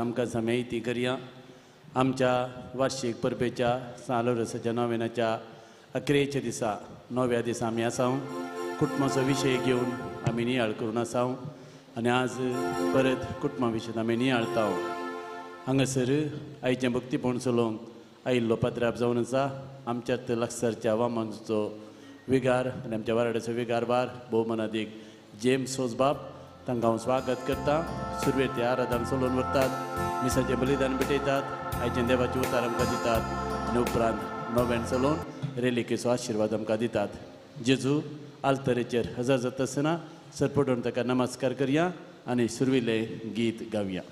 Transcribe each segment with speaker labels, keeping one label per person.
Speaker 1: आमकां समेती करया आमच्या वार्षिक परबेच्या सालोरसाच्या नोवेनाच्या अखेरेच्या दिसा 9व्या दिसा आमी आसां कुटुंबाचो विशय घेवन आमी नियाळ करून आसां आनी आज परत कुटुंबा विशयी आमी नियाळता हांगासर आयचें भक्तीपण चलोवंक आयिल्लो पात्राप जावन आसा आमच्यात लागसारच्या वामांचो विगार आनी आमच्या वाराड्याचो विगारवार भोवमानादीक जेम्स सोजबाब तांकां हांव स्वागत करता सुरवेर ते आराधन चलोवन व्हरतात मिसाचें बलिदान भेटयतात आयचें देवाचें उतार आमकां दितात आनी उपरांत नोवेन चलोवन रेलिकेचो आशिर्वाद आमकां दितात जेजू आल्तरेचेर हजर जाता आसतना सरपटून ताका नमस्कार करया आनी सुरविलें गीत गावया.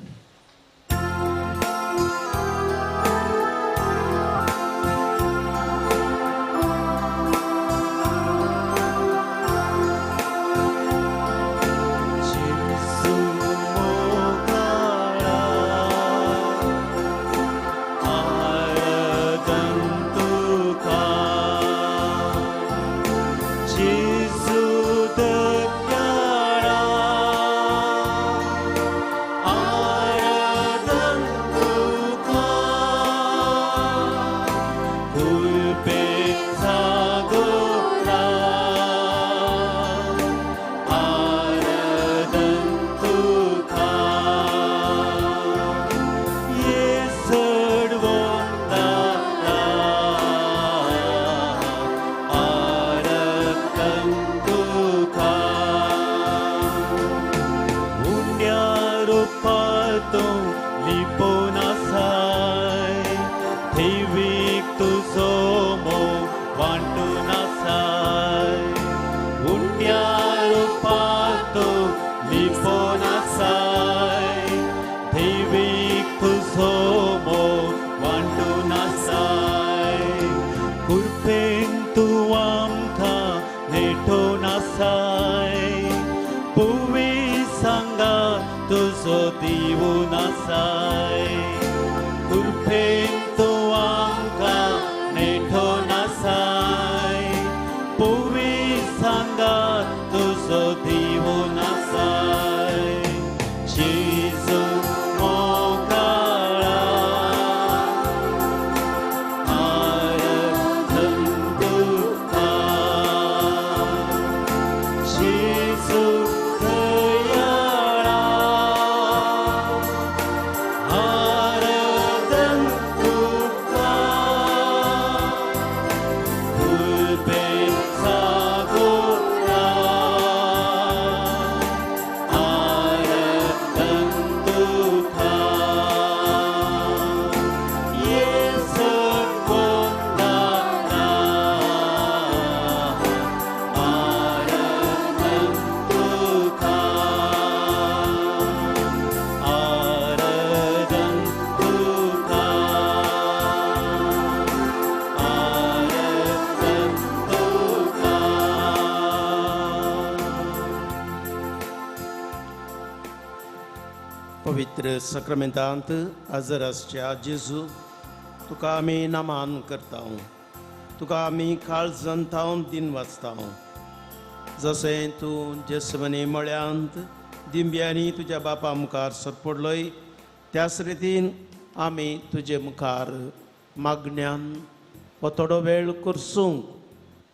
Speaker 2: पवित्र सक्रामेंतांत हजर आसच्या जेजू तुका आमी नमान करता तुका आमी काळजांतावन दिन वाचता जशें तूं जेसवनी मळ्यांत दिंब्यांनी तुज्या बापा मुखार सरपडलोय त्याच रितीन आमी तुजे मुखार मागण्यान हो थोडो वेळ करसूंक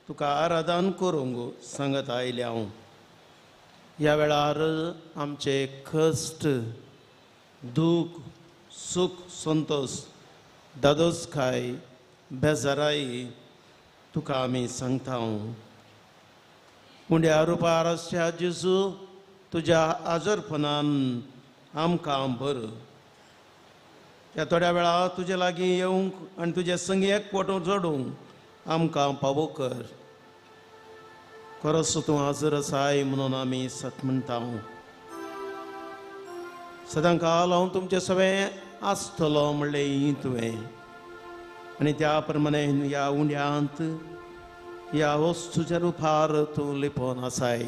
Speaker 2: तुका आराधन करूंक सांगत आयल्या ह्या वेळार आमचे कश्ट दूख सुख संतोष दादोसकाय बेजाराई तुका आमी सांगता उंड्या रुपार आसच्या जेजू तुज्या आजरपणान आमकां भर त्या थोड्या वेळा तुजे लागीं येवंक आनी तुजे संगी एकवटून जोडूंक आमकां फावो कर खरोच तूं हाजर आसाय म्हणून आमी सत म्हणटा सदां काल हांव तुमचें सगळें आसतलो म्हणलें तुवें आनी त्या प्रमाणे ह्या उंड्यांत ह्या वस्तूच्या रुपार तूं लिपोवन आसाय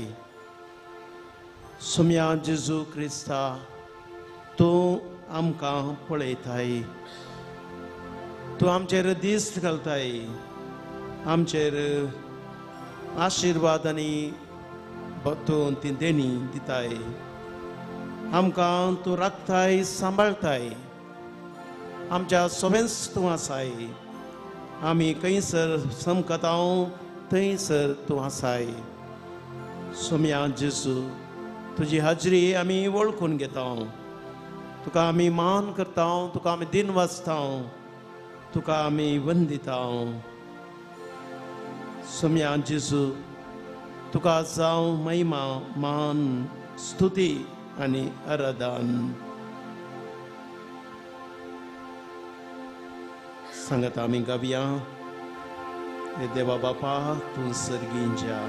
Speaker 2: सुम्या जेजू क्रिस्ता तूं आमकां पळयताय तूं आमचेर दिश्ट घालताय आमचेर आशिर्वाद आनी तूं ती देणी दिताय आमकां तूं राखताय सांबाळताय आमच्या सोबेंस तूं आसाय आमी खंयसर समकतांव थंयसर तूं आसाय सोम्या जेजू तुजी हाजरी आमी वळखून घेता तुका आमी मान करता तुका आमी दिन वाचता तुका आमी वंदिता सोम्या जेजू तुका जावं महिमा मान स्तुती आनी आराधन सांगत आमी गावया हे देवा बापा तूं सर्गींच्या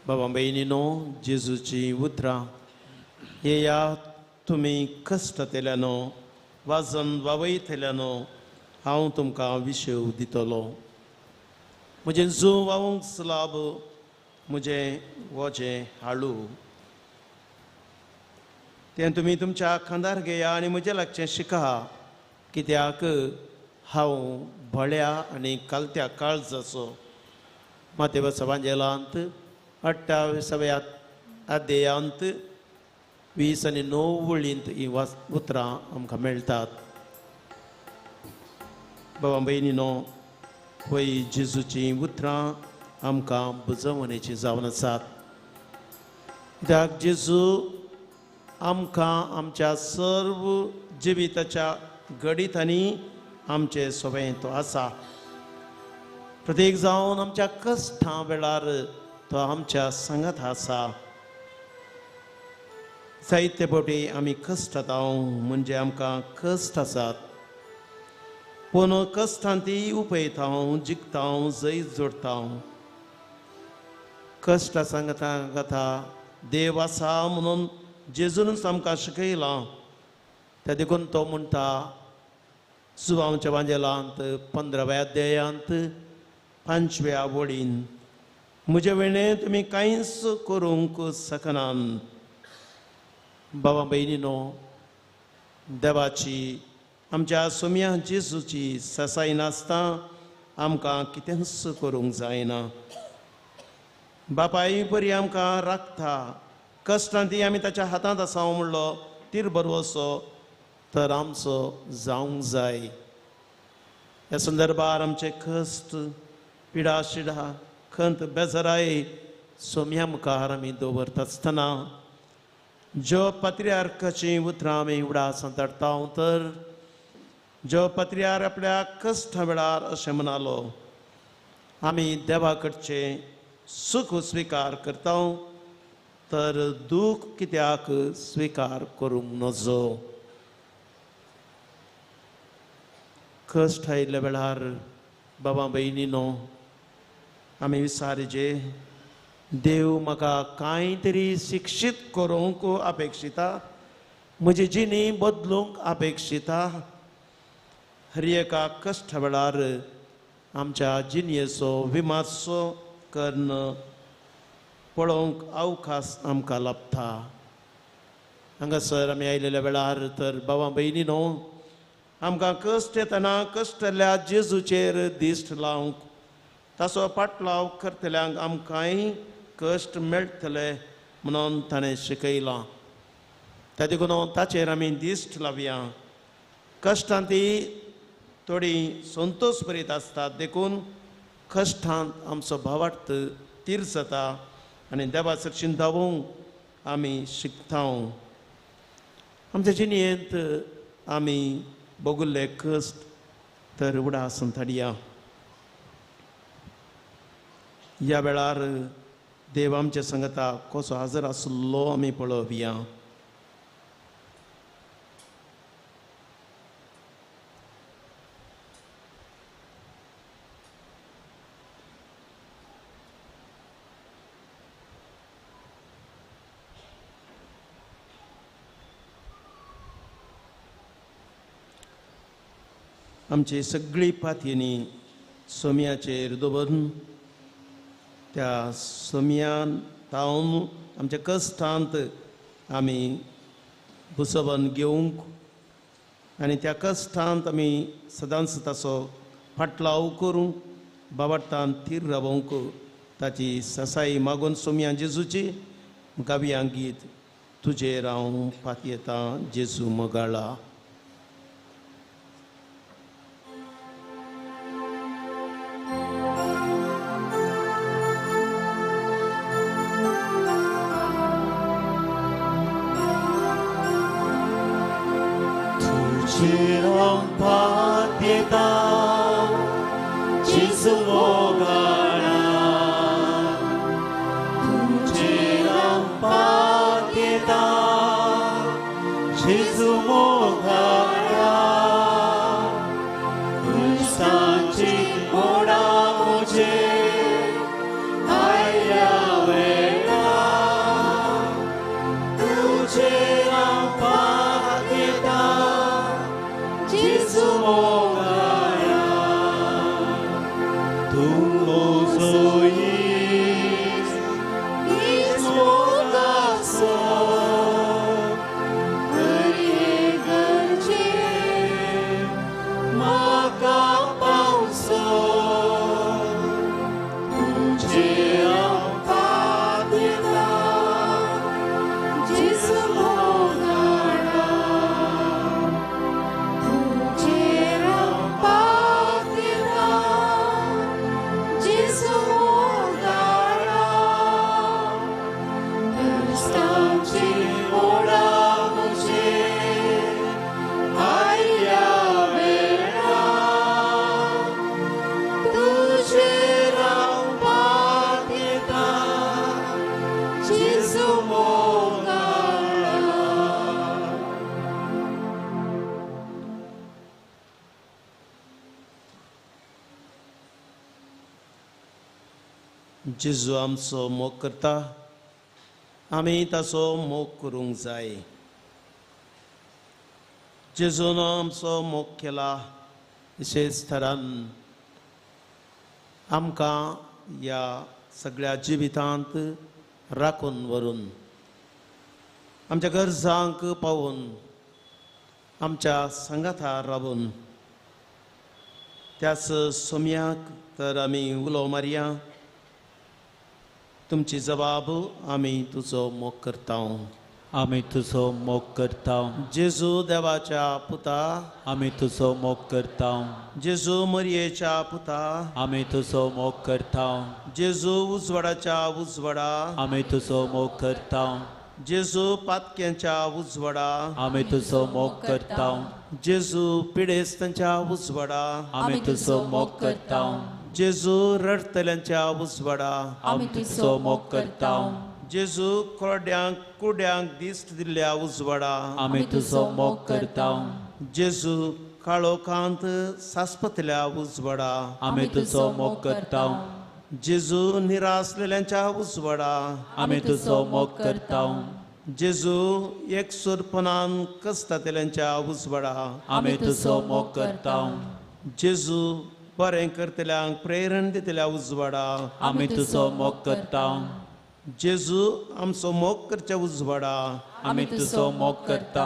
Speaker 2: बाबा बहिणीनो जेजूची उतरां येया तुमी कश्टतेल्यानो वाजन वावयतल्यानो हांव तुमकां विशेव दितलो म्हजें जू वावूंक सुलाब म्हजें वजें हाळू तें तुमी तुमच्या खांदार घेया आनी म्हजें लागचें शिका कित्याक हांव भळ्या आनी कालत्या काळजाचो मातेवस एवांजेलांत 28व्या अध्यायांत 20 आनी 9 वळींत ही उतरां आमकां मेळटात बाबा भयणीनो होय जेजूची उतरां आमकां बुजवणेची जावन आसात कित्याक जेजू आमकां आमच्या सर्व जिविताच्या घडीतांनी आमचे सोबें तो आसा प्रत्येक जावन आमच्या कश्टां वेळार तो आमच्या सांगात आसा जायते फावटी आमी कश्टाता म्हणजे आमकां कश्ट आसात पूण कश्टांती उपयता जिखता जैत जोडता कश्ट सांगता गाता देव आसा म्हणून जेजूनच आमकां शिकयलां त्या देखून तो म्हणटा सुवांच्या वांजेलांत 15व्या अध्यायांत 5व्या वळीन म्हजे वेणे तुमी कांयच करूंक शकनात. बाबा भयणीनो, देवाची आमच्या सोम्या जेजूची ससाई नासता आमकां कितेंच करूंक जायना. बापाय बरी आमकां राखता. कश्टां ती आमी ताच्या हातांत आसा म्हणलो तीर बरोवचो तर आमचो जावंक जाय. ह्या संदर्भार आमचे कश्ट, पिडा शिडा, खंत बेजाराय सोम्या मुखार आमी दवरता आसतना ज्यो पात्र्यार्काची उतरां आमी उडास धाडटा तर जो पात्र्यार आपल्या कश्टा वेळार अशें म्हणालो, आमी देवा कडचे सुख स्विकार करता तर दूख कित्याक स्विकार करूंक नजो. कश्ट आयिल्ल्या वेळार बाबा भयणीनो, आमी विचारचे देव म्हाका कांय तरी शिक्षीत करूंक अपेक्षिता, म्हजी जिणी बदलूंक अपेक्षिता. हर एका कश्टा वेळार आमच्या जिणयेचो विमाचो कर्ण पळोवंक अवकाश आमकां लाभता. हांगासर आमी आयलेल्या वेळार तर बाबा भयणीनो, आमकां कश्ट येतना कश्टल्या जेजूचेर दिश्ट लावंक, ताचो पाटलाव करतल्यांक आमकांय कश्ट मेळटले म्हणून ताणें शिकयलां. त्या देखून ताचेर आमी दिश्ट लावया. कश्टां ती थोडी संतोश भरीत आसतात, देखून कश्टांत आमचो भावार्थ तीर जाता आनी देवा सरशीन धांवूंक आमी शिकता. आमच्या जिणयेंत आमी भोगुल्ले कश्ट तर उडासून धाडया. ह्या वेळार देव आमच्या संगता कसो हजर आसलो आमी पळोवया. आमची सगळी पातयेनी सोम्याचेर दवरून त्या सोम्यान तावन आमच्या कश्टांत आमी भुसवण घेवंक आनी त्या कश्टांत आमी सदांच ताचो फाटलाव करूंक, बाबार्थान तीर रावोंक ताची ससाई मागून सोम्या जेजूची गावया गीत तुजेर हांव पातयेता जेजू मोगाळा. जेजू आमचो मोग करता, आमी ताचो मोग करूंक जाय. जेजून आमचो मोग केला विशेष तरान आमकां ह्या सगळ्या जिवितांत राखून व्हरून आमच्या गरजांक पावून आमच्या संगाथा राबून त्याच सोम्याक तर आमी उलो मारया. तुमची जबाब आमी तुजो मोग करता.
Speaker 3: आमी तुजो मोग करता.
Speaker 2: जेजू देवाच्या पुता,
Speaker 3: आमी तुजो मोग करता.
Speaker 2: जेजू मरयेच्या पुता,
Speaker 3: आमी तुजो मोग करता.
Speaker 2: जेजू उजवाडाच्या उजवाडा,
Speaker 3: आमी तुजो मोग करता.
Speaker 2: जेजू पातक्यांच्या उजवाडा,
Speaker 3: आमी तुजो मोग करता.
Speaker 2: जेजू पिडेस्तांच्या उजवाडा,
Speaker 3: आमी तुजो मोग करता.
Speaker 2: जेजू रडतल्यांच्या उजवाडा,
Speaker 3: आमी तुजो मोग करता.
Speaker 2: जेजू कोरड्यांक कुड्यांक दिश्ट दिल्ल्या उजवाडा,
Speaker 3: आमी तुजो मोग करता.
Speaker 2: जेजू काळोखांत सासपतल्या उजवाडा,
Speaker 3: आमी तुजो मोग करता.
Speaker 2: जेजू निरासलेल्यांच्या उजवाडा,
Speaker 3: आमी तुजो मोग करता.
Speaker 2: जेजू एकसुरपणान कसतातल्यांच्या उजवाडा,
Speaker 3: आमी तुजो मोग करता.
Speaker 2: जेजू बरें करतल्यांक प्रेरण दितल्या उजवाडा,
Speaker 3: आमी तुजो मोग करता.
Speaker 2: जेजू आमचो मोग करच्या उजवाडा,
Speaker 3: आमी तुजो मोग करता.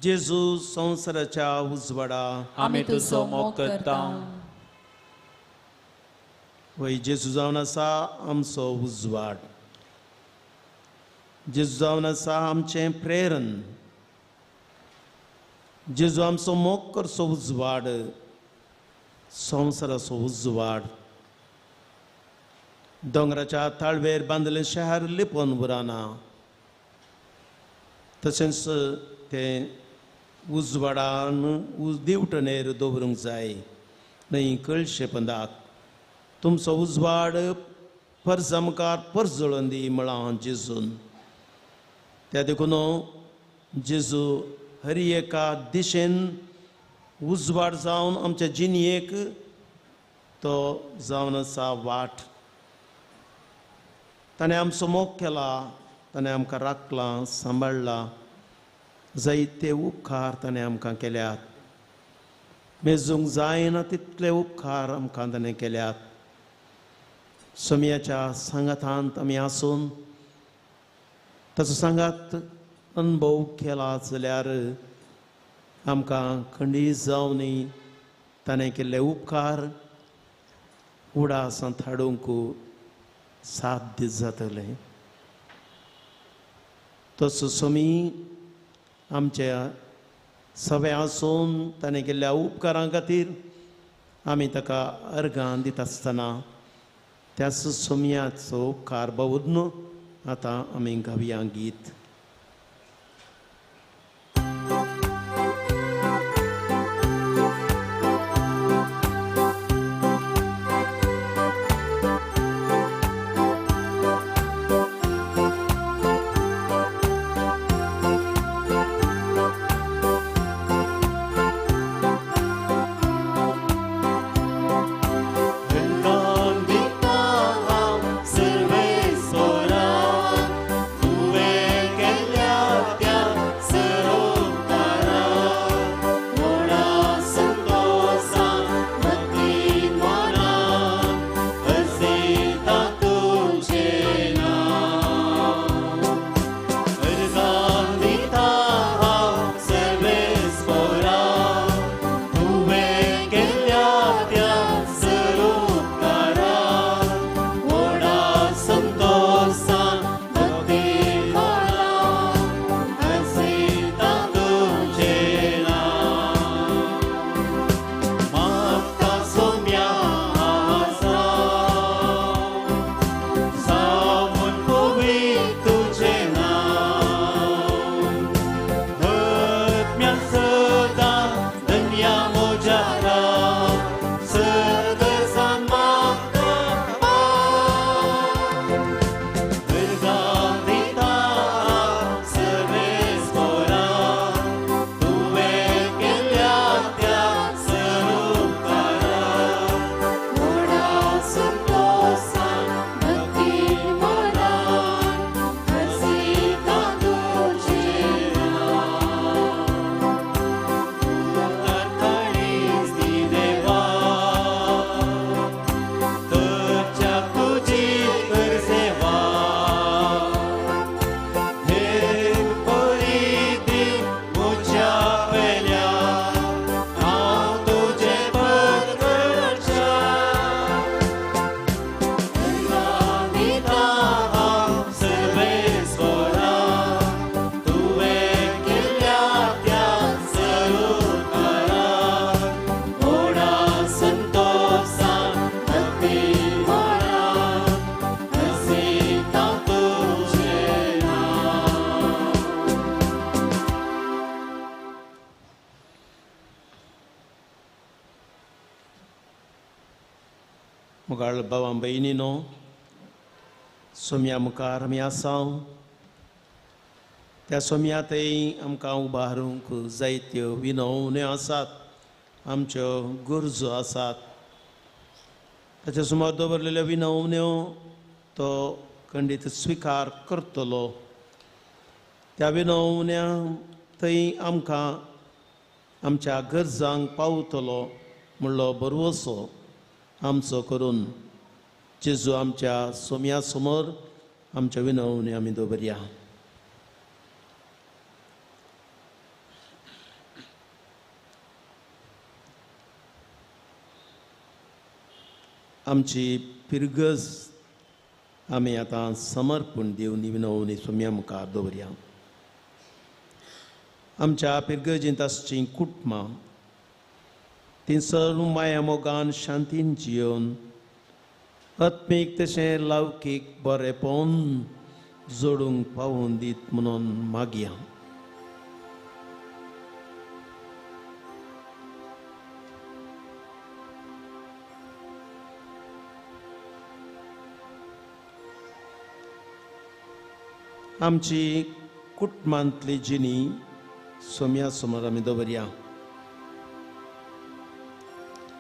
Speaker 2: जेजू संवसाराच्या उजवाडा,
Speaker 3: आमी तुजो मोग करता.
Speaker 2: वय जेजू जावन आसा आमचो उजवाड. जेजू जावन आसा आमचें प्रेरण. जेजू आमचो मोग करचो उजवाड, संवसाराचो उजवाड. दोंगराच्या ताळवेर बांदलें शहर लिपोवन उराना. तशेंच तें उजवाडान दिवटणेर दवरूंक जाय. न्हय कळशेपंदाक तुमचो उजवाड परज आमकां परजळोवन दी म्हळां जेजून. त्या देखून जेजू हर एका दिशेन उजवाड जावन आमच्या जिणयेक तो जावन आसा वाट. ताणें आमचो मोग केला, ताणें आमकां राखलां, सांबाळला. जायते उपकार ताणें आमकां केल्यात. मेजूंक जायना तितले उपकार आमकां ताणें केल्यात. सोम्याच्या सांगातांत आमी आसून ताचो सांगात अनुभव केला जाल्यार आमकां खंडीत जावनी ताणें केल्ले उपकार उडासांत हाडूंक साध्य जातलें. तसो सोमी आमच्या सवे आसून ताणें केल्ल्या उपकारां खातीर आमी ताका अर्गां दिता आसतना त्याच सोमयाचो उपकार बावून आतां आमी गावया गीत.
Speaker 3: Tuve
Speaker 2: मोगाळ भावां भयणीनो, सोम्या मुखार आमी आसा. त्या सोम्यातय आमकां उबारूंक जायत्यो विनवण्यो आसात, आमच्यो गरजो आसात. ताच्या समोर दवरलेल्यो विनवण्यो तो खंडीत स्विकार करतलो. त्या विनवण्या थंय आमकां आमच्या गरजांक पावतलो म्हणलो भरवोसो आमचो करून जेजू आमच्या सोम्या समोर आमच्या विनवण्यो आमी दवरया. आमची पिरगज आमी आतां समर्पण दिवन विनवणी सोम्या मुखार दवरया. आमच्या पिरगजींत आसचीं कुटुंबां तीं सर्व माया मोगान शांतीन जियोन आत्मीक तशें लौकीक बरेपण जोडूंक पावोवन दीत म्हणून मागया. आमची कुटुंबांतली जिणी सोम्या समोर आमी दवरया.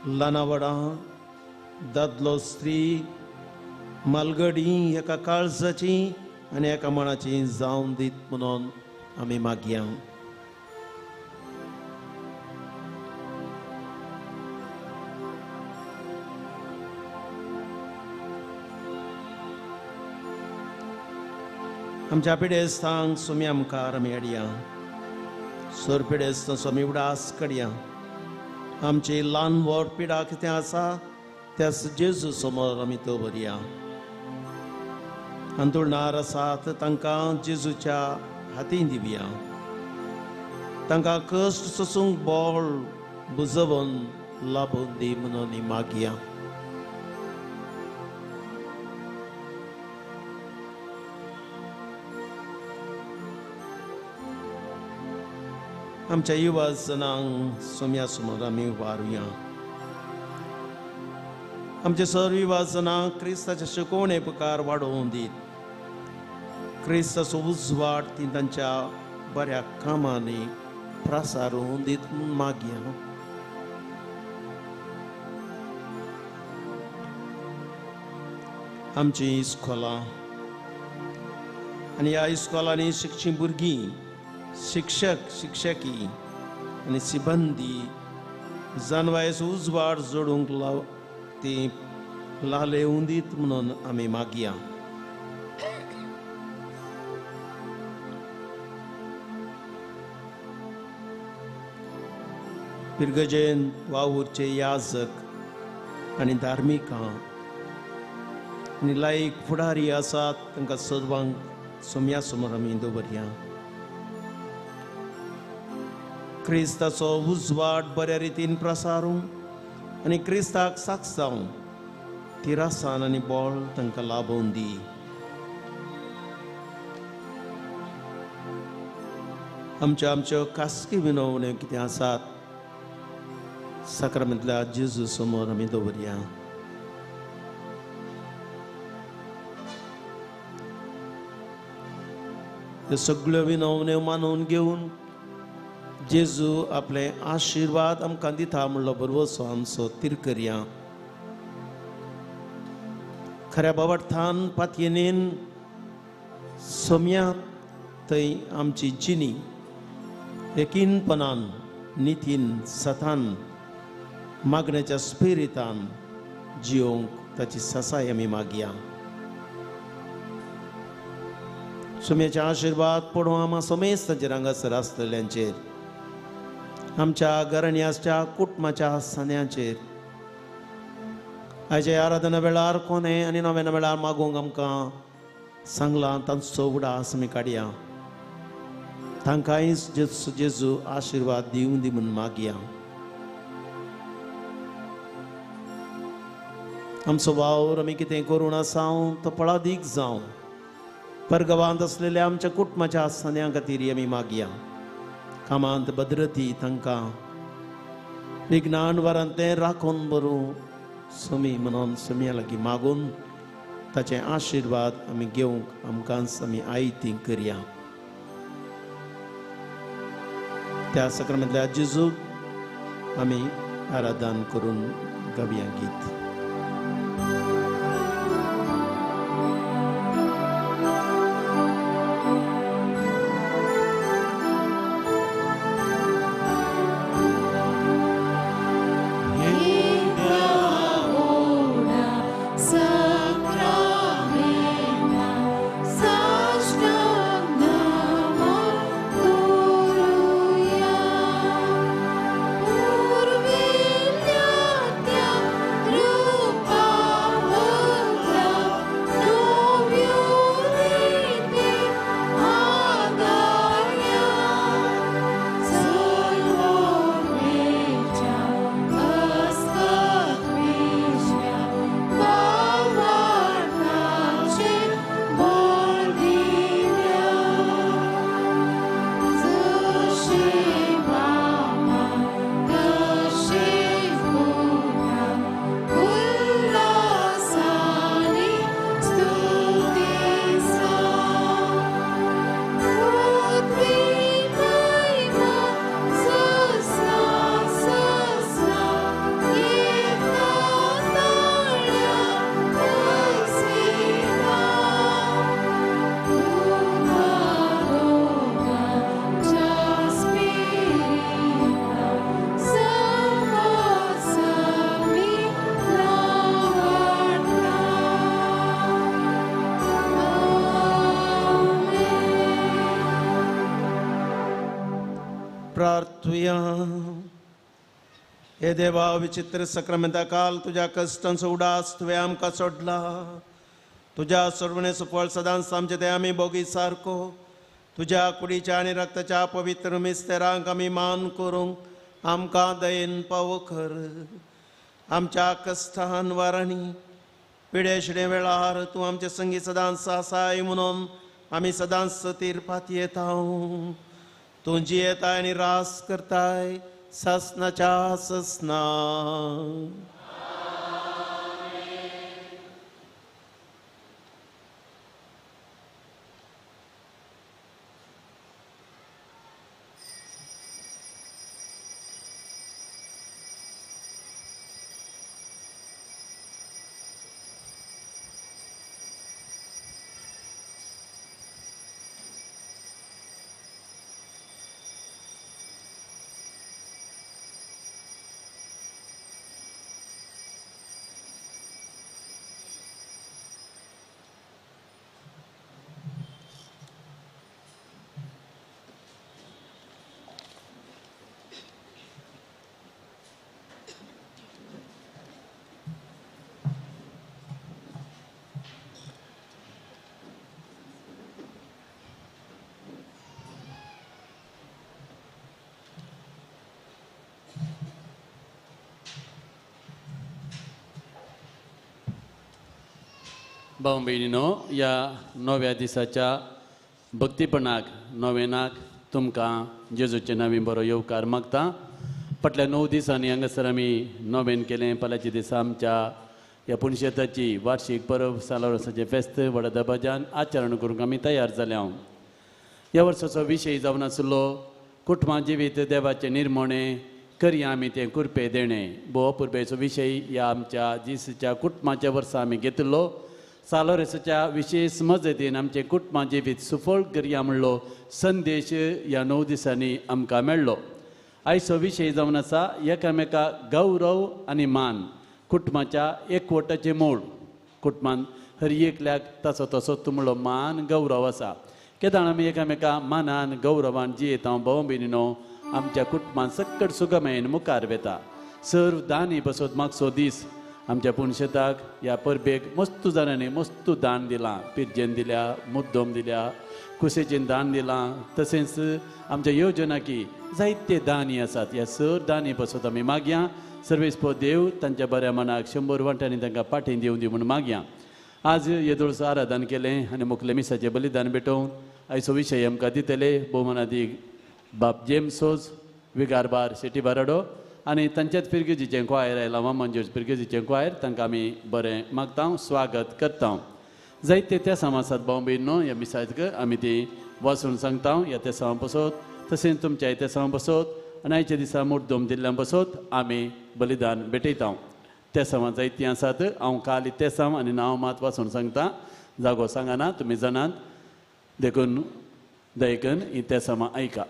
Speaker 2: ल्हाना व्हडां, दादलो स्त्री, मालगडी एका काळजाची आनी एका मनाची जावन दीत म्हणून आमी मागया. आमच्या पिडेस्तांक सोम्या मुखार आमी हाडया. सोर पिडेस्त सोमी उडास काडया. आमची ल्हान व्हड पिडा कितें आसा त्या जेजू समोर आमी दवरया. अंतुळणार आसात तांकां जेजूच्या हातीन दिवया. तांकां कश्ट सोसूंक बळ बुजवून लाभून दी म्हणून मागया. आमच्या युवा जनांक सोम्या समोर आमी उबारुया. आमचे सर्व युवा जनांक क्रिस्ताच्या शिकवणे प्रकार वाडोवन दीत. क्रिस्ताचो उजवाड ती तांच्या बऱ्या कामांनी प्रसारून दीत मागया. आमची इस्कॉलां आनी ह्या इस्कॉलांनी शिकचीं भुरगीं, शिक्षक, शिक्षकी आनी सिबंदी जानवायेचो उजवाड जोडूंक ती लाले उंदीत म्हणून आमी मागया. पिरगजेन वावूरचे याजक आनी धार्मिकां आनी लायक फुडारी आसात तांकां सदवांक सोम्या समोर आमी दवरया. क्रिस्ताचो उजवाड बऱ्या रितीन प्रसारूंक आनी क्रिस्ताक साक्ष जावं तिरासान आनी बळ तांकां लाभोवन दी. आमच्यो खासगी विनवण्यो कितें आसात साक्रामेंतल्या जेजू समोर आमी दवरया. ह्यो सगळ्यो विनवण्यो मानून घेवन जेजू आपले आशिर्वाद आमकां दिता म्हणलो बरवसो आमचो तिरकरया. खऱ्या बाबर्थान पातयेनीन सोम्या थंय आमची जिणी एकीनपणान नितीन सतान मागण्याच्या स्पिरितान जियोंक ताची ससाय आमी मागया. सोम्याचे आशिर्वाद पडो आमा समेस्त ताचेर हांगासर आसतल्यांचेर, आमच्या घराण्याच्या कुटुंबाच्या सण्याचेर. आयचे आराधना वेळार कोणे आनी नव्यान वेळार मागोवंक आमकां सांगलां तांचो उडास आमी काडया. तांकांय जेजू आशिर्वाद दिवं दी म्हूण मागया. आमचो वावर आमी कितें करून आसां तो पळादीक जावं. परगांवांत आसलेल्या आमच्या कुटुंबाच्या सण्यां खातीर आमी मागया. कामांत भद्रती तांकां विज्ञान वरांत तें राखून बरो समी म्हणून समिया लागीं मागून ताचे आशिर्वाद आमी घेवंक आमकांच आमी आयती करया. त्या सक्रामेंतल्या जेजूक आमी आराधन करून गावया गीत. प्रार्थुया. हे देवा, विचित्र सक्रामेंता काल तुझ्या कष्टांचो उडास तुवें आमकां सोडला. तुझ्या सोडवणेचो फळ सदांच आमचे ते आमी भोगी सारको तुझ्या कुडीच्या आनी रक्ताच्या पवित्र मिस्तेरांक आमी मान करूंक आमकां दयेन पावो कर. आमच्या कश्टान वारांनी पिडे शिडे वेळार तूं आमचे संगी सदांच आसाय म्हणून आमी सदांच तीर्पात येता. तूं जियेताय आनी रास करताय ससनाच्या ससना.
Speaker 1: भाऊ बहिणीनो, या नव्या दिसाच्या भक्तीपणाक नोवेनाक तुमकां जेजूचे नांवी बरो येवकार मागता. फाटल्या 9 दिसांनी हांगासर आमी नोवेन केलें. फाल्यांच्या दिसा आमच्या ह्या पुणशेताची वार्षिक परब साला वर्साचें फेस्त व्हडा दबाज्यान आचरण करूंक आमी तयार जाल्या. ह्या वर्साचो विशय जावन आसलो कुटुंबा जिवीत देवाचें निर्मणें करया आमी तें कुरपे देणें. भोव पुरपेचो विशय ह्या आमच्या दिसाच्या कुटुंबाच्या वर्सा आमी घेतलो. सालोरेसाच्या विशेश मजतीन आमचें कुटुंबा जिवीत सुफळ करया म्हणलो संदेश ह्या 9 दिसांनी आमकां मेळ्ळो. आयचो विशय जावन आसा एकामेकाक गौरव आनी मान. कुटुंबाच्या एकवटाचें मोड. कुटुंबान हर एकल्याक ताचो तसो तुमलो मान गौरव आसा. केदां आमी एकामेका मानान गौरवान जियेता. भाव भयणीनो, आमच्या कुटुंबान सक्कट सुगमेन मुखार वेता. सर्व दानी बसत मागचो दीस आमच्या पुणशेताक ह्या परबेक मस्तू जाणांनी मस्तू दान दिलां. पिर्जेन दिल्या, मुद्दम दिल्या, कुशेचेन दान दिलां. तशेंच आमच्या येवजणा की जायते दानी आसात. ह्या सर दानी बसत आमी मागया. सर्वेस्पो देव तांच्या बऱ्या मनाक 100 वांट्यांनी तांकां पाठीन दिवं दी म्हणून मागया. आज येदोळसो आराधन केलें आनी मुखले मिसाचें बलिदान भेटोवन आयचो विशय आमकां दितले भोवमानादीक बाब जेम्स सोज, विगारबार शेटी बाराडो आनी तांच्याच पिरगेजीचें क्वायर आयलां वा मंजूर पिरगेजीचें क्वायर तांकां आमी बरें मागता स्वागत करता जायते त्या समासात बॉम्बे न्हू ह्या मिसायक आमी ती वचून सांगता ह्या त्या समा बसोत तशेंच तुमच्या त्या समा बसोत आनी आयच्या दिसा मुर्दोम दिल्ल्या बसोत आमी बलिदान भेटयता त्या समा जायतीं आसात हांव काल ते सम आनी नांव मात वचून सांगता जागो सांगना तुमी जाणात देखून दयकन ही त्या समा ऐका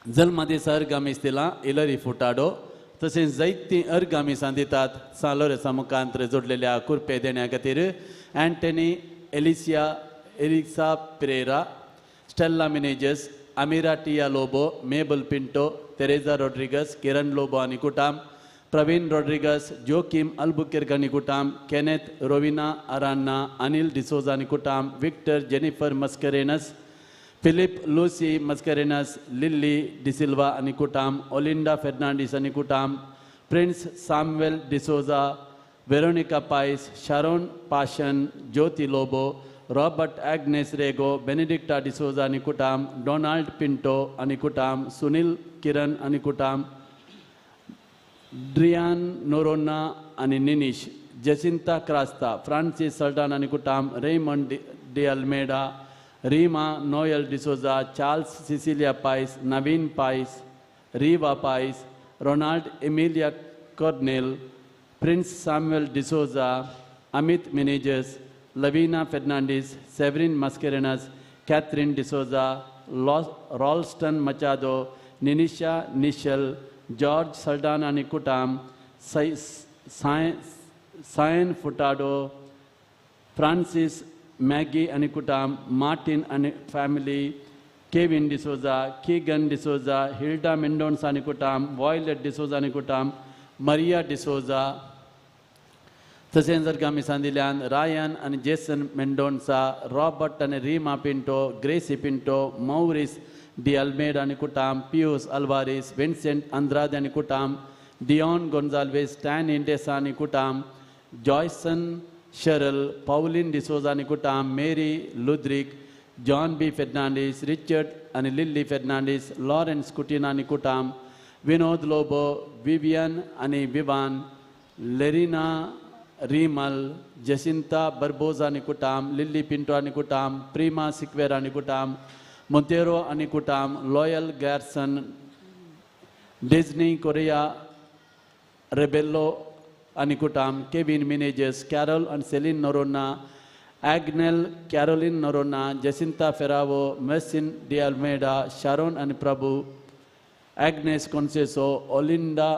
Speaker 1: जल्मा दिसा अर्गामीस दिला इलरी फुटाडो तशेंच जायतीं अर्गामीसां दितात सालोरेसा मुखांतर जोडलेल्या कुरपे देण्या खातीर Anthony Elisa Pereira Stella Menezes Amira Tia Lobo Mabel Pinto Teresa Rodrigues Kiran Lobo आनी कुटाम प्रवीण रॉड्रिगस जोकिम अल्बुकेर्क आनी कुटाम Kenneth Rovina Aranha Anil D'Souza आनी कुटाम Victor Jennifer Mascarenhas Philip Lucy Mascarenhas Lily D'Silva आनी कुटाम ओलिंडा फेर्नांडीस आनी कुटाम Prince Samuel D'Souza Veronica Pais Sharon पाशन Jyoti Lobo Robert Agnes Rego Benedicta D'Souza आनी कुटाम डोनाल्ड पिंटो आनी कुटाम सुनील किरण आनी कुटाम ड्रियान नोरोना आनी निनिश जसिंता क्रास्ता फ्रांसीस सल्टान आनी कुटाम Raymond de Almeida Reema Noel D'Souza Charles Cecilia Pais Naveen Pais रीवा Pais Ronald Emilia Cornel Prince Samuel D'Souza Amit Menezes Lavina Fernandes Severine Mascarenhas Catherine D'Souza Rolston Machado निनिशा निशल जॉर्ज सल्डान आनी कुटाम सायन Furtado Francis Maggie आनी कुटाम मार्टिन आनी family Kevin D'Souza Keegan D'Souza Hilda Mendonca आनी कुटाम वॉयलेट डिसोजा आनी कुटाम मरिया डिसोजा तशेंच जर आमी सांदिल्ल्यान रायन आनी जेसन मेंडोन्सा रॉबर्ट आनी रीमा पिंटो ग्रेसी पिंटो मौरिस डी अल्मेडा आनी कुटाम पियूस अल्वारिस विन्सेंट अंद्राद आनी कुटाम डिऑन गोन्जाल्वेस स्टॅन इंडेसा आनी कुटाम जॉयसन शरल पौलिन डिसोजा आनी कुटाम मेरी लुद्रिक जॉन बी फेर्नांडीस रिचर्ड आनी लिल्ली फेर्नांडीस लॉरेन्स कुटीन आनी कुटाम विनोद लोबो विवियन आनी विवान लेरिना रीमल जसिंता बर्बोजा आनी कुटाम लिल्ली पिंटो आनी कुटाम प्रीमा सिक्वेरा आनी कुटाम मोंतेरो आनी कुटाम Loyal Garson Disney Correia Rebello आनी कुटाम केविन मिनेजस कॅरोल आनी Celine Noronha Agnel Caroline Noronha Jacinta Ferrao मेसिन डी अल्मेडा शारोन आनी Prabhu Agnes Conceicao Olinda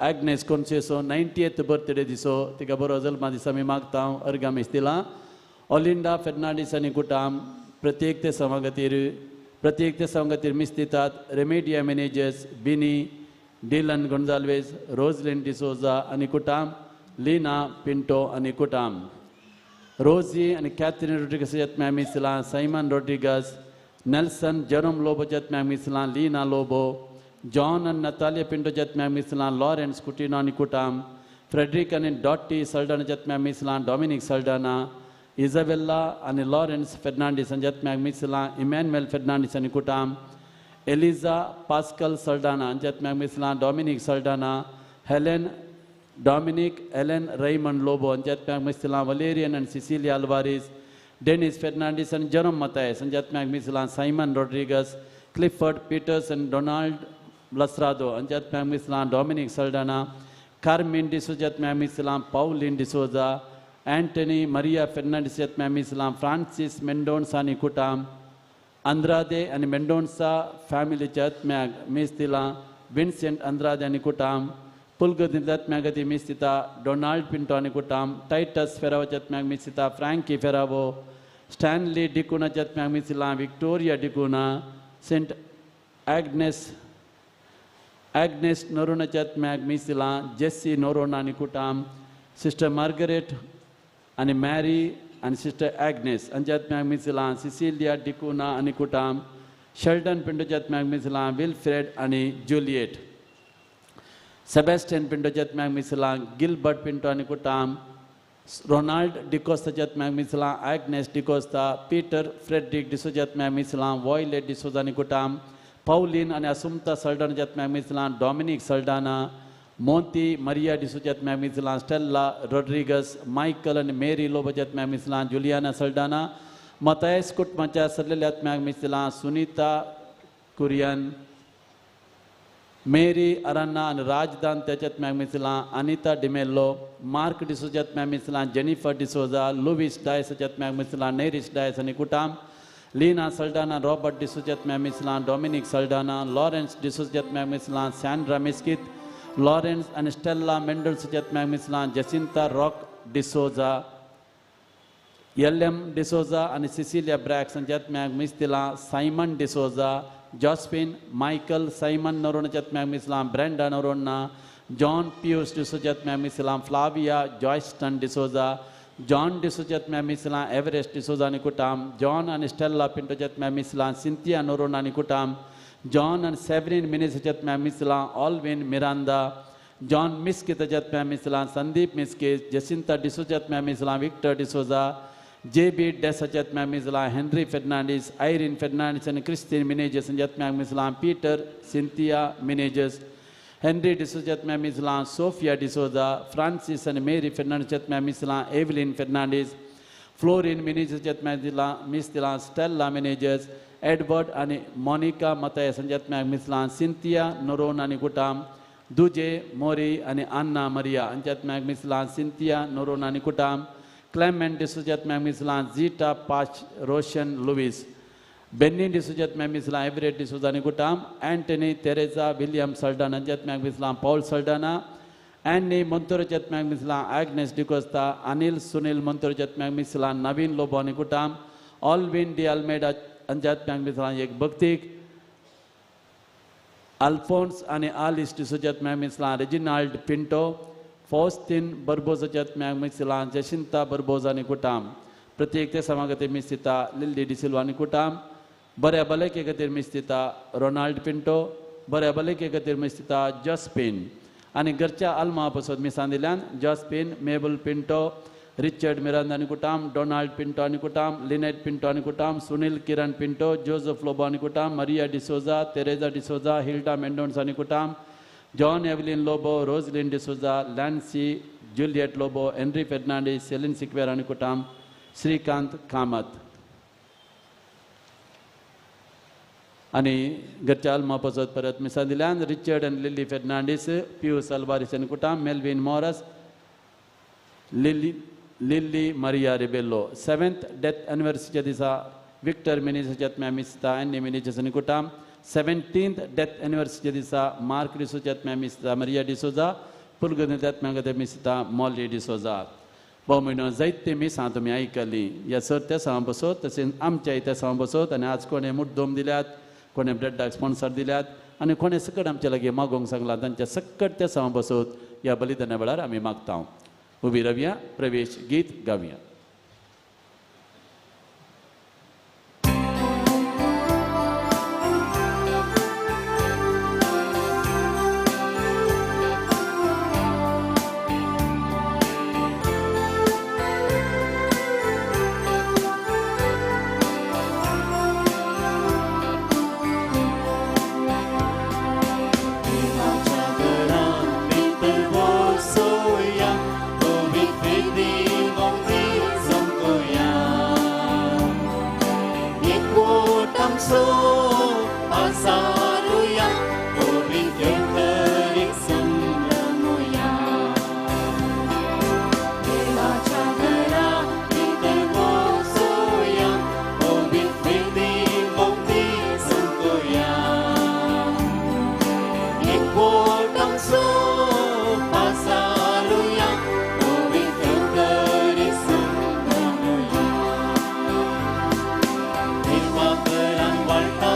Speaker 1: Agnes Conceicao 90th birthday दिसो तिका बरो जल्मा दिसा आमी मागता अर्गामीस दिला ओलिंडा फेर्नांडीस आनी कुटाम प्रत्येक ते समा खातीर मीस दितात रेमेडिया मेनेजस बिनी डिलन गोन्जाल्वेस रोजलिन डिसोजा आनी कुटाम लीना पिंटो आनी कुटाम रोजी आनी कॅथरीन रोड्रिगस जत्म्या मिसला Simon Rodrigues Nelson Jerome Lobo जत्म्या मिसला लीना लोबो जॉन आनी नतालिया पिंटो जत्म्या मिसला लॉरेन्स कुटिनो आनी कुटाम फ्रेडरिक आनी डॉटी सल्डाना जत्म्या मिसला डॉमिनिक सल्डाना इजाबेल्ला आनी लॉरेन्स फेर्नांडीस जत्म्याक मिसला इमॅन्युएल फेर्नांडीस आनी कुटाम एलिजा पास्कल सल्डाना जत्म्याक मिसला Dominic Saldanha Helen Dominic Ellen Raymond Lobo जत्म्याक मिसला वलेरियन आनी सिसिलिया अल्वारिस डेनिस फेर्नांडीस आनी जेरोम मतायस जत्म्याक मिसला साइमन रॉड्रिगस क्लिफर्ड पीटर्स आनी डोनाल्ड लसरादो जत्म्याक मिसला डॉमिनिक सल्डाना कार्मिन डिसो जत्म्याक मिसला Pauline D'Souza Antony Maria Fernandes जत्म्याक मिसला फ्रांसीस मेंडोन्सा आनी कुटाम अंद्रादे आनी मेंडोन्सा फॅमिली जत्म्याक मीस दिला विन्सेंट अंद्रादे आनी कुटाम पुलगदी जत्म्याक ती मीस दिता डोनाल्ड पिंटो आनी कुटाम टाइटस फेरावो जत्म्याक मीस दिता फ्रँकी फेरावो स्टॅनली डिकुना जत्म्याक मीस दिला विक्टोरिया डिकुना सेंट एग्नेस नोरोना जत्म्याक मीस दिला जेसी नोरोना आनी कुटाम सिस्टर मार्गरेट आनी मॅरी आनी सिस्टर एग्नेस आनी जत्म्याक मिसला सिसिलिया डिकुना आनी कुटाम शेल्डन पिंटो जत्म्याक मिसला विल्फ्रेड आनी जुलिएट सेबॅस्टियन पिंटो जत्म्याक मिसला गिलबर्ट पिंटो आनी कुटाम रोनाल्ड डिकोस्ता जत्म्याक मिसला Agnes D'Costa Peter Frederick D'Souza जत्म्याक मिसला वॉयलेट डिसोजा आनी कुटाम Pauline आणि Assumpta Saldanaच्यात मॅगमिसलां डॉमिनिक सल्डाना मोंती मरिया डिसूच्यात मॅगमिसलां स्टेल्ला रॉड्रिगस मायकल आणि मेरी लोबोच्यात मॅगमिसलां जुलियाना सल्डाना मतायस कुटुंबाच्या सरलेल्यात मॅगमिसलां सुनीता कुरियन मेरी अरान्ना आणि राजदान त्याच्यात मॅगमिसलां अनिता डिमेल्लो मार्क डिसूच्यात मॅगमिसलां जेनिफर डिसोजा लुविस डायसच्यात मॅगमिसलां नेरिस डायस आणि कुटाम लीना सल्डाना रॉबर्ट डिसूच्यात मॅगमिसलां डॉमिनिक सल्डाना लॉरेन्स डिसूच्यात मॅगमिसलां सॅन्ड्रा मिस्कित लॉरेन्स आणि स्टेल्ला मेंडल्सच्यात मॅगमिसलां Jacinta Rock D'Souza L M. D'Souza आणि सिसिलिया ब्रॅक्स यांच्यात मॅगमिसलां Simon D'Souza Jospin Michael Simon नोरोनाच्यात मॅगमिसलां ब्रँडा नोरोना जॉन पियुस डिसोजात मॅगमिसलां फ्लाविया जॉयस्टन डिसोजा जॉन डिसोजात मॅगमिसलां एव्हरेस्ट डिसोजा आणि कुटाम जॉन आणि स्टेल्ला पिंटोच्यात मॅगमिसलां सिंथिया नोरोना आणि कुटाम जॉन आणि सेव्हरिन मिनेसच्यात मॅगमिसलां ऑल्विन मिरांदा जॉन मिस्किताच्यात मॅगमिसलां संदीप मिस्किस जसिंता डिसोजात मॅगमिसलां विक्टर डिसोजा जे.बी. डेसाच्यात मॅगमिसलां हेनरी फेर्नांडीस आयरिन फेर्नांडीस आणि क्रिस्टीन मिनेजस यांच्यात मॅगमिसलां पीटर सिंथिया मिनेजस हेनरी डिसोजात मॅगमिसलां सोफिया डिसोजा फ्रांसिस आणि मेरी फेर्नांडीसच्यात मॅगमिसलां एव्हलिन फेर्नांडीस फ्लोरिन मिनेजसच्यात मॅगमिसलां स्टेल्ला मिनेजस एडवर्ड आणि मॉनिका मतायस यांच्यात मॅगमिसलां सिंथिया नोरोन आणि कुटाम दुजे मोरी आणि आन्ना मरिया यांच्यात मॅगमिसलां सिंथिया नोरोन आणि कुटाम क्लेमेंट डिसूजात मॅगमिसलां झीटा पाच Roshan Lewis Benny डिसूजात मॅगमिसलां Everett D'Souza आणि कुटाम अँटनी तेरेसा विलियम सल्डाना यांच्यात मॅगमिसलां पॉल सल्डाना अँनी मोंतोरोच्यात मॅगमिसलां ॲग्नेस डिकोस्ता अनिल सुनील मोंतोरोच्यात मॅगमिसलां नवीन लोबो आणि कुटाम ऑल्विन डी अल्मेडा यांच्यात मॅगमिसलां एक भक्तीक अल्फोन्स आणि आलिस डिसूजात मॅगमिसलां रेजिनाल्ड पिंटो फॉस्टिन बर्बोजाच्यात मॅगमिसलां जसिंता बर्बोजा आणि कुटाम प्रत्येक ते समागते मिस्तिता लिल्ली डिसिल्वा आणि कुटाम बऱ्या भलायके खातीर मिस्तिता रोनाल्ड पिंटो बऱ्या भलायके खातीर मिस्तिता जॉस्पिन आणि घरच्या आल्मा पासून मिसां दिल्यान Jospin Mabel Pinto Richard Miranda आणि कुटाम डोनाल्ड पिंटो आणि कुटाम लिनेट पिंटो आणि कुटाम सुनील किरण पिंटो जोझफ लोबो आणि कुटाम Maria D'Souza Teresa D'Souza Hilda Mendonca आणि कुटाम John Evelyn Lobo Roslyn D'Souza Lancy Juliet Lobo Henry Fernandes Celine Sequeira आणि कुटाम श्रीकांत कामत आणि घरच्या आल्मा पासून परत मिसां दिल्यान रिचर्ड आणि लिली फेर्नांडीस पियुस अल्वारिस आणि कुटाम Melwyn Moras Lily Maria Rebello 7th death एनिव्हर्सरीच्या दिसा विक्टर मिनेजसच्यात मॅगमिसलां अँनी मिनेजस आणि कुटाम 17th डेथ एनिव्हर्सरीच्या दिसा मार्क डिसोजात मॅगमिसलां मरिया डिसोजा पुलगोंदेंतांत मॅगमिसलां मिस्ता मॉली डिसोजा भोवमयनो जायते मिसां तुमी आयकलीं ह्या सर्त्या सवां बसोत तशेंच आमच्या इत्या सवां बसोत आनी आज कोणें मुड्डोम दिल्यात कोणें ब्रेडाक स्पॉन्सर दिल्यात आनी कोणें सकट आमच्या लागीं मागोवंक सांगलां तांच्या सकट त्या सवां बसोत ह्या बलिदाना वेळार आमी मागता उबी रावया प्रवेश गीत गावया
Speaker 3: Walta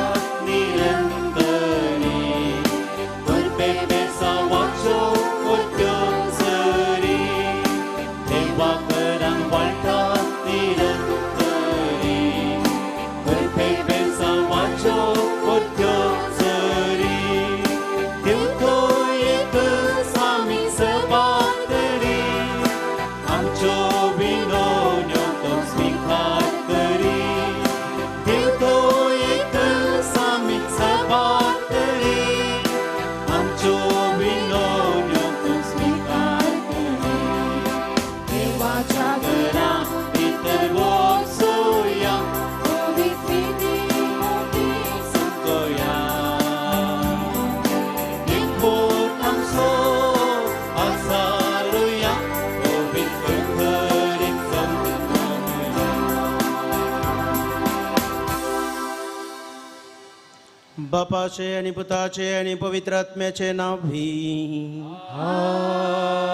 Speaker 2: बापाचे आणि पुताचे आणि पवित्र आत्म्याचे नावी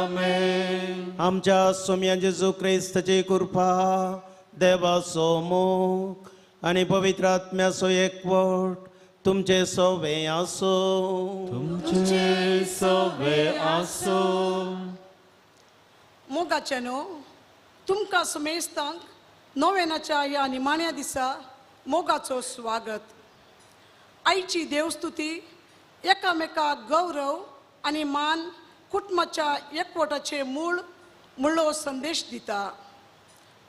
Speaker 3: आमेन.
Speaker 2: आमच्या सोम्या जेजू ख्रिस्ताची कृपा देवाचो मोग आणि पवित्र आत्म्याचो एकवट तुमचे सोवे आसो.
Speaker 3: तुमचे सवे आसो.
Speaker 4: मोगाचेनो तुमकां समेस्तांक नोवेनाच्या ह्या निमाण्या दिसा मोगाचो स्वागत. आयची देवस्तुती एकामेकाक गौरव आनी मान कुटुंबाच्या एकवटाचे मूळ म्हणलो संदेश दिता.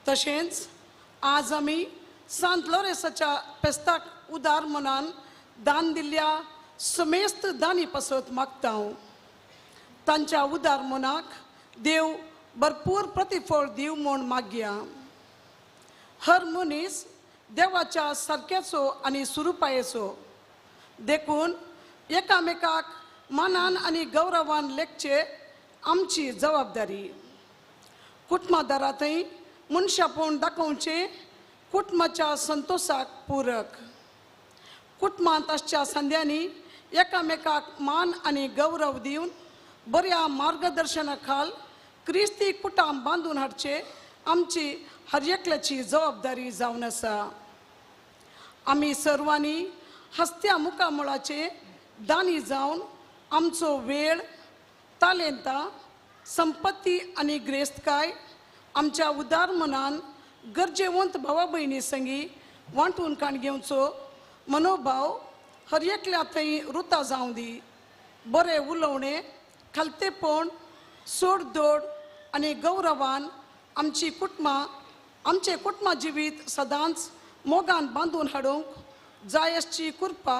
Speaker 4: तशेंच आज आमी सांत लोरेसाच्या पेस्ताक उदार मनान दान दिल्ल्या समेस्त दानी पासत मागता. तांच्या उदार मनाक देव भरपूर प्रतिफळ दिव म्हूण मागया. हर मनीस देवाच्या सारक्याचो आनी सुरूपायेचो देखून एकामेकाक मानान आनी गौरवान लेखचे आमची जबाबदारी. कुटुंबादारांतय मनशापूण दाखोवचे कुटुंबाच्या संतोशाक पूरक. कुटुंबांत आसच्या संध्यांनी एकामेकाक मान आनी गौरव दिवन बऱ्या मार्गदर्शना खाल क्रिस्ती कुटुंब बांदून हाडचे आमची हर एकल्याची जबाबदारी जावन आसा. आमी सर्वांनी हस्त्या मुखामळाचे दानी जावन आमचो वेळ, तालेंतां, संपत्ती आनी ग्रेस्तकाय आमच्या उदार मनान गरजेवंत भावा भयणी संगी वांटून काण घेवचो मनोभाव हर एकल्या थंय रुतां जावं दी. बरें उलोवणें, खालतेपण, सोडदोड आनी गौरवान आमची कुटुंबां आमचे कुटुंबा जिवीत सदांच मोगान बांदून हाडूंक जाय अशी कृपा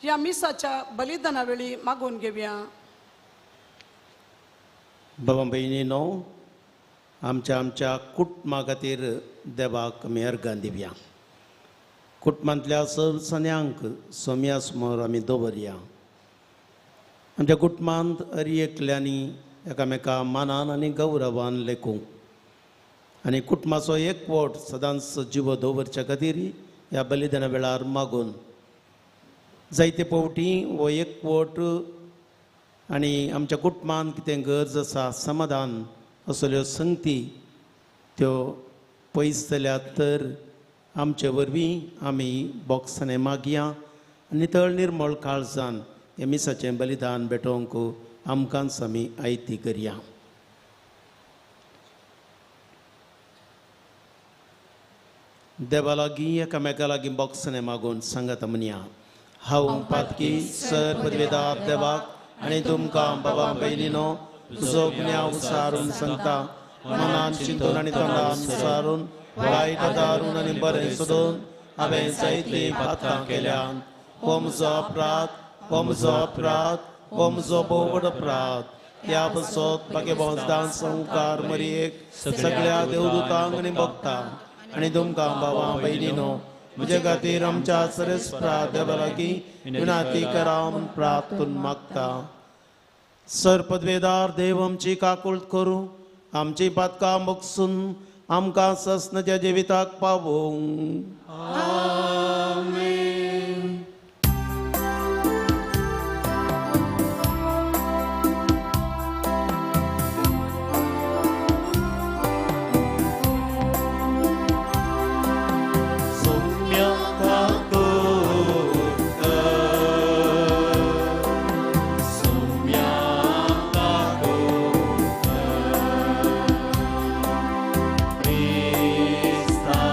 Speaker 4: ह्या मिसाच्या बलिदाना वेळी मागून घेवया.
Speaker 2: बाबा भयणीनो, आमच्या कुटुंबा खातीर देवाक आमी अर्गां दिवया. कुटुंबांतल्या सन्यांक सोम्या समोर आमी दवरया. आमच्या कुटुंबांत हर एकल्यांनी एकामेका मानान आनी गौरवान लेखूंक आनी कुटुंबाचो एकवट सदांच जिवो दवरच्या खातीर ह्या बलिदाना वेळार मागून जायते फावटी हो एकवट आनी आमच्या कुटुंबांत कितें गरज आसा, समाधान असल्यो संगती त्यो पयस जाल्यात तर आमचे वरवीं आमी बॉक्सांनी मागया. नितळ निर्मळ काळजान हे मिसाचें बलिदान भेटोवंक आमकांच आमी आयती करया. देवा लागीं एकामेका लागीं बॉक्सांनी मागून सांगात म्हणया. हांव पातकी सर पदवेदार देवाक आनी तुमकां बाबा भयणीनो तुजो गुन्यांव सारून सांगता. मनान चिंतून आनी तोंडान सारून वायट दारून आनी बरें सोदून हांवें जायतीं पातकां केल्यान. हो म्हजो अपराध, हो म्हजो अपराध, हो म्हजो बोवड अपराध. ह्या बसत बागे बोजदान संवकार मरयेक सगळ्या देवदूतांक आनी भक्तांक आनी तुमकां बाबा भयणीनो म्हजे खातीर आमच्या सरस्प्रा देवा लागीं विनाती करा म्हूण प्रार्थून मागता. सर पदवेदार देव आमची काकूळट करूं, आमची पातकां मोगसून आमकां ससनाच्या जिविताक पावोवंक.
Speaker 3: Krista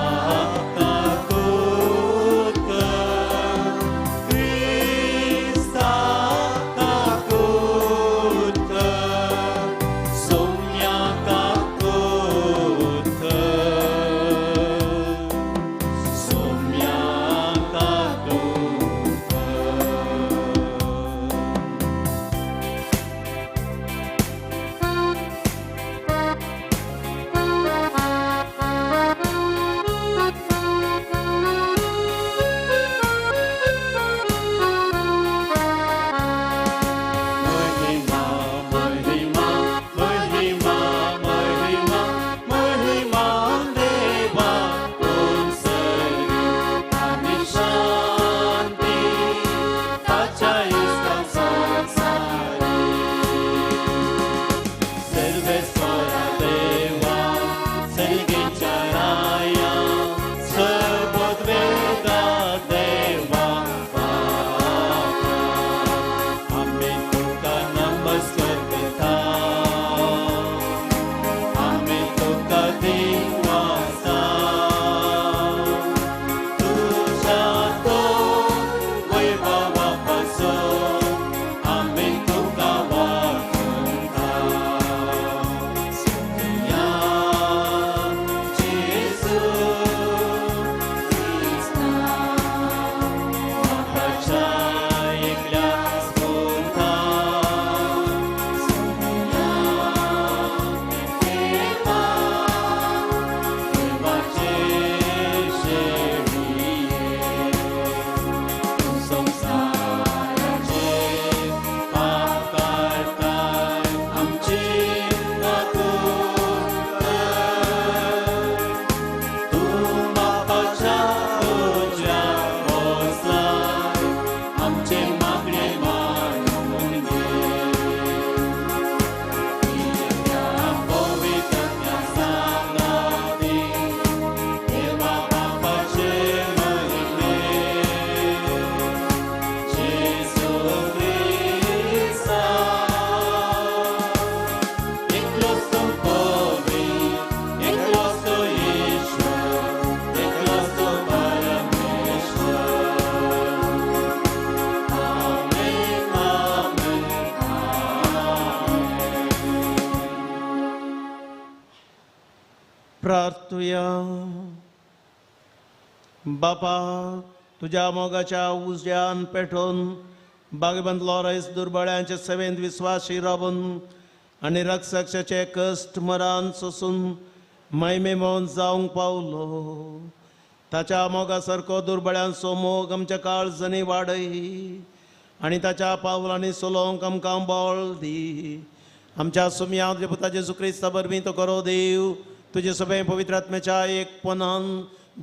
Speaker 2: प्रार्थुया. बापा, तुझ्या मोगाच्या उजड्यान पेटोवन बागेबंद लॉरेन्स दुर्बळ्यांच्या सेवेंत विस्वासी राबून आनी रक्षकाचे कश्ट मरान सोसून मैमेमोन जावंक पावलो. ताच्या मोगा सारको दुर्बळ्यांचो मोग आमच्या काळजनी वाडय आनी ताच्या पावलांनी चलोवंक आमकां बळ दी. आमच्या सुमया तुज्या पुता जेजू क्रिस्ता वरवीं तो करो देव तुजे सगळे पवित्र आत्म्याच्या एकपणान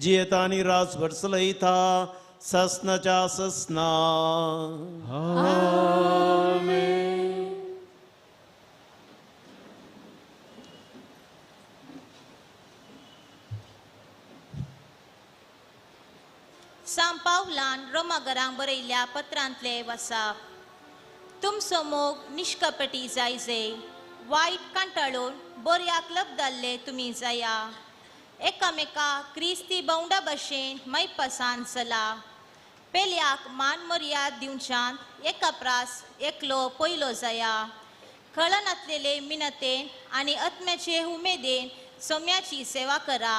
Speaker 2: जियेता आनी राजभर चलयता ससनाच्या ससना.
Speaker 5: सांत पावलान रोमागरांक बरयल्ल्या पत्रांतले वसाप. तुमचो मोग निश्कपटी जायजे, वायट कांटाळून बऱ्याक लबदाल्ले तुमी जाया. एकामेकाक क्रिस्ती बौंडा भशेन मैपसान चला. पेल्याक मान मर्याद दिवच्यान एकाप्रास एकलो पयलो जाया. खळनातलेले मिनतेन आनी आत्म्याचे उमेदेन सोम्याची सेवा करा.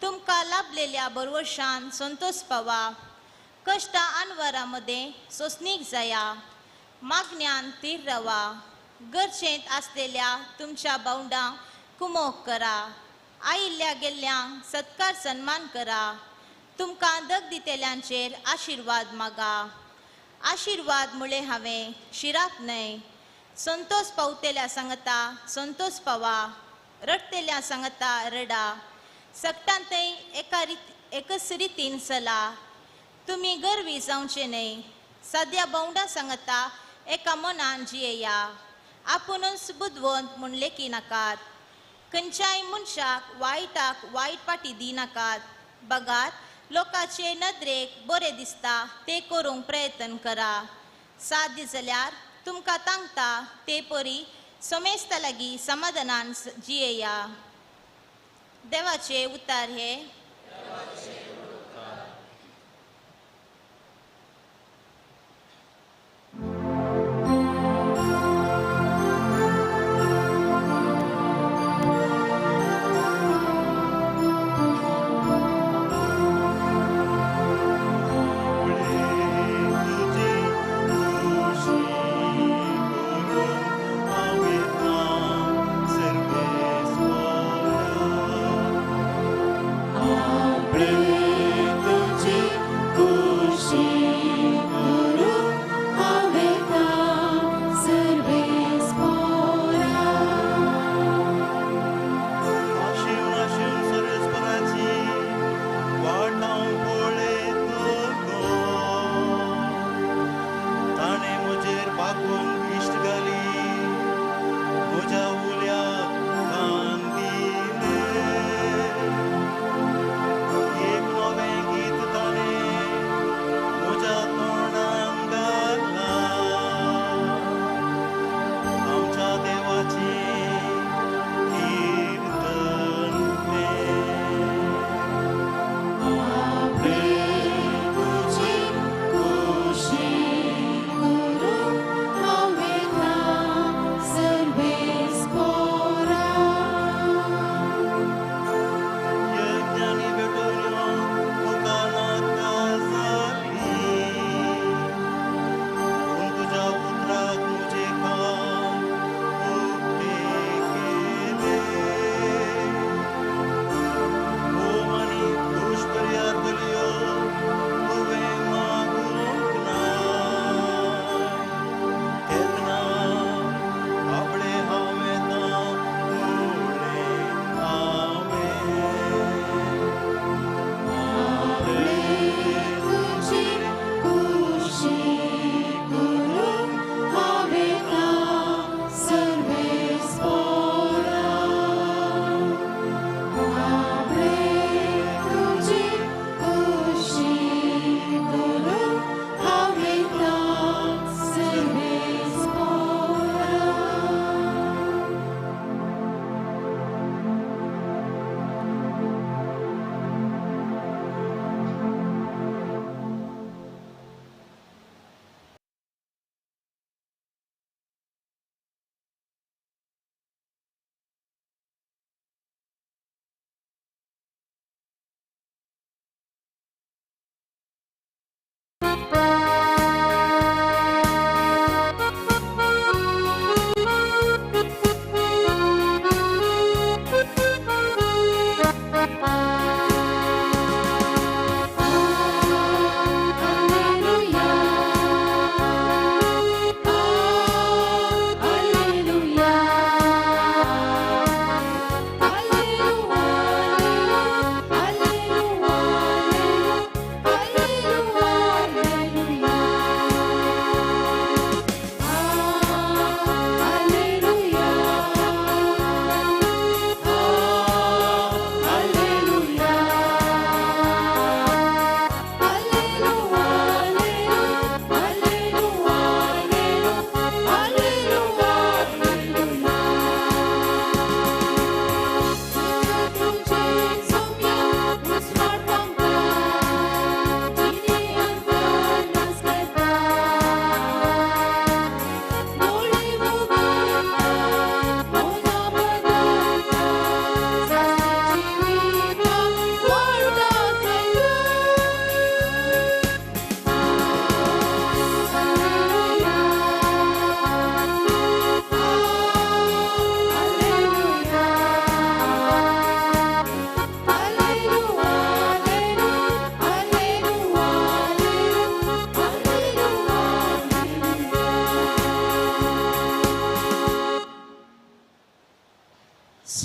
Speaker 5: तुमकां लाभलेल्या बरवर्षान संतोष पावा. कश्टा आनवारा मदें सोसणीक जाया. मागण्यान तीर रावा. गरजेंत आसलेल्या तुमच्या बावंडांक कुमोग करा. आयिल्ल्या गेल्ल्यांक सत्कार सन्मान करा. तुमकां दग दितेल्यांचेर आशिर्वाद मागा. आशिर्वाद मुळे हांवें शिराक न्हय. संतोष पावतेल्या सांगता संतोष पावा. रडतेल्या सांगता रडा. सकटांतय एकच रितीन चला. तुमी गर्वी जावचे न्हय. सद्या बौंडा सांगता एका मनान जियेया. आपुणूच बुदवंत म्हूण लेखी नाकात. खंयच्याय मनशाक वायटाक वायट पाटी दिनाकात. बगात, लोकांचे नदरेक बरें दिसता ते करूंक प्रयत्न करा. साध्य जाल्यार तुमकां तांगता ते परी समेस्ता लागीं समाधानान जियेया. देवाचे उतार हे.
Speaker 3: Amen.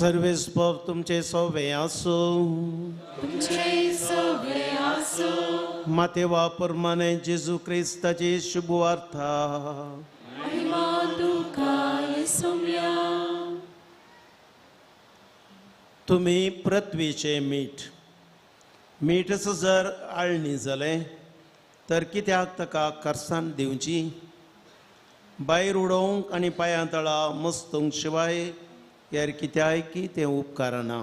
Speaker 2: सर्वेस्पव तुमचे सवे आसो
Speaker 3: तुमचे सगळे आसो
Speaker 2: मातेवा परमाने जेजू क्रिस्ताची शुभवार्ता
Speaker 3: महिमा तुका येसुम्या
Speaker 2: तुम्ही पृथ्वीचे मीठच जर आळणी जाले तर कित्याक ताका करसाण दिवची भायर उडोवंक आनी पांयां तळा मस्तूंक शिवाय यार कित्याय की तें उपकारना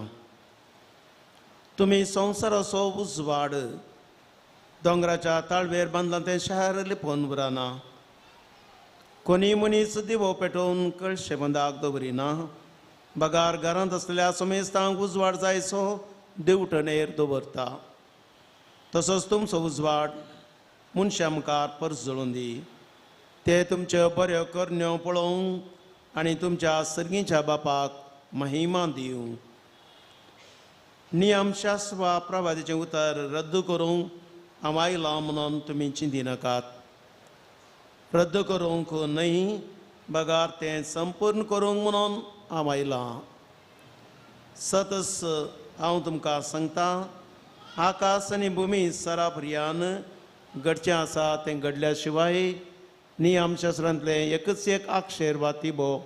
Speaker 2: तुम्ही संवसाराचो उजवाड दोंगराच्या ताळवेर बांदलां तें शार लिपोवन उरना कोणी मनीस दिवो पेटोवन कळशे बंदाक दवरिना बगार घरांत असलेल्या समेस्तांक उजवाड जायसो दिवटणेर दवरता तसोच तुमचो उजवाड मनशां मुखार परजळून दी ते तुमच्यो बऱ्यो करण्यो पळोवंक आनी तुमच्या सर्गीच्या बापाक महिमा दिवं नियम शास्त्र वा प्रवादीचें उतर रद्द करूंक हांव आयलां म्हणून तुमी चिंती नाकात रद्द करूंक न्हय बगार तें संपूर्ण करूंक म्हणून हांव आयलां सतस हांव तुमकां सांगतां आकाश आनी भुमी सरापर्यान घडचें आसा तें घडल्या शिवाय नियम शास्त्रांतले एकच एक अक्षर वा तिबो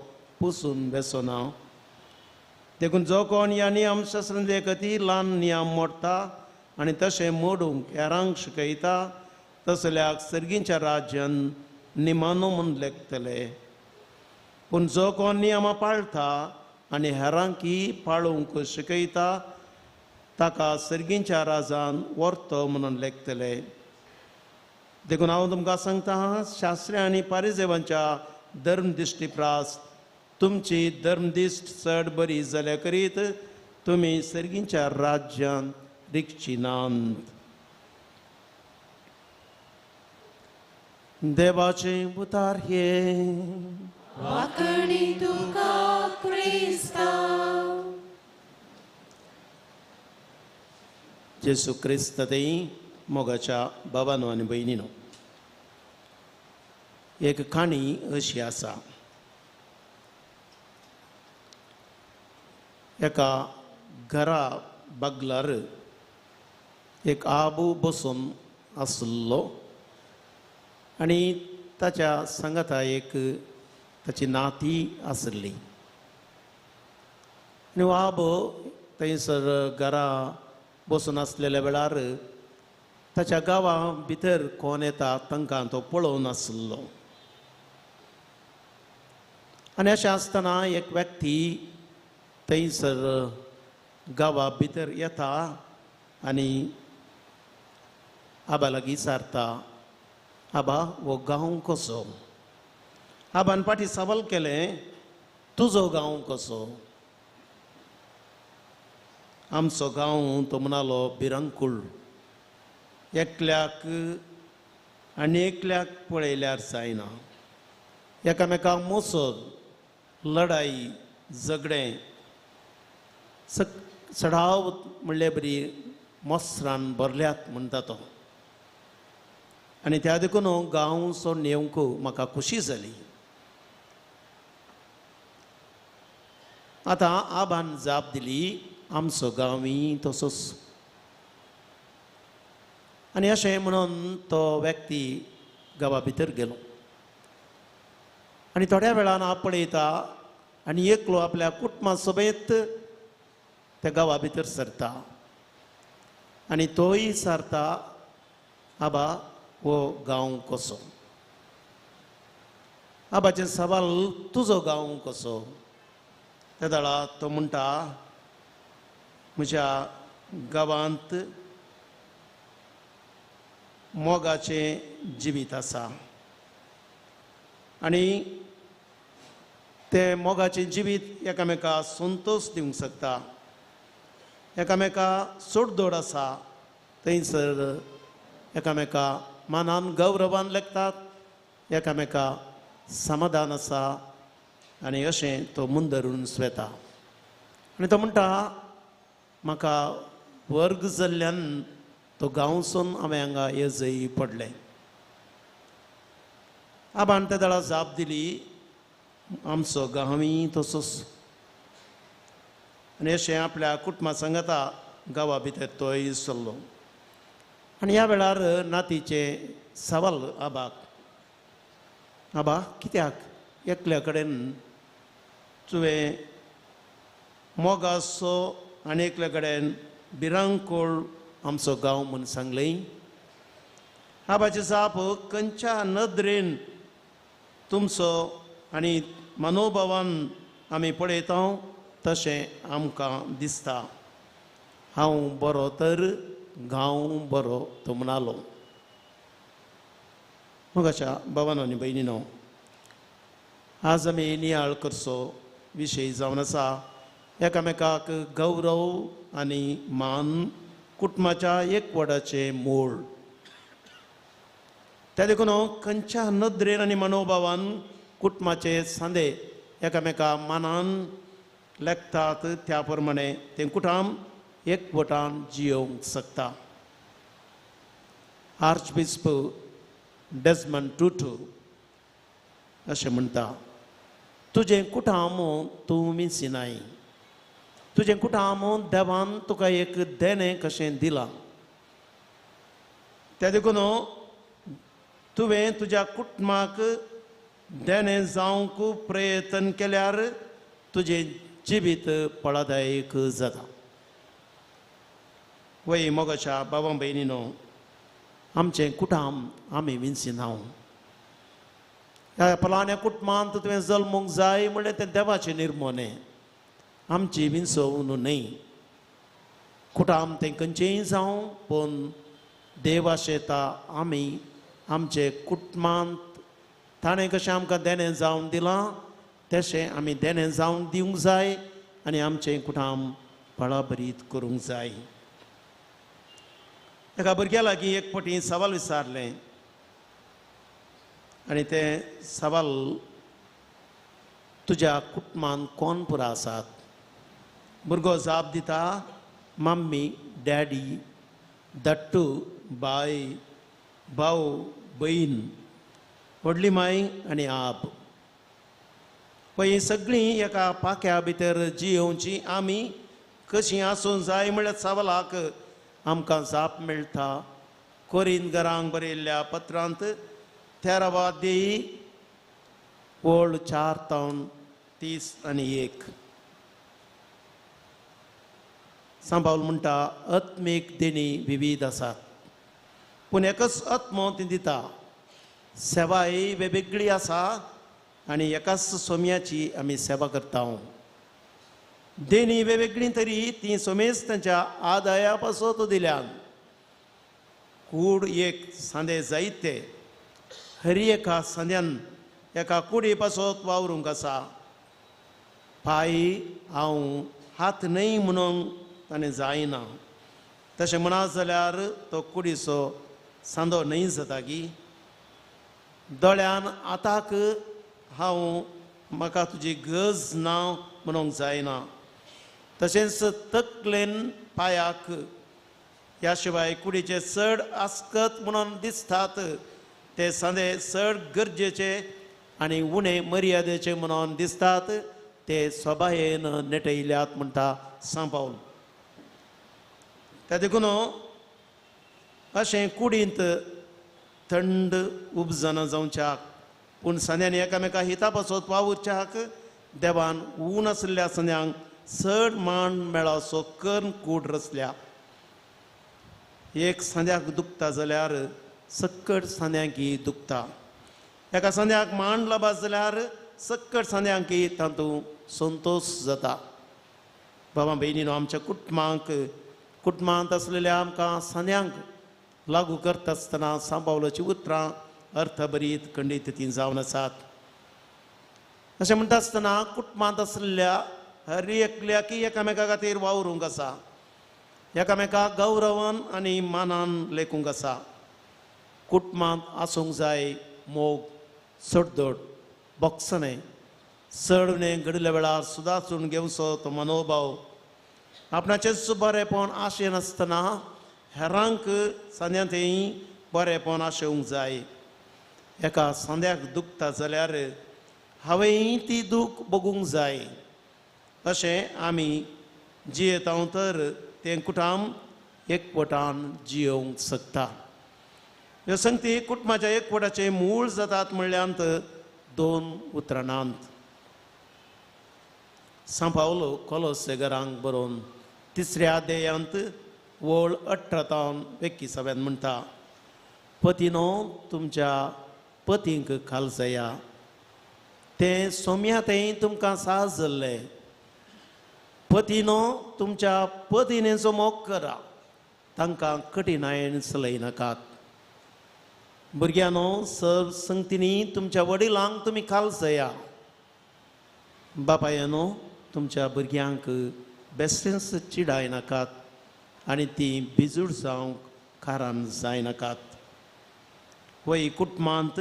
Speaker 2: पुसून बेसोना देखून जो कोण ह्या नियम शास्त्रांतले अती ल्हान नियम मोडटा आनी तशें मोडूंक हेरांक शिकयता तसल्याक सर्गीच्या राज्यान निमानो म्हूण लेखतले पूण जो कोण नियमां पाळटा आनी हेरांकय पाळूंक शिकयता ताका सर्गीच्या राजान व्हरतो म्हणून लेखतले देखून हांव तुमकां सांगतां शास्त्री आनी पारिजेवांच्या धर्मदिश्टी प्रास तुमची धर्मदिश्ट चड बरी जाल्या करीत तुमी सर्गीच्या राज्यान रिक्षी नांत देवाचें उतार हे
Speaker 3: वाकणी तुका क्रिस्ता
Speaker 2: जेसू क्रिस्त तेई मोगाच्या बाबांनो आनी भयणीनो एक काणी अशी आसा एका घरा बागलार एक आबू बसून आसलो आनी ताच्या सांगाता एक ताची नाती आसली आनी हो आबो थंयसर घरा बसून आसलेल्या वेळार ताच्या गांवा भितर कोण येता तांकां तो पळोवन आसलो आनी अशें आसतना एक व्यक्ती थंयसर गांवा भितर येता आनी आबा लागीं सारता आबा हो गांव कसो आबान फाटीं सवाल केलें तुजो गांव कसो आमचो गांव तो म्हणालो भिरंकूळ एकल्याक आनी एकल्याक पळयल्यार जायना एकामेकांक मोसत लढाई झगडें सडाव म्हणले बरी मोसरान भरल्यात म्हणटा तो आनी त्या देखून गांव सोडून येवंक म्हाका खुशी जाली आतां आबान जाप दिली आमचो गांवय तसोच आनी अशें म्हणून तो व्यक्ती गांवा भितर गेलो आनी थोड्या वेळान आप पळयता आनी एकलो आपल्या कुटुंबा समेत त्या गांवा भितर सरता आनी तोय सारता आबा हो गांव कसो आबाचे सवाल तुजो गांव कसो त्या दाळा तो म्हणटा म्हज्या गांवांत मोगाचें जिवीत आसा आनी तें मोगाचें जिवीत एकामेकाक संतोश दिवंक शकता एकामेकाक सोडदोड आसा थंयसर एकामेका मानान गौरवान लेखतात एकामेकाक समाधान आसा आनी अशें तो मुंदरून स्वेता आनी तो म्हणटा म्हाका वर्ग जाल्ल्यान तो गांवसून हांवें हांगा येजई पडलें आबान त्या दाळा जाप दिली आमचो गांवय तसोच आनी अशें आपल्या कुटुंबा सांगता गांवा भितर तोय चल्लो आनी ह्या वेळार नातीचे सवाल आबाक आबा कित्याक एकल्या कडेन तुवें मोगासो आनी एकल्या कडेन भिरांकोळ आमचो गांव म्हूण सांगलें आबाचे जाप खंयच्या नदरेन तुमचो आनी मनोभावान आमी पळयता तशें आमकां दिसता हांव बरो तर गांव बरो तो म्हणालो मग अशा भावांनो आनी भयणीनो आज आमी नियाळ करचो विशय जावन आसा एकामेकाक गौरव आनी मान कुटुंबाच्या एकवटाचें मूळ त्या देखून खंयच्या नदरेन आनी मनोभावान कुटुंबाचे सांदे एकामेका मानान लेखतात त्या प्रमाणे तें कुटुंब एकवटान जियोंक शकता आर्चबिस्प डेस्मंड टुटू अशें म्हणटा तुजें कुटुंब तूं मिसिनाय तुजें कुटुंब देवान तुका एक देणें कशें दिलां त्या देखून तुवें तुज्या कुटुंबाक देणें जावंक प्रयत्न केल्यार तुजें जिवीत फळदायक जाता वय मोगाच्या भावां भयणीनो आमचें कुटुंब आमी विंसिनाव ह्या फलाण्या कुटुंबांत तुवें जल्मूंक जाय म्हणलें तें देवाचें निर्मोणें आमची विंसवण न्हय कुटुंब तें खंयचेंय जावं पूण देव आशेता आमी आमचे कुटुंबांत ताणें कशें आमकां देणें जावन दिलां तशें आमी देणें जावन दिवंक जाय आनी आमचें कुटुंब बळाबरीत करूंक जाय एका भुरग्या लागीं एक फावटी सवाल विचारलें आनी ते सवाल तुज्या कुटुंबांत कोण पुरो आसात भुरगो जाप दिता मम्मी डॅडी दट्टू बाय भाऊ भयण व्हडली माय आनी आप पळय ही सगळीं एका पाक्या भितर जियोवची आमी कशीं आसूंक जाय म्हळ्यार सवालाक आमकां जाप मेळटा कोरिंथरांक बरयल्ल्या पत्रांत 13वा अध्याय ओळ 4:30-1 सांबावल म्हणटा आत्मीक देणी विविध आसात पूण एकच आत्मो ती दिता सेवा ही वेगवेगळी आसा आनी एकाच सोम्याची आमी सेवा करता देणी वेगवेगळी तरी ती सोमेज तांच्या आदाया पासत दिल्यान कूड एक सांदे जायते हर एका सांद्यान एका कुडी पासत वावरूंक आसा पाय हांव हात न्हय म्हणून ताणें जायना तशें म्हणत जाल्यार तो कुडीचो सांदो न्हय जाता की दोळ्यान आताक हांव म्हाका तुजी गरज ना म्हणूंक जायना तशेंच तकलेन पांयाक ह्या शिवाय कुडीचे चड आस्कत म्हणून दिसतात ते सांदे चड गरजेचे आनी उणे मर्यादेचे म्हणून दिसतात ते स्वभावेन नेटयल्यात म्हणटा सांपावल त्या देखून अशें कुडींत थंड उपजना जावच्याक पूण सांद्यांनी एकामेका हिता पासत वावुरच्याक देवान ऊन आसलेल्या सांद्यांक चड मांड मेळासो कर्ण कूड रचल्या एक सांद्याक दुखता जाल्यार सक्कट सांद्यांकी दुखता एका सांद्याक मांड लाबास जाल्यार सक्कट सांद्यांकी तातूंत संतोश जाता बाबा भयणीनो आमच्या कुटुंबांत असलेल्या आमकां सांद्यांक लागू करता आसतना सांबावलाची उतरां अर्थभरीत खंडीत ती जावन आसात अशें म्हणटा आसतना कुटुंबांत आसलेल्या हर एकल्याकी एकामेका खातीर वावरूंक आसा एकामेकाक गौरवान आनी मानान लेखूंक आसा कुटुंबांत आसूंक जाय मोग सडधड बोगसणें चडणें घडिल्ल्या वेळार सुदारून घेवचो तो मनोभाव आपणाचें बरेंपण आशेनासतना हेरांक सांद्यांतय बरेंपण आशेवंक जाय एका सांद्याक दुखता जाल्यार हांवें ती दूख बगूंक जाय अशें आमी जियेत हांव तर तें कुटाम एकवटान जियोंक शकता. ह्यो संगती कुटुंबाच्या एकवटाचे मूळ जातात म्हणल्यार 2 उतरांत. सांपावलो कोलोसेगरांक बरोवन 3ऱ्या अध्यायांत वळ 18-21 म्हणटा, पतीनो तुमच्या पतींक खालसया, तें सोम्यातय तुमकां साज जाल्ले. पतीनो तुमच्या पतीनेचो मोग करा, तांकां कठिनायेन चलय नाकात. भुरग्यानो सर संगतींनी तुमच्या वडिलांक तुमी खालसया. बापायनो तुमच्या भुरग्यांक बेश्टेच चिडाय नाकात आनी ती बिजूड जावंक कारण जाय नाकात. वय कुटुंबांत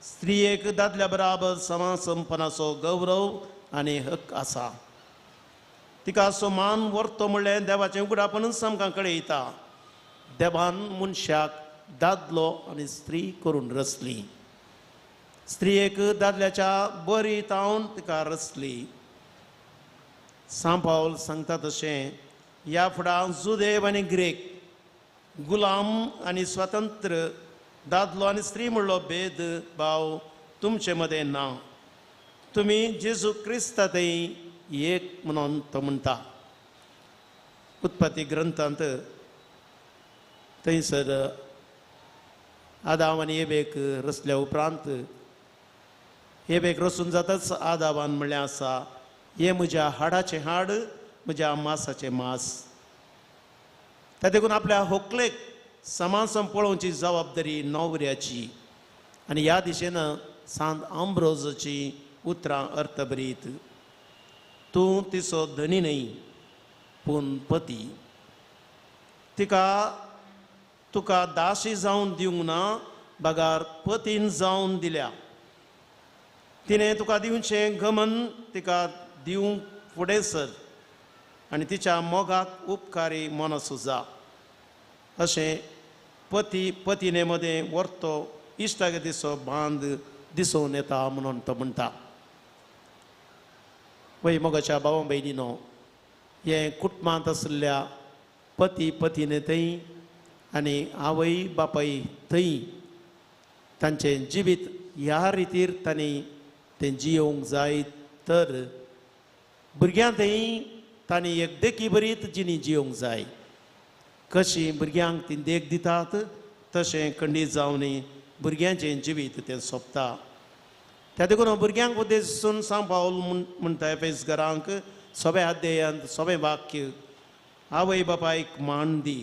Speaker 2: स्त्रियेक दादल्या बराबर समासंपनाचो गौरव आनी हक आसा. तिका असो मान व्हरतो म्हणल्यार देवाचें उगडापणूच आमकां कळयता. देवान मनशाक दादलो आनी स्त्री करून रचली. स्त्रियेक दादल्याच्या बरी तावन तिका रचली. सांपावल सांगता तशें ह्या फुडां जुदेव आनी ग्रेक, गुलाम आनी स्वतंत्र, दादलो आनी स्त्री म्हणलो भेद भाव तुमचे मदें ना. तुमी जेजू क्रिस्तांतय एक म्हणून तो म्हणटा. उत्पत्ती ग्रंथांत थंयसर आदाम आनी एबेक रचल्या उपरांत एबेक रचून जाताच आदामान म्हणलें आसा, हे म्हज्या हाडाचें हाड, म्हज्या मांसाचें मांस. त्या देखून आपल्या व्हंकलेक समासन पळोवची जबाबदारी न्हवऱ्याची. आनी ह्या दिशेन सांत आंब्रोजाची उतरां अर्थ बरीत. तूं तिचो धनी न्हय पूण पती. तुका दाशी जावन दिवंक ना, बागार पतीन जावन दिल्या. तिणें तुका दिवचें गमन तिका दिवंक फुडें सर आनी तिच्या मोगाक उपकारी मन सुजा. अशें पती पतीने मदें व्हरतो इश्टागतीचो बांद दिसून येता म्हणून तो म्हणटा. वय मोगाच्या भावा भयणीनो, हें कुटुंबांत आशिल्ल्या पती पतीने थंय आनी आवय बापाय थंय तांचें जिवीत ह्या रितीर तांणी तें जियोंक जाय. तर भुरग्यां थंय तांणी एक देखी बरीत जिणी जियोंक जाय. कशी भुरग्यांक ती देख दितात तशें खंडीत जावन भुरग्यांचें जिवीत तें सोंपता. त्या देखून भुरग्यांक उद्देशून सांपावल म्हणटा एफेसकारांक 6व्या अध्यायांत 6वें वाक्य, आवय बापायक मान दी.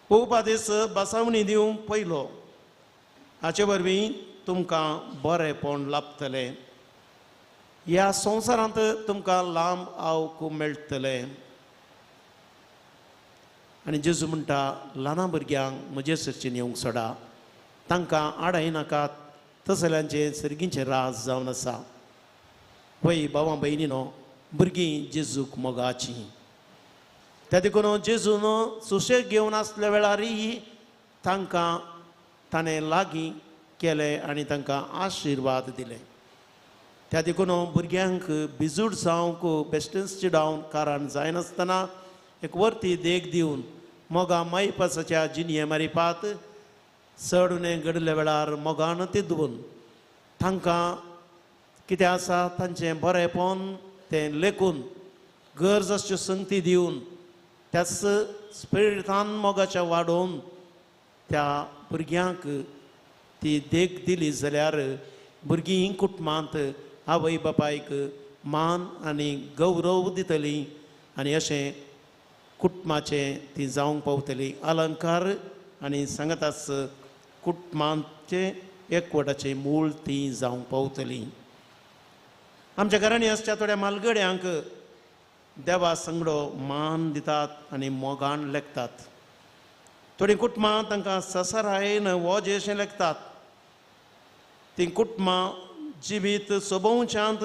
Speaker 2: उपदेश बसावणी दिवंक पयलो, हाचे वरवीं तुमकां बरेंपण लाभतलें. ह्या संवसारांत तुमकां लांब आवक मेळटलें. आनी जेजू म्हणटा, ल्हान भुरग्यांक म्हजे सरचेन येवंक सोडा, तांकां आडाय नाकात, तसल्यांचें सर्गीचें राज जावन आसा. वय भावां भयणीनो, भुरगीं जेजूक मोगाचीं. त्या देखून जेजून सुशेग घेवन आसल्या वेळारय तांकां ताणें लागीं केलें आनी तांकां आशिर्वाद दिले. त्या देखून भुरग्यांक बिजूड जावंक बेश्टेच चिडावन कारण जायनासतना एक वर्ती देख दिवन मोगा मायपासाच्या जिनये मारिपात चड उणें घडल्या वेळार मोगान तिदून तांकां कितें आसा तांचें बरेंपण तें लेखून गरज अश्यो संगती दिवन त्याच स्पिरिटान मोगाच्या वाडोवन त्या भुरग्यांक ती देख दिली जाल्यार भुरगीं कुटुंबांत आवय बापायक मान आनी गौरव दितलीं आनी अशें कुटुंबाचें ती जावंक पावतली. अलंकार आनी सांगताच कुटुंबांचे एकवटाचें मूळ ती जावंक पावतली. आमच्या घरांनी असच्या थोड्या मालगड्यांक देवा संगडो मान दितात आनी मोगान लेखतात. थोडीं कुटुंबां तांकां ससरायेन वोजे अशें लेखतात. तीं कुटुंबां जिवीत सोबोवच्यांत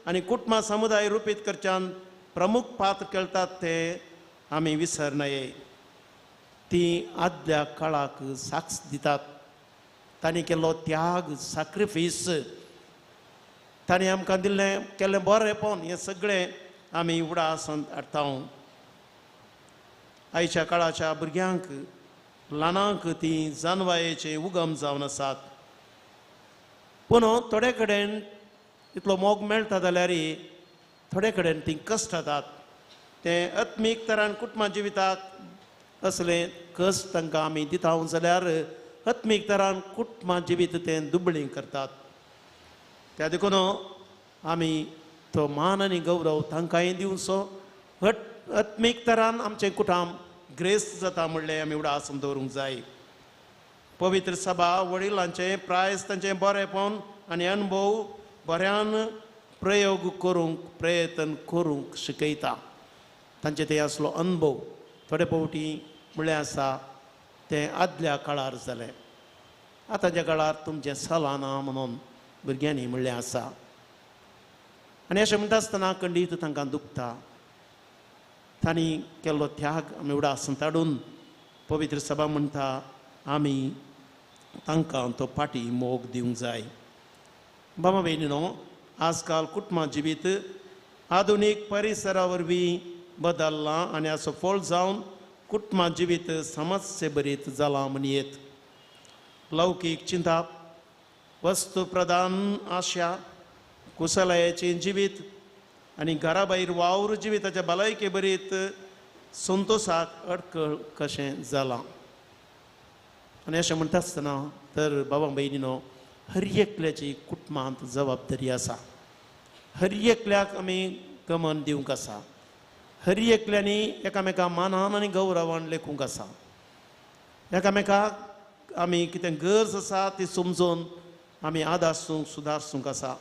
Speaker 2: आनी कुटुंबां समुदाय रुपीत करच्यांत प्रमुख पात्र खेळटात ते आमी विसरनाये. तीं आदल्या काळाक साक्ष दितात. तांणी केल्लो त्याग, सॅक्रिफीस, तांणी आमकां दिल्लें केल्लें बरेंपण हें सगळें आमी उडास हाडटा आयच्या काळाच्या भुरग्यांक ल्हानांक ती जानवायेचे उगम जावन आसात पूण थोडे कडेन इतलो मोग मेळटा जाल्यार थोडे कडेन ती कश्ट जातात ते आत्मीक तरान कुटुंबा जिविताक असले कश्ट तांकां आमी दिता जाल्यार आत्मीक तरान कुटुंबा जिवीत तें दुबळी करतात त्या देखून आमी तो मान आनी गौरव तांकांय दिवचो आत्मीक तरान आमचें कुटुंब ग्रेस जाता म्हणलें आमी उडास दवरूंक जाय पवित्र सभा वडिलांचें प्रायस तांचें बरेंपण आनी अनुभव बऱ्यान प्रयोग करूंक प्रयत्न करूंक शिकयता तांचे ते असलो अनुभव थोडे फावटी म्हणलें आसा तें आदल्या काळार जालें आतांच्या काळार तुमचें सालाना म्हणून भुरग्यांनी म्हणलें आसा आनी अशें म्हणटा आसतना खंडीत तांकां दुखता तांणी केल्लो त्याग आमी उडासन ताडून पवित्र सभा म्हणटा आमी तांकां तो फाटी मोग दिवंक जाय बाबा भयणीनो आजकाल कुटुंबा जिवीत आधुनीक परिसरा वरवीं बदल्लां आनी हाचो फळ जावन कुटुंबा जिवीत समस्ये भरीत जालां म्हणयेत लौकीक चिंता वस्तू प्रधान आशा कुशलयाचें जिवीत आनी घरा भायर वावर जिविताच्या भलायके बरीत संतोशाक अडखळ कशें जालां आनी अशें म्हणटा आसतना तर बाबा भयणीनो हर एकल्याची कुटुंबांत जबाबदारी आसा हर एकल्याक आमी गमन दिवंक आसा हर एकल्यांनी एकामेका मानान आनी गौरवान लेखूंक आसा एकामेकाक आमी कितें गरज आसा ती समजून आमी आदासूंक सुदारसूंक आसा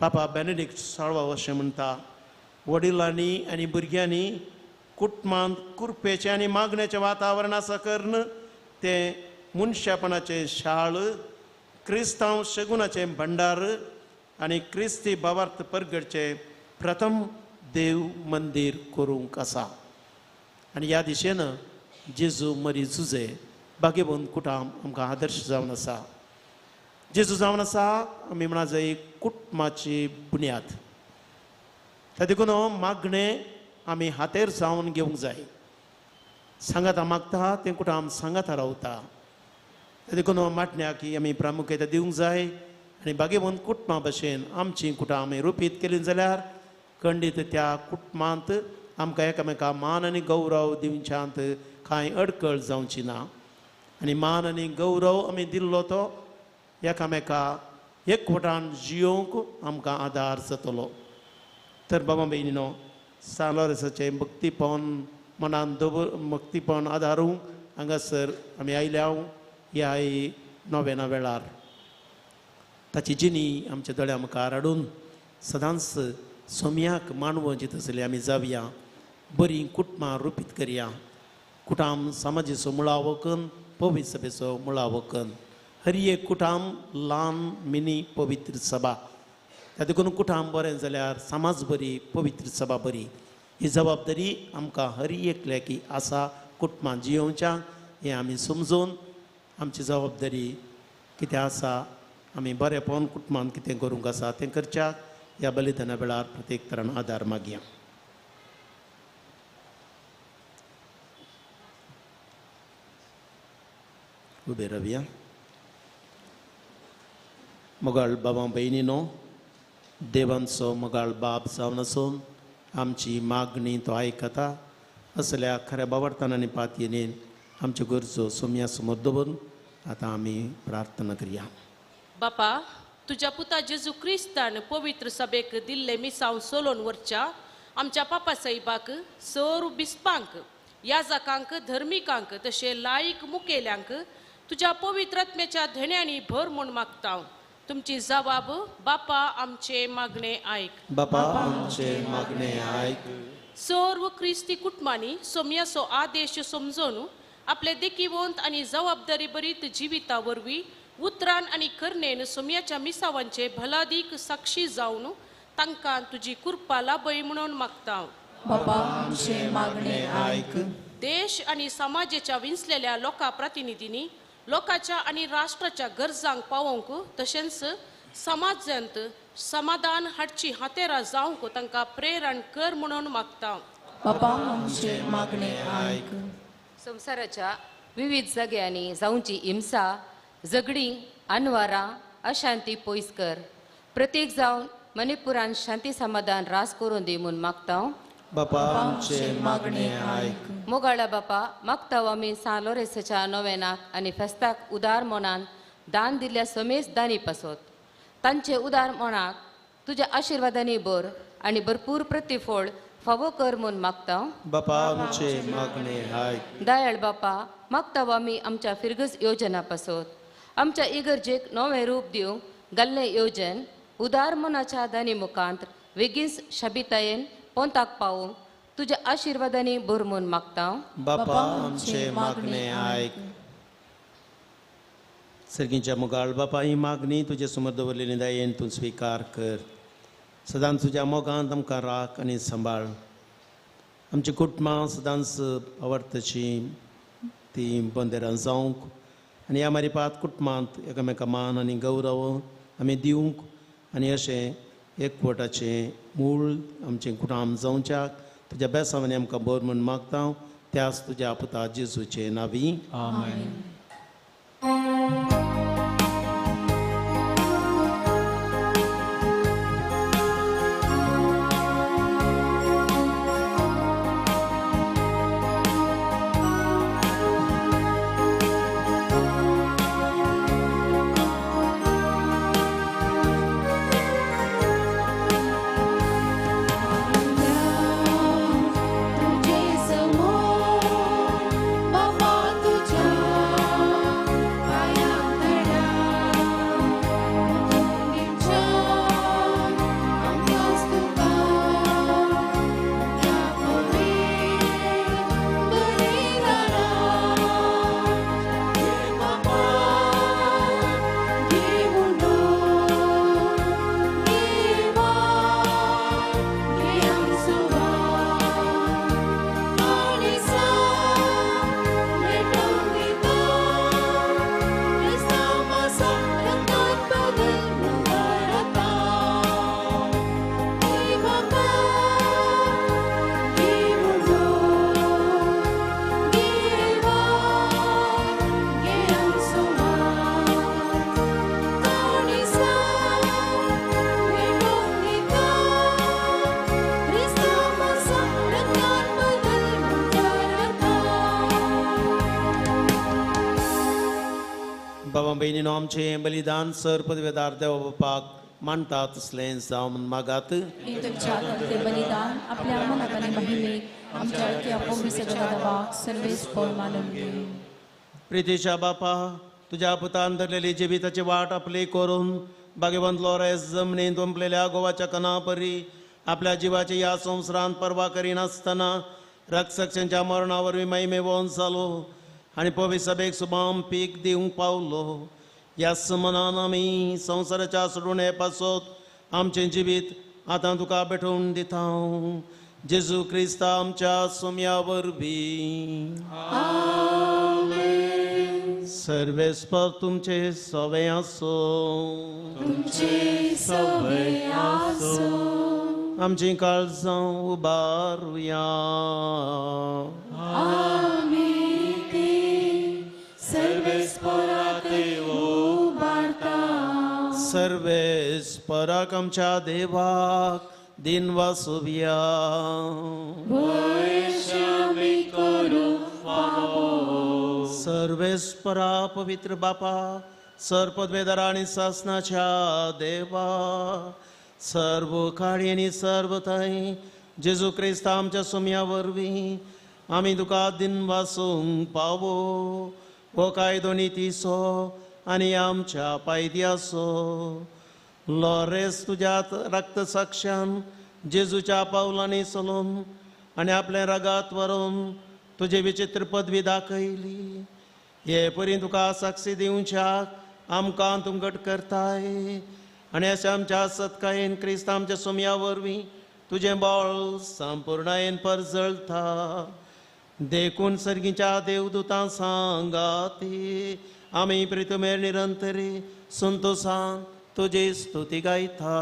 Speaker 2: पापा बेनेडिक्ट साळवा अशें म्हणटा वडिलांनी आनी भुरग्यांनी कुटुंबांत कुरपेचें आनी मागणेचें वातावरण आसा कारण तें मनशापणाचें शाळ क्रिस्तांव शगुनाचें भंडार आनी क्रिस्ती भावार्थ परगडचें प्रथम देव मंदीर करूंक आसा आनी ह्या दिशेन जेजू मरी झुजे बागेबंद कुटाम आमकां आदर्श जावन आसा जेजू जावन आसा आमी म्हणा जाय कुटुंबाची बुन्याद त्या देखून मागणें आमी हातेर जावन घेवंक जाय सांगाता मागता तें कुटाम सांगाता रावता त्या देखून माटण्याक आमी प्रामुख्यता दिवंक जाय आनी बागेबंद कुटुंबा भशेन आमची कुटां आमी रुपीत केली जाल्यार खंडीत त्या कुटुंबांत आमकां एकामेका मान आनी गौरव दिवच्यांत कांय अडखळ जावची ना आनी मान आनी गौरव आमी दिल्लो तो एकामेका एकवटान जियोंक आमकां आदार जातलो तर बाबा भयणीनो सालोरेसाचें भक्तीपण मनान भक्तीपण आदारूंक हांगासर आमी आयल्या ह्या नोवेना वेळार ताची जिणी आमच्या दोळ्या मुखार हाडून सदांच सोम्याक मानवं जित आसली आमी जावया बरीं कुटुंबां रुपीत करया कुटाम समाजीचो मुळावो करून पवित्र सभेचो मुळावो करून हर एक कुटाम ल्हान मिनी पवित्र सभा त्या देखून कुटाम बरें जाल्यार समाज बरी पवित्र सभा बरी ही जबाबदारी आमकां हर एकल्याकी आसा कुटुंबां जियोवच्या हें आमी समजून आमची जबाबदारी कितें आसा आमी बरेंपण कुटुंबान कितें करूंक आसा तें करच्याक ह्या बलिदाना वेळार प्रत्येक तरान आदार मागया उबे रावया मोगाळ बाबा भयणीनो देवांचो मोगाळ बाब जावन आसून आमची मागणी तो आयकता असल्या खऱ्या बावरतान आनी पातयेनीन आमच्यो गरजो सोम्या समोर दवरून आतां आमी प्रार्थना करया
Speaker 6: बापा तुज्या पुता जेजू क्रिस्तान पवित्र सभेक दिल्ले मिसांव सोलोन वरच्या आमच्या पापा साहिबाक सर बिस्पांक याजकांक धर्मिकांक तशें लायक मुखेल्यांक तुज्या पवित्रत्मेच्या धन्यांनी भर म्हूण मागता तुमची जबाब बापा आमचे मागणे आयक
Speaker 2: बापा आमचे मागणे आयक
Speaker 6: सर्व क्रिस्ती कुटुंबांनी सोम्याचो आदेश समजून आपले देखीवंत आनी जबाबदारी बरीत जिविता वरवीं उतरान आनी करनेन सोम्याच्या मिसावांचे भलादीक साक्षी जावन तांकां तुजी कृपा लाभय म्हणून मागता
Speaker 3: बाबा आमचे मागणे आयक
Speaker 6: देश आनी समाजाच्या विंचलेल्या लोकां प्रतिनिधींनी लोकांच्या आनी राष्ट्राच्या गरजांक पावोवंक तशेंच समाजांत समाधान हाडची हातेरा जावंक तांकां प्रेरण कर म्हणून मागता.
Speaker 3: बापा आमचे मागणे ऐक.
Speaker 7: संवसाराच्या विविध जाग्यांनी जावची हिंसा झगडीं अनवारां अशांती पयस कर. प्रत्येक जावन मणिपुरान शांती समाधान रास करून दी म्हूण मागता.
Speaker 2: बापा आमचे मागणे ऐक.
Speaker 7: मोगाळा बापा मागता आमी सालोरेसाच्या नोवेनाक आनी फेस्ताक उदार मनान दान दिल्ल्या समेस दानी पासत. तांचे उदार मनाक तुज्या आशिर्वादांनी भर आनी भरपूर प्रतिफळ फावो कर म्हूण मागता.
Speaker 2: बापा आमचे मागणे ऐक.
Speaker 7: दयाळ बापा मागता आमी आमच्या फिरगस योजना पासत. आमच्या इगर्जेक नवें रूप दिवंक घाल्लें योजन उदार मनाच्या दानी मुखांत बेगीन शाबितायेन पोंताक पावूंक तुज्या आशिर्वादांनी भर म्हूण मागता.
Speaker 2: बापा आमचे मागणे ऐक. सर्गीच्या मुगाळ बापा ही मागणी तुजे समोर दवरलेली दयेन तूं स्विकार कर. सदांच तुज्या मोगांत आमकां राख आनी सांबाळ. आमची कुटुंबां सदांच आवडतची ती बंदेरां जावंक आनी ह्या मारिपात कुटुंबांत एकामेका मान आनी गौरव आमी दिवंक आनी अशें एकवटाचें मूळ आमचें कुटुंब जावच्याक तुज्या बेसांवांनी आमकां बोर म्हूण मागता. त्याच तुज्या पुता जेजूचे नांवी आमेन.
Speaker 3: तुझे समोर बाबा तुझ्या
Speaker 2: बाबा बहिणीनो आमचे बलिदान सर पदवेदार देवा बापाक मानतात तसलें जावं मागात.
Speaker 3: ते बलिदान आपल्या मनाक आनी महिमेक आमच्या अळक्या पवित्र गदावाक सर्वेस पळ मानून घे.
Speaker 2: प्रितीच्या बापा तुझ्या पुतान धरलेली जिविताची वाट आपली करून भाग्यवंत लॉरेस जमनीत ओंपलेल्या गोवाच्या कनापरी आपल्या जिवाची या संवसारांत पर्वा करिनासतना रक्षकांच्या मरणावरवी महिमे वोन जालो आणि पवित्र सभेक सुबाम पीक दिवंक पावलो. ह्या मनान आमी संवसाराच्या सोडून हे पासत आमचें जिवीत आतां तुका भेटोवन दिता. जेजू क्रिस्त आमच्या सोम्या वरवीं सर्वेस्पर तुमचे सवे आसो. आमची काळजां उबारुया. सर्वेस्पराक आमच्या देवाक दिन वासुया. सर्वेस्परा पवित्र बापा सर पदवेदारा आणि शासनाच्या देवा सर्व काळी आणि सर्व थंय जेजू क्रिस्त आमच्या सोम्या वरवीं आमी तुका दिन वासूंक पावो. हो कायदो नितीसो आनी आमच्या पायद्यासो. लॉरेस तुज्यात रक्त साक्षान जेजूच्या पावलांनी चलून आनी आपल्या रगात व्हरून तुजे विचित्र पदवी दाखयली. हे परी तुका साक्षी दिवच्याक आमकां तूं घट करताय आनी अशें आमच्या सत्कायेन क्रिस्त आमच्या सोम्या वरवीं तुजें बळ संपूर्णायेन परजळता. देखून सर्गीच्या देवदूतां सांगाती आमी प्रितमेर निरंतरी संतोषान तुजी स्तुती गायता.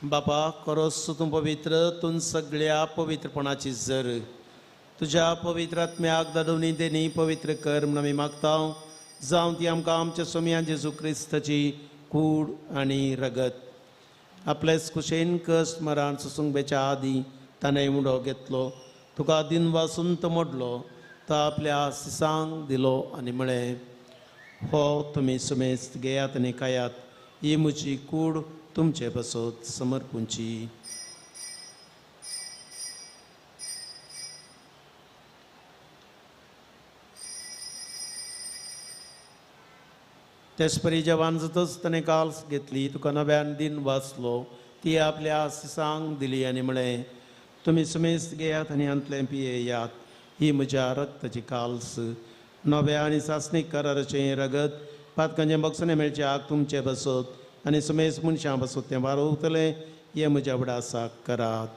Speaker 2: बापा करोस तूं पवित्र तूं सगळ्या पवित्रपणाची जर तुझ्या पवित्र आत्म्याक दादोनी देनी पवित्र कर म्हणून आमी मागता. जावं ती आमकां आमच्या सोम्या जेजू क्रिस्ताची कूड आनी रगत आपलेच कुशेन कश्ट मरण सुसुंगेच्या आदी ताणें उडो घेतलो, तुका दिन वासून तो मोडलो, तो आपल्या सिसांक दिलो आनी म्हळें, हो तुमी सुमेस्त घेयात आनी खायात, ही म्हजी कूड तुमचे बसत समर्पूंची. तेच परी जेवान जातच ताणें काल घेतली, तुका नव्यान दिन वाचलो, ती आपल्या सिसांक दिली आनी म्हळें, तुमी सुमेस्त घेयात आनी अंतलें पियेयात, ही म्हज्या रक्ताची काल्स, नव्या आनी सासणीक कराराचें रगत पातकांचें बक्षणें मेळच्याक तुमचे बसत आनी सुमेस्त मनशां बसत तें वारोवतलें, हे म्हज्या उडासाक करात.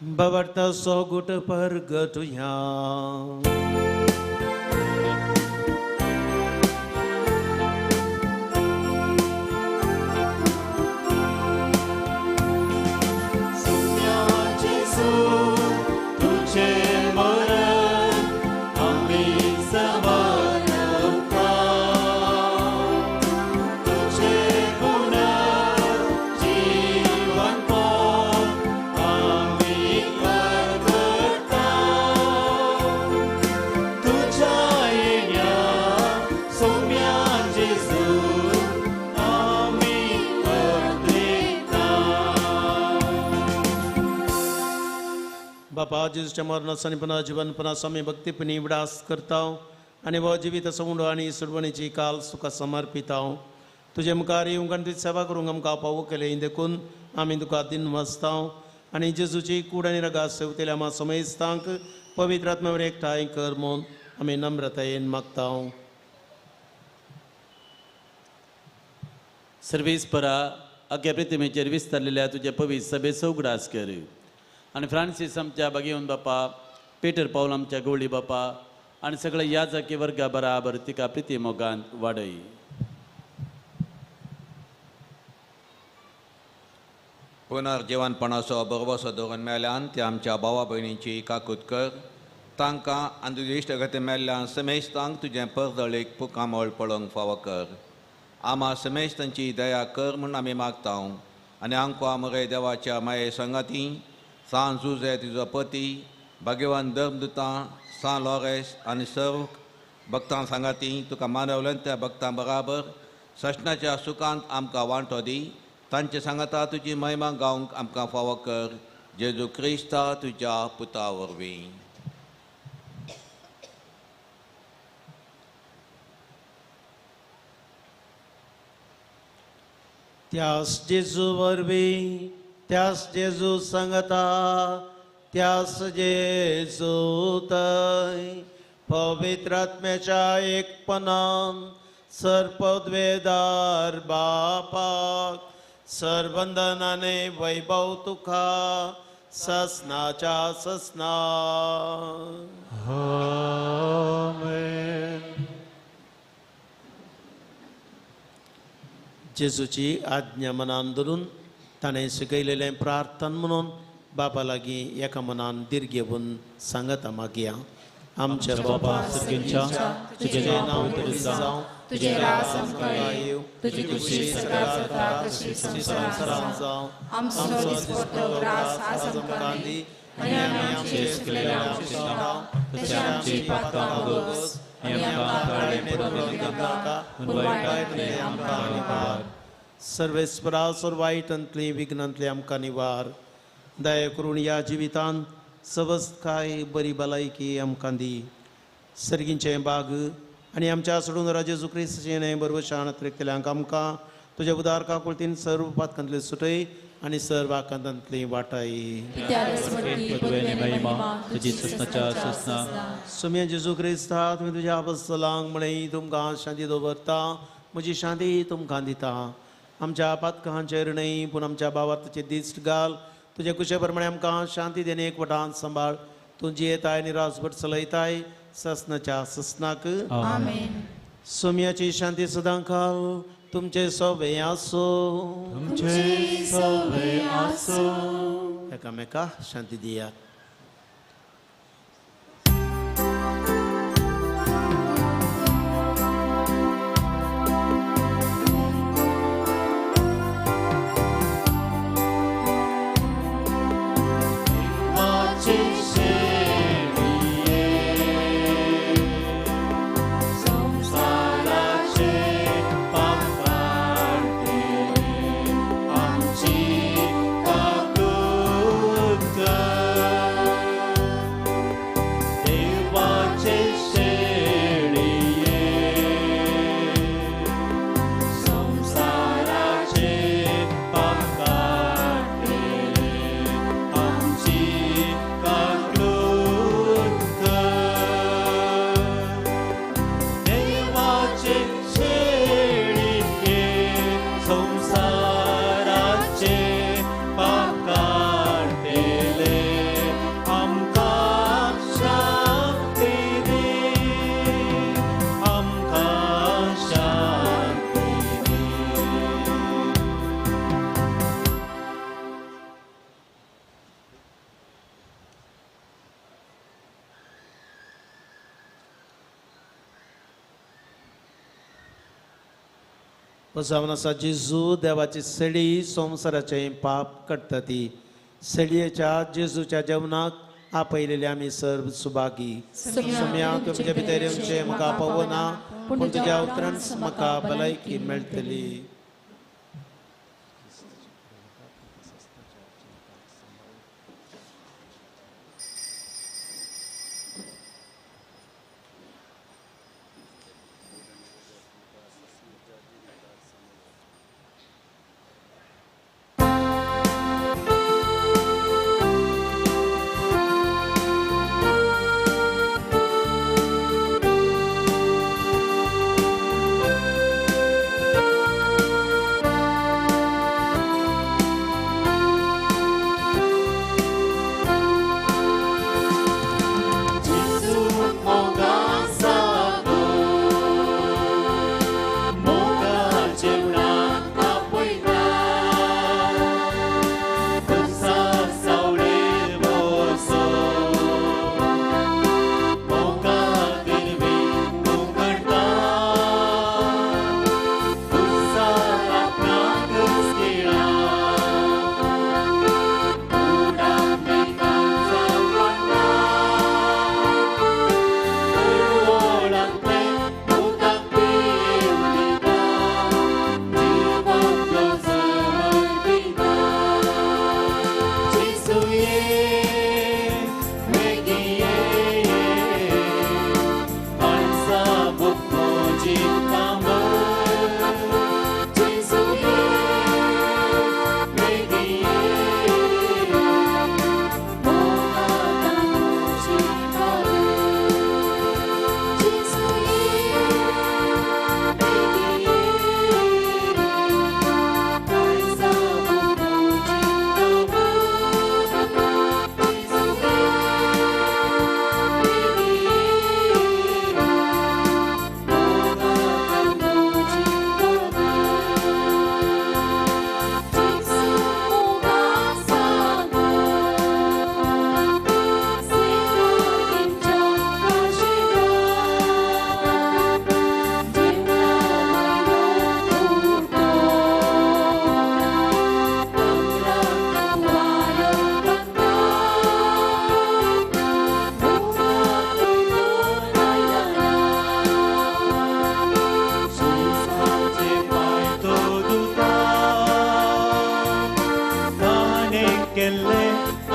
Speaker 2: बवरता सो गुट पर गटुया बापा जेजूच्या मरणासानी पुन्हा जीवनपणा स्वामी भक्तीपणी विडास करता आनी वो जिवीत सवंडो आनी सुडवणीची काल तुका समर्पिता. तुजे मुखार येवंक आनी तुजी सेवा करूंक आमकां पावो केलें देखून आमी तुका दिन वाचता आनी जेजूची कूड आनी रगात सेवतेल्या आमा समेस्तांक पवित्र आत्म्यावर एकठांय कर म्हूण आमी नम्रतायेन मागता.
Speaker 1: सर्वेस्परा अख्या प्रितिमेचेर विस्तारलेल्या तुज्या पवित्र सभेचो उगडास कर आनी फ्रांसीस आमच्या बागेवन बापा, पेटर पावल आमच्या गवळी बापा आनी सगळ्या याजकी वर्गा बराबर तिका प्रिती मोगांत वाडय.
Speaker 8: पुनर्जीवनपणाचो बरोबरसो धोरण मेळ्यान ते आमच्या भावा भयणींची काकूत कर. तांकां आनी तुजे इश्टगती मेळ्ळ्यान समेस्तांक तुजें परजळीक पुकामोळ पळोवंक फावो कर. आमा समेस्तांची दया कर म्हूण आमी मागता आनी आमकां आमरे देवाच्या माये संगाती सान जुजे तिजो पती, भगवान धर्मदुतां, सान लॉरेस आनी सर्व भक्तां सांगाती तुका मानवल्यान त्या भक्तां बराबर सशनाच्या सुखांत आमकां वांटो दी. तांचे सांगाता तुजी महिमा गावंक आमकां फावो कर. जेजू क्रिस्ता तुज्या पुता वरवीं.
Speaker 2: त्यास जेजू वरवीं, त्यास जेजू सांगता, त्यास जेजू थंय पवित्र आत्म्याच्या एकपणान सर्पद्वेदार बापाक सर्वंदनाने वैभव तुका ससनाच्या ससना. जेजूची आज्ञा मनान धरून ताणें शिकयलेलें प्रार्थन म्हणून बापा लागीं एका मनान दीर्घ घेवन सांगता मागया. आमच्या बाबा
Speaker 9: सर्गेंच्या तुझे नाव पवित्र जावं,
Speaker 3: तुझे राज आमकां
Speaker 2: येवं,
Speaker 3: तुझी खुशी सदां जाता तशी संवसारांत जावं. आमचो दिसपट्टो ग्रास आज आमकां दी आनी आमी आमचे केलेल्या आमचे नांव तशें आमची पातकां मागोस आनी आमकां काळें पडूंक नाका पूण वायटांतले आमकां निवार.
Speaker 2: सर्वेस्परा वायटांतली विघ्नांतली आमकां निवार. दया करून ह्या जिवितांत सवस्त काय बरी भलायकी आमकां दी. सर्गींचे बाग आनी आमच्या सोडून जेजू क्रिस्ताचें बरवशान केल्यांक आमकां तुज्या उदार काकुळतीन सर्व पातकांतली सुटय आनी सर्व आकांतांतली वाटाय.
Speaker 9: पदवेने महिमा तुझी ससनाच्या ससना.
Speaker 2: सुम्या जेजू क्रिस्ता तुमी तुज्या आपस्तलांक म्हणय तुमकां शांती दवरता, म्हजी शांती तुमकां दिता. आमच्या पातकांचेर न्हय पूण आमच्या भावार्थाचेर दिश्ट घाल. तुजे कुशे प्रमाणे आमकां शांती देने एकवटान सांबाळ. तूं जियेताय आनी रासभर चलयताय ससनाच्या ससनाक.
Speaker 3: आमेन.
Speaker 2: सोम्याची शांती सदां घाल. तुमचे सोबे आसो.
Speaker 9: तुमचे सवे आसो.
Speaker 2: एकामेका शांती दियात. जावन आसा जेजू देवाची सडी संवसाराचें पाप काडटा ती. सडयेच्या जेजूच्या जेवणाक आपयलेले आमी सर्व सुभागी. सम्या तुमचे भितर येवचें म्हाका पवना पूण तुज्या उतरान म्हाका भलायकी मेळटली.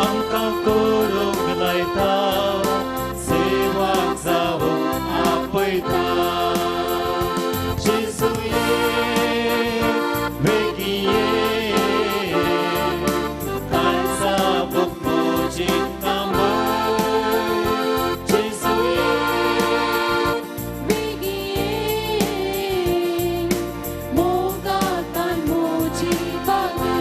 Speaker 9: आमकां करूंक लायता सेवाक जावंक आपयता जेजू बेगीन ये काळजा म्हजी कांबळ जेजू
Speaker 3: बेगीन मोगातान मोजी बागर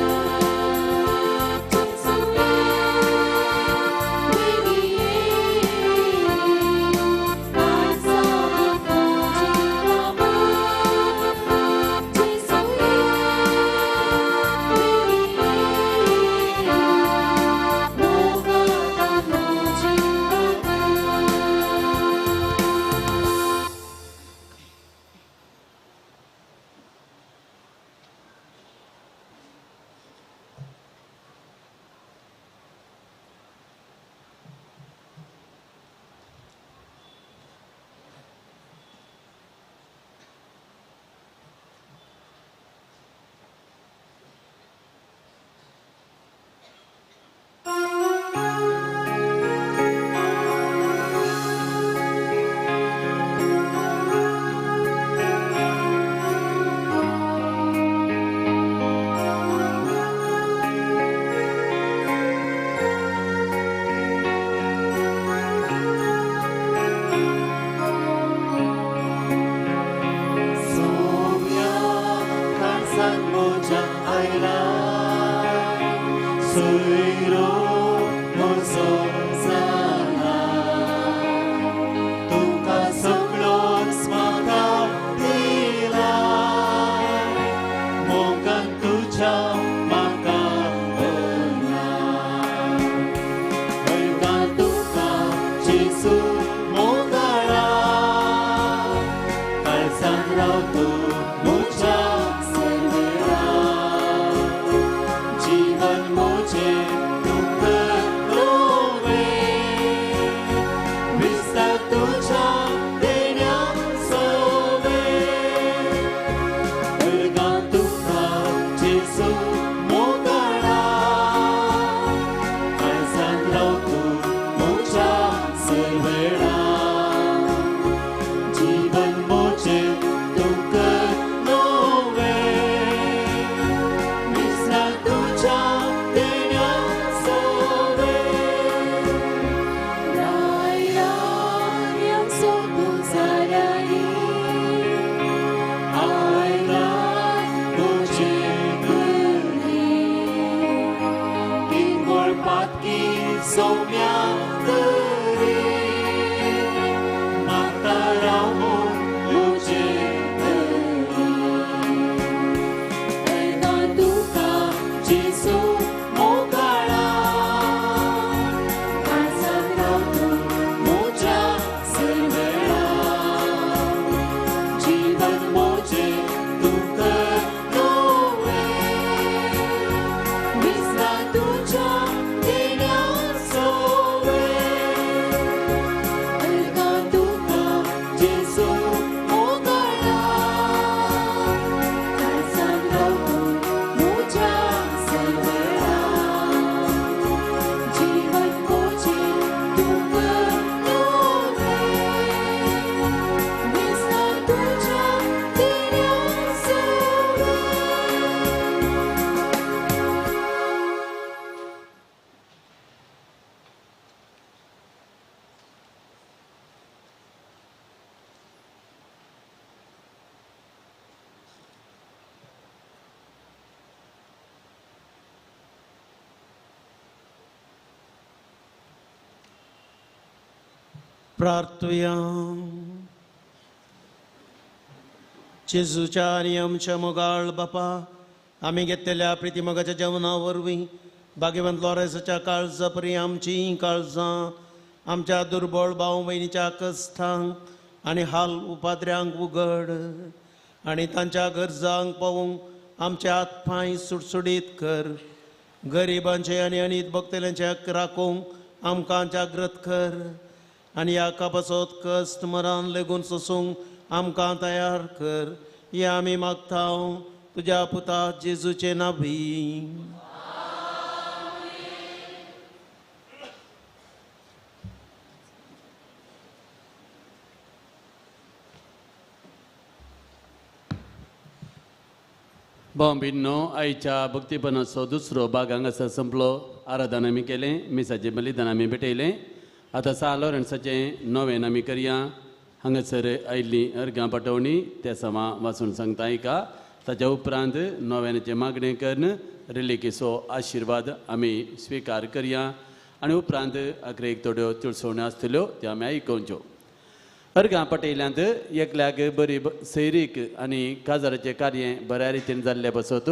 Speaker 9: सोयरो म्हजो जाला तुका सगळोच म्हाका दिला मोगान तुज्या म्हाका भरला हळगान तुका जेजू मोगाळा काळजान राव तूं म्हज्या सर्वेळा जीवन मोजे तुका रोवे विस्तार तुझ्या देण्याक सोवे हळगान तुका जेजू मोगाळा काळजान राव तूं म्हज्या सर्वेळा जीवन मोजे तुका रोवे विस्तार तुझ्या देण्याक सोवे
Speaker 3: रायांक सोदूंक जाल्यारी
Speaker 9: आयलां तुजे घरी किरकोळ पातकी सौम्या तरी मागता रावून तुजे घरी
Speaker 3: हळगान तुका
Speaker 9: जेजू मोगाळा
Speaker 3: काळजान राव तूं
Speaker 9: म्हज्या सर्वेळा जीवन मोजे तुका रोवे
Speaker 3: विस्तार
Speaker 9: तुझ्या देण्याक सोवे
Speaker 3: हळगान तुका
Speaker 9: जेजू मोगाळा
Speaker 3: काळजान राव तूं म्हज्या सर्वेळा जीवन मोजे तुका रोवे विस्तार तुझ्या देण्याक सोवे
Speaker 2: प्रार्थुया जेजूच्या आणि आमच्या मोगाळ बापा आमी घेतलेल्या प्रितीमोगाच्या जेवणा वरवीं भाग्यवंत लॉरेन्साच्या काळजा परी आमची काळजां आमच्या दुर्बळ भाव भयणीच्या कश्टांक आनी हाल उपाद्र्यांक उगड आनी तांच्या गरजांक पळोवंक आमचे हात पांय सुटसुडीत कर गरिबांचे आनी अनीत भक्तल्यांचे हक्क राखूंक आमकां जागृत कर आनी ह्या कापासोत कश्ट मरान लेगून सोसूंक आमकां तयार कर हे आमी मागतां तुज्या पुता जेजूचे नांवी
Speaker 1: भावभिन्नो आईच्या भक्तीपणाचो दुसरो भाग हांगासर संपलो. आराधन आमी केलें, मिसाचें बलिदान आमी भेटयलें. आतां सा लॉरन्साचें नवें आमी करया. हांगासर आयिल्लीं अर्गां पाठवणी त्या समा वाचून सांगता ऐका. ताच्या उपरांत नव्यानाचें मागणें करून रिलिकेचो आशिर्वाद आमी स्विकार करया आनी उपरांत अकरेक थोड्यो चुळसोवण्यो आसतल्यो त्यो आमी आयकोवच्यो. अर्गां पटयल्यांत एकल्याक बरी सैरीक आनी काजाराचें कार्य बऱ्या रितीन जाल्लें बसत.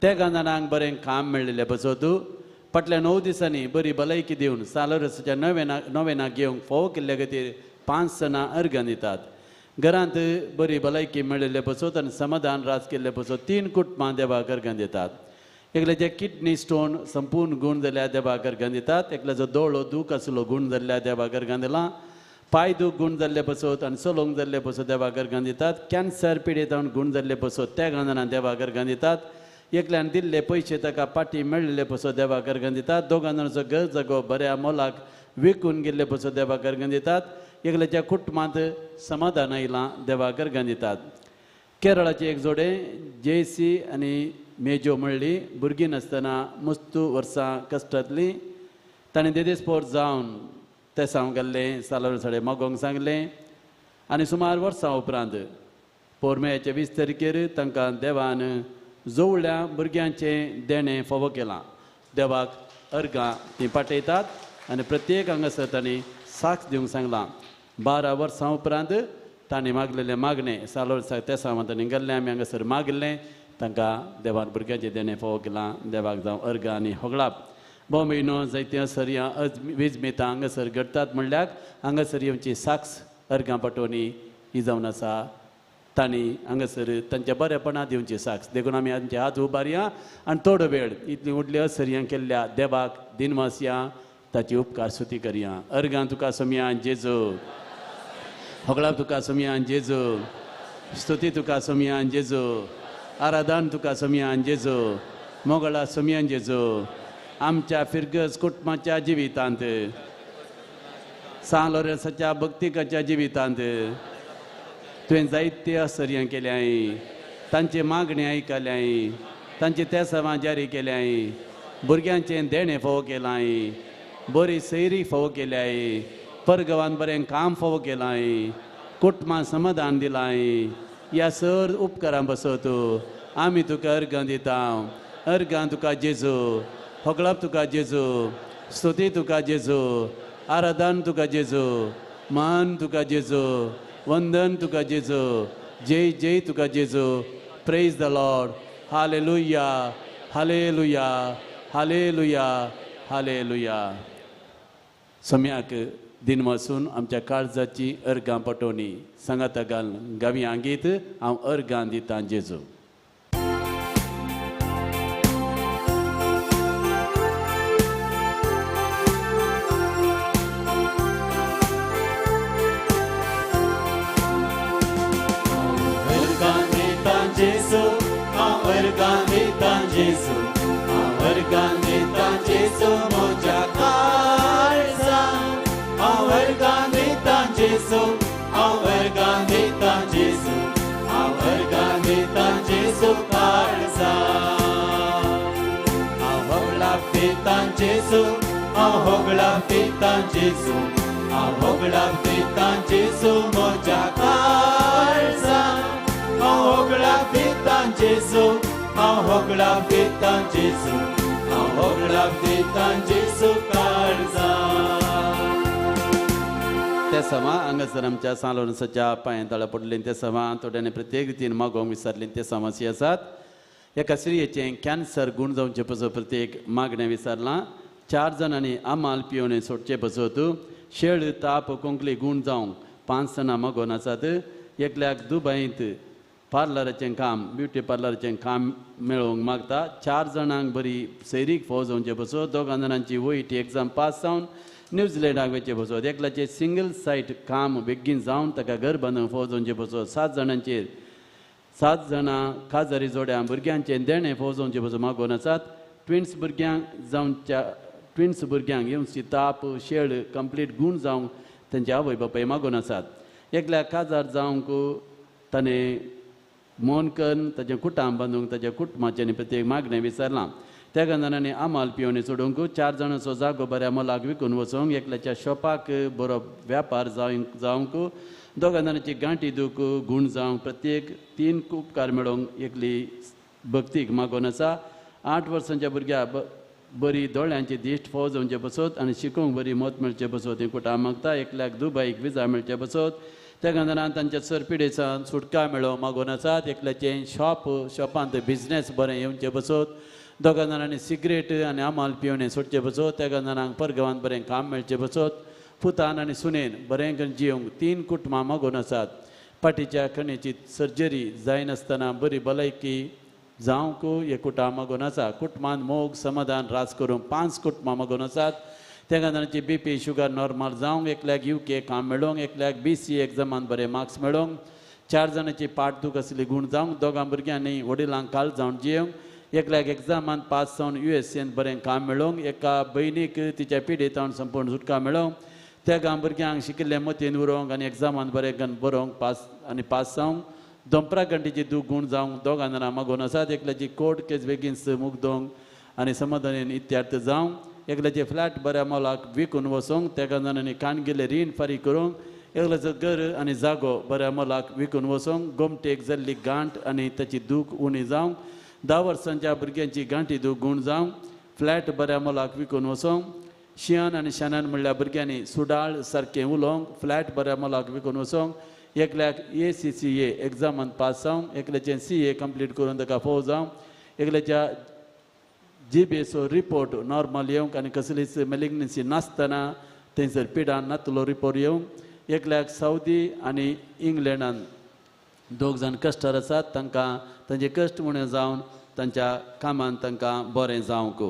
Speaker 1: त्या काजारांक बरें काम मेळिल्लें बसत. फाटल्या 9 दिसांनी बरी भलायकी दिवन सालोरसाच्या नोवेनाक घेवंक फोव केल्ले खातीर 5 जाणां अर्गां दितात. घरांत बरी भलायकी मेळिल्ले बसत आनी समाधान रास केल्ले बसत 3 कुटुंबां देवाक अर्गां दितात. एकल्याचे किडनी स्टोन संपूर्ण गूण जाल्ल्या देवाक अर्गां दितात. एकल्याचो दोळो दूख आसलो गूण जाल्ल्या देवाक अर्गां दिलां. पाय दूख गूण जाल्ले बसत आनी चलोवंक जाल्ले बसत देवाक अर्गां दितात. कॅन्सर पिडीत जावन गूण जाल्ले बसत त्या गांजांना देवाक अर्गां दितात. एकल्यान दिल्ले पयशे ताका पाटी मेळिल्ले बसत देवाक अर्गां दितात. दोगां जाणांचो घर जागो बऱ्या मोलाक विकून गेल्ले बसत देवाक अर्गां दितात. एकल्याच्या कुटुंबांत समाधान आयलां देवाक अर्गां दितात. केरळाचे एक जोडे जेसी आनी मेजो म्हणली भुरगीं नासतना मस्तू वर्सां कश्टांतलीं. ताणें देदेस्पोर जावन ते साव गेल्लें सालोरसाडे मागोवंक सांगलें आनी सुमार वर्सां उपरांत पोरमेच्या 20 तारखेर तांकां देवान जवळ्या भुरग्यांचें देणें फोव केलां. देवाक अर्गां तीं पाठयतात आनी प्रत्येक हांगासर तांणी साक्ष दिवंक सांगलां. 12 वर्सां उपरांत तांणी मागलेलें मागणें सालोरसाक त्या सावन तांणी गेल्लें आमी हांगासर मागलें. तांकां देवान भुरग्यांचें देणें फोव केलां. देवाक जावं अर्गां आनी होगळाप. भोव म्हयनो जायत्या सरया वीज मेतां हांगासर घडटात म्हणल्यार हांगासर येवची साक्ष अर्गां पाठोवणी ही जावन आसा. तांणी हांगासर तांच्या बरेपणा दिवची साक्ष देखून आमी तांचे हात उबारया आनी थोडो वेळ इतली व्हडली असर्यां केल्ल्या देवाक दिनवास या ताची उपकार स्तुती करया. अर्गां तुका सोमयान जेजू, होगळाप तुका सोमयान जेजू, स्तुती तुका सोमयान जेजू, आराधन तुका सोमयान जेजू, मोगळा सोमयान जेजू. आमच्या फिरगस कुटुंबाच्या जिवितांत सा लॉरन्साच्या भक्तिकाच्या जिवितांत तुवें जायत्यो असर्यां केल्याय. तांचे मागणी आयकल्याय. तांचे तेसावां जारी केल्याय. भुरग्यांचें देणें फोव केलाय. बरी सैरी फोव केल्याय. परगांवान बरें काम फोव केलाय. कुटुंबां समाधान दिलाय. ह्या सर उपकारां बसत आमी तुका अर्गां दिता. अर्गां तुका जेजू, होगळाप तुका जेजू, स्तुती तुका जेजू, आराधन तुका जेजू, मान तुका जेजू, वंदन तुका जेजू, जय जय तुका जेजू. Praise the Lord. Hallelujah, hallelujah, hallelujah, hallelujah. सोम्याक दिन वचून आमच्या काळजाची अर्गां पटोवणी सांगाता घाल गावी आंगीत हांव अर्गां दितां जेजू.
Speaker 9: Jesu, अर्गां दितां Jesu, अर्गां दितां Jesu, म्हज्या काळजांत. अर्गां दितां Jesu, अर्गां दितां Jesu, अर्गां दितां Jesu काळजांत. होगळाप दितां Jesu, होगळाप दितां Jesu, होगळाप दितां Jesu, म्हज्या काळजांत. होगळाप दितां Jesu, होगळाप दितां Jesu, होगळाप दितां Jesu काळजांत.
Speaker 1: त्या समा हांगासर आमच्या सा लॉरन्साच्या पांयां तळां पडलीं त्या समा थोड्यांनी प्रत्येक रितीन मागोवंक विचारलीं ते समस्या आसात. एका स्त्रियेचें कॅन्सर गूण जावचे पसत प्रत्येक मागणें विचारलां. 4 जाणांनी आमाल पिवोवन सोडचे पसत. शेळ ताप कोंकली गूण जावंक 5 जाणां मागोवन आसात. एकल्याक दुबईंत पार्लराचें काम ब्युटी पार्लराचें काम मेळोवंक मागता. 4 जाणांक बरी सैरीक फोव जावचे बसत. 2 जाणांची वयटी एग्जाम पास जावन न्यूझिलंडाक वयचे बसत. एकल्याचें सिंगल सायट काम बेगीन जावन ताका घर बांदूंक फोव जावचे बसत. 7 जाणांचेर 7 जाणां काजारी जोड्यां भुरग्यांचें देणें फोव जावचे बसत मागोवन आसात. ट्विन्स भुरग्यांक येवची ताप शेळ कंप्लीट गूण जावंक तांचे आवय बापाय मागोवन आसात. एकल्याक काजार जावंक ताणें मोनकन ताजे कुटाम बांदूंक ताज्या कुटुंबाचे आनी प्रत्येक मागणें विचारलां त्या गंधानांनी आमाल पिवणी सोडूंक 4 जाणांचो जागो बऱ्या मोलाक विकून वचोंक एकल्याच्या शॉपाक बरो व्यापार जावंक दोगां जाणांची गांठी दूख गूण जावंक प्रत्येक 3 उपकार मेळोवंक एकली भक्तीक मागोन आसा 8 वर्सांच्या भुरग्याक बरी दोळ्यांची दिश्ट फावो जावचे बसत आनी शिकूंक बरी मत मेळचे बसत ही कुटां मागता एकल्याक दुबईक विजा मेळचे बसत त्या गंधानान तांच्या सरपिडेसान सुटका मेळो मागोन आसात एकल्याचें शॉपांत बिझनेस बरें येवचे बसत दोगां जाणांनी सिगरेट आनी आमाल पिवणें सोडचें बसत त्या गंधानाक परगांवांत बरें काम मेळचें बसत पुतान आनी सुनेन बरें करून जियोंक 3 कुटुंबां मागोन आसात पाटीच्या कणेची सर्जरी जायनासतना बरी भलायकी जावंक हे कुटां मागोन आसा कुटुंबांत मोग समाधान रास करूंक 5 कुटुंबां मागोन आसात त्या गंधानाची BP शुगर नॉर्मल जावंक एकल्याक UK काम मेळोवंक एकल्याक BC एग्जामांत बरे मार्क्स मेळोवंक 4 जाणांची पाठदूख आसली गूण जावंक दोगां भुरग्यांनी वडिलांक काल जावन जियोंक एकल्याक एग्जामांत पास जावन USAंत बरें काम मेळोवंक एका भयणीक तिच्या पिडेतावन संपूर्ण सुटका मेळोवंक त्या गांव भुरग्यांक शिकिल्ले मतीन उरोवंक आनी एग्जामांत बरें बरोवंक पास जावंक दोंपरा गंटीची दूख गूण जावंक दोगां जाणां मागोन आसात एकल्याची कोर्ट केस बेगीन मुग्दोवंक आनी समाधानान इत्यार्थ जावंक एकल्याचे फ्लॅट बऱ्या मोलाक विकून वचोंक त्या जाणांनी काणगिल्ले रीण फारीक करूंक एकल्याचो घर आनी जागो बऱ्या मोलाक विकून वचोंक गोमटेक जाल्ली गांठ आनी ताची दूख उणी जावंक 10 वर्सांच्या भुरग्यांची गांठी दूख गूण जावंक फ्लॅट बऱ्या मोलाक विकून वचोंक शियान आनी शानान म्हणल्या भुरग्यांनी सुडाळ सारकें उलोवंक फ्लॅट बऱ्या मोलाक विकून वचोंक एकल्याक ACCA एग्जामांत पास जावंक एकल्याचें CA कंप्लीट करून ताका फावो जावंक एकल्याच्या GBSचो रिपोर्ट नॉर्मल येवंक आनी कसलीच मेलिग्नन्सी नासतना थंयसर पिडान नातलो रिपोर्ट येवंक एकल्याक सावदी आनी इंग्लंडान 2 जाण कश्टार आसात तांकां तांचे कश्ट उणें जावन तांच्या कामांत तांकां बरें जावंक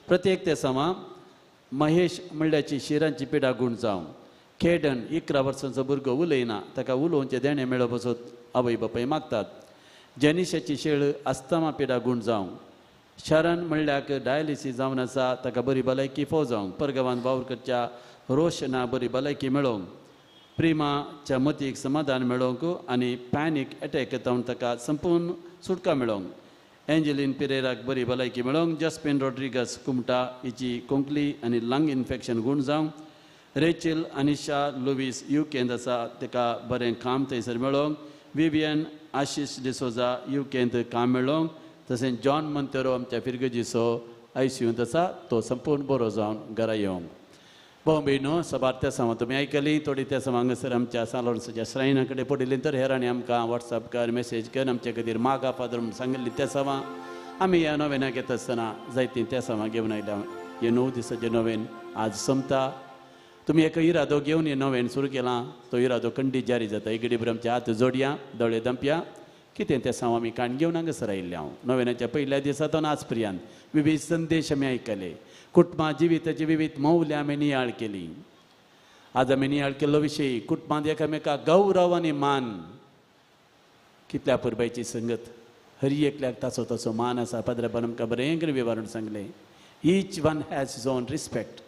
Speaker 1: प्रत्येक ते समा महेश म्हणल्याची शिरांची पिडा गूण जावंक खेडन 11 वर्सांचो भुरगो उलयना ताका उलोवचें देणें मेळो बसत आवय बापाय मागतात जेनिशाची शेळ आस्थमा पिडा गूण जावंक शरण म्हणल्याक डायलिसीस जावन आसा ताका बरी भलायकी फावो जावंक परगांवांत बावरकरच्या रोशना बरी भलायकी मेळोवंक प्रिमाच्या मतीक समाधान मेळोवंक आनी पॅनीक एटॅक येता ताका संपूर्ण सुटका मेळोवंक एंजेलीन पिरेराक बरी भलायकी मेळोवंक जस्पिन रॉड्रिगस कुमटा हिची कोंकली आनी लंग इन्फेक्शन गूण जावंक रेचल अनिशा लुवीस UKंत आसा ताका बरें काम थंयसर मेळोवंक विवियन आशिश डिसोजा UKंत काम मेळोवंक तशेंच जॉन मंतेरो आमच्या फिरगजीचो ICUंत आसा तो संपूर्ण बरो जावन घरा येवंक भाऊ भयणो सबार त्या समा तुमी आयकली थोडी त्या समा हांगासर आमच्या सालोर्साच्या श्रायना कडेन पडिल्ली तर हेरांनी आमकां WhatsApp कर मेसेज कर आमचे खातीर मागा फादर म्हूण सांगिल्ली त्या समा आमी ह्या नोवेनाक येता आसतना जायतीं त्या समा घेवन आयल्या हे 9 दिसाचें नोवेन आज संपता तुमी एक इरादो घेवन हें नोवेन सुरू केलां तो इरादो खंडीत जारी जाता एक घडी आमचे हात जोडया दोळे दंपया कितें तें सांग आमी काण घेवन हांगासर आयिल्ले हांव नोवेनाच्या पयल्या दिसांतून आज पर्यंत विविध संदेश आमी आयकले कुटुंबा जिविताची विविध मौल्य आमी नियाळ केली आज आमी नियाळ केल्लो विशय कुटुंबांत एकामेकाक गौरव आनी मान कितल्या पुरबायची संगत हर एकल्याक ताचो तसो मान आसा पाद्राबान आमकां बरें करून विवरण सांगलें each one has his on respect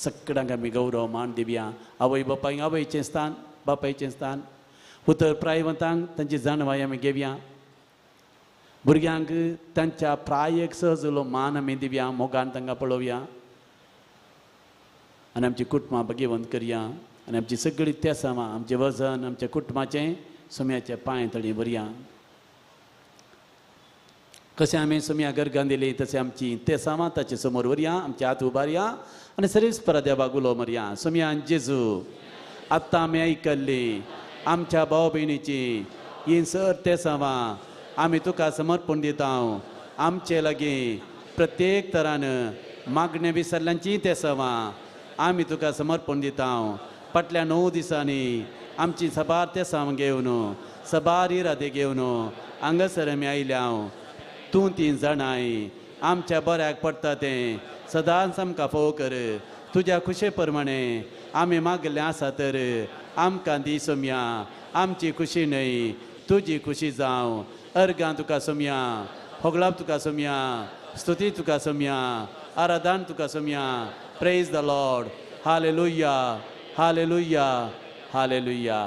Speaker 1: सगळ्यांक आमी गौरव मान दिवया आवय बापायक आवयचें स्थान बापायचें स्थान उतर प्रायवंतांक तांची जाणवाय आमी घेवया भुरग्यांक तांच्या प्रायेक सहजलो मान आमी दिवया मोगान तांकां पळोवया आनी आमची कुटुंबां भाग्यवंत करया आनी आमची सगळीं तेसांवां आमचें वजन आमच्या कुटुंबाचें सुम्याच्या पांय तळी भरया कशें आमी सुम्या गर्गान दिली तशें आमची तेसांवां ताचे समोर व्हरया आमचे हात उबारया आनी सरीस परदेवाक उलो मारया सुम्यान जेजू आतां आमी आयकल्ली आमच्या भाव भयणीची ही सर तेसांवां आमी तुका समर्पण दिता आमचे लागीं प्रत्येक तरान मागणें विसरल्यांची तेसांवां आमी तुका समर्पण दिता फाटल्या 9 दिसांनी आमची सबार तेसांवां घेवन सबार इरादे घेवन हांगासर आमी आयल्या तूं ती जाणाय आमच्या बऱ्याक पडटा तें सदांच आमकां फोव कर तुज्या खुशे प्रमाणे आमी मागलें आसा तर आमकां दी सोम्या आमची खुशी न्हय तुजी खुशी जावं अर्गां तुका सोम्या होगलाप तुका सोम्या स्तुती तुका सोम्या आराधन तुका सोम्या praise the Lord hallelujah hallelujah hallelujah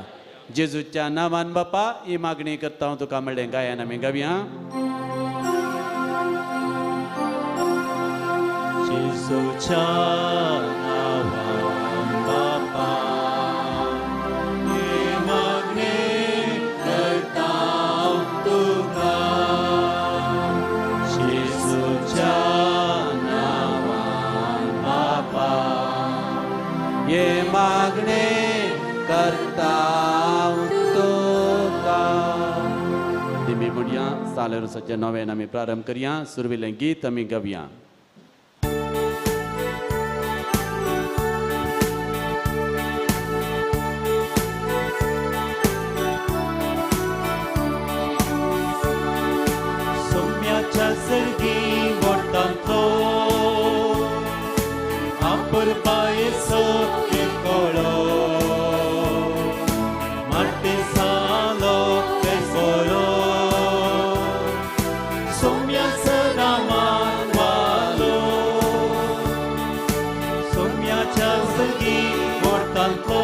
Speaker 1: जेजूच्या नांवान बापा ही मागणी करता हांव तुका म्हणलें गायन आमी गावया.
Speaker 9: जेजूच्या नांवान बापा ही मागणी करता हांव तुका. जेजूच्या नांवान बापा
Speaker 1: हे मागणे करता तुका. दिमी म्हणया सालेरुसाच्या नव्यान आमी प्रारंभ करया. सुरविलें गीत आमी गावया.
Speaker 9: सोम्याच्या सर्गी वोटांतलो आपुरबायेचो एकलो माटे सालो पेसोरो सोम्याचं नांवान वालो. सोम्याच्या सर्गी वोटांतलो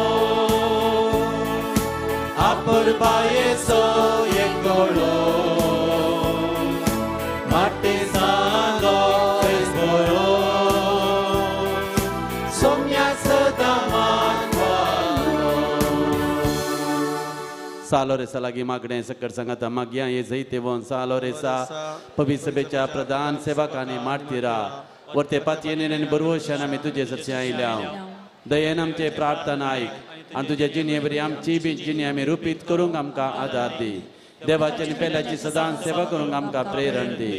Speaker 9: आपुरबायेचो एकलो माटे सालो पेसोरो
Speaker 1: सालो रेसा लागीं मागणें सकट सांगात मागया. हे जैते वोन सालो रेसा पवित्र सभेच्या प्रधान सेवकांनी मारतीरा वरते पातयेन आनी बरवशान आमी तुजे सरशी आयल्या. दयेन आमचे प्रार्थना आयक आनी तुज्या जिणे बरी आमची बी जिणे आमी रुपीत करूंक आमकां आदार दी. देवाची आनी पेल्याची सदांच सेवा करूंक आमकां प्रेरण दी.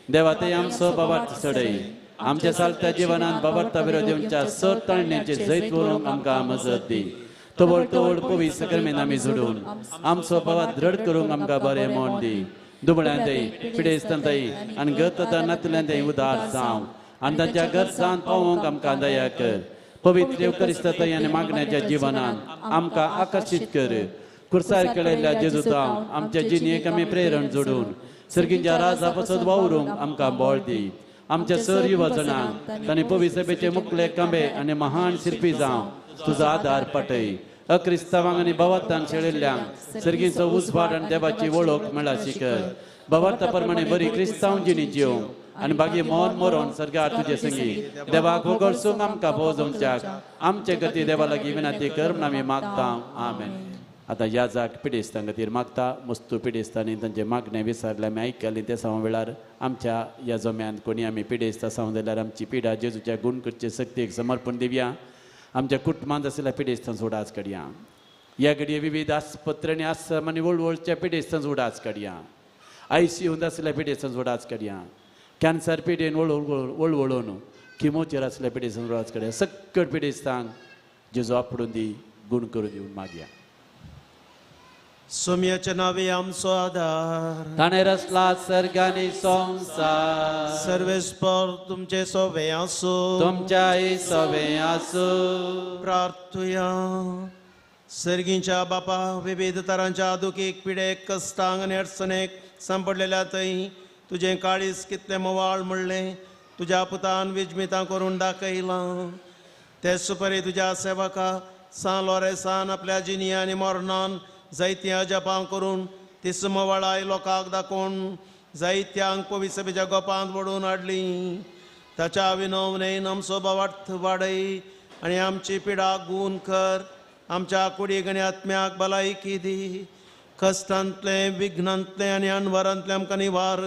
Speaker 1: देवा ते आमचो बाबार्थ चडय. आमच्या सालत्या जिवनांत बाबार्था विरोधींच्या सर तळणेचे जैत व्हरूंक आमकां मजत दी. तोवळ तोवळ पवित्र सक्रामेंत आमी जोडून आमचो बाबा दृढ करूंक आमकां बरें मोड दी. दुबळ्यांतय पिडेस्तांतय आनी गतता नातल्यांतय उदार जावं आनी तांच्या गरजांत पावोवंक आमकां दया कर. पवित्र युकरिस्तय आनी मागण्याच्या जिवनांत आमकां आकर्शीत कर. खुर्सार केलेल्या जेजूतांव आमच्या जिणेक आमी प्रेरण जोडून सर्गींच्या राजा पसत वावरूंक आमकां बळ दी. आमच्या सर युवा जणांक तांणी पवित्र सभेचे मुखले कांबे आनी महान शिल्पी जावं तुजो आदार पटय. अक्रिस्तावांक आनी भवार्थांक शेळिल्ल्यांक सर्गीचो उजवाड आनी देवाची वळख मेळाशी कर. भवार्था प्रमाणे बरी क्रिस्तांव जिणी जिवंक आनी बागी मोन मरोन सर्गार तुजे संगी देवाक वगळसूंक आमकां भोवजोवच्याक आमचे गती देवा लागीं विनंती कर म्हूण आमी मागता. आमेन. आतां याजाक पिडेस्तां खातीर मागता. मस्तू पिडेस्तांनी तांचे मागणें विचारलें आमी आयकली ते सावन वेळार आमच्या ह्या जम्यांत कोणी आमी पिडेस्त आसां जाल्यार आमची पिडा जेजूच्या गुण करचे सक्तीक समर्पण दिवया. आमच्या कुटुंबांत आशिल्ल्या पिडेस्तांच उडाच काडया. ह्या घडये विविध आस्पत्र आनी आश्रम आनी व्हडच्या पिडेस्तांच उडाच काडया. ICUंत आशिल्ल्या पिडेस्तांच उडाच काडया. कॅन्सर पिडेन वळवळून किमोचेर आशिल्ल्या पिडेस्तांच उडाच काडया. सकट पिडेस्तांक जेजू आपडून दी गुण करून दिवन मागया.
Speaker 2: सोम्याच्या नावे आमचो आधार
Speaker 1: ताणें रचला सर्गानी संसार
Speaker 2: सर्वेस्पर तुमचे सोवे आसो
Speaker 1: तुमच्याय सवे आसूं.
Speaker 2: प्रार्थुया. सर्गींच्या बापा विविध तरांच्या दुखीक पिडेक कश्टांक आनी अडचणेक सांपडलेल्या थंय तुजें काळीज कितलें मोवाळ म्हणलें तुज्या पुतान विजमितां करून दाखयलां. ते सुपरी तुज्या सेवका सान लोरेसान आपल्या जिनी आनी मरणान जायत्या जपां करून तिस मोवाळाय लोकांक दाखोवन जायत्यांक पवित्र सभेच्या गोपांत वडून हाडली. ताच्या विनवणेन आमचो बाबार्थ वाडय आनी आमची पिडा गूण कर. आमच्या कुडीक आनी आत्म्याक भलायकी दी. कश्टांतले विघ्नांतले आनी अनवरांतले आमकां निवार.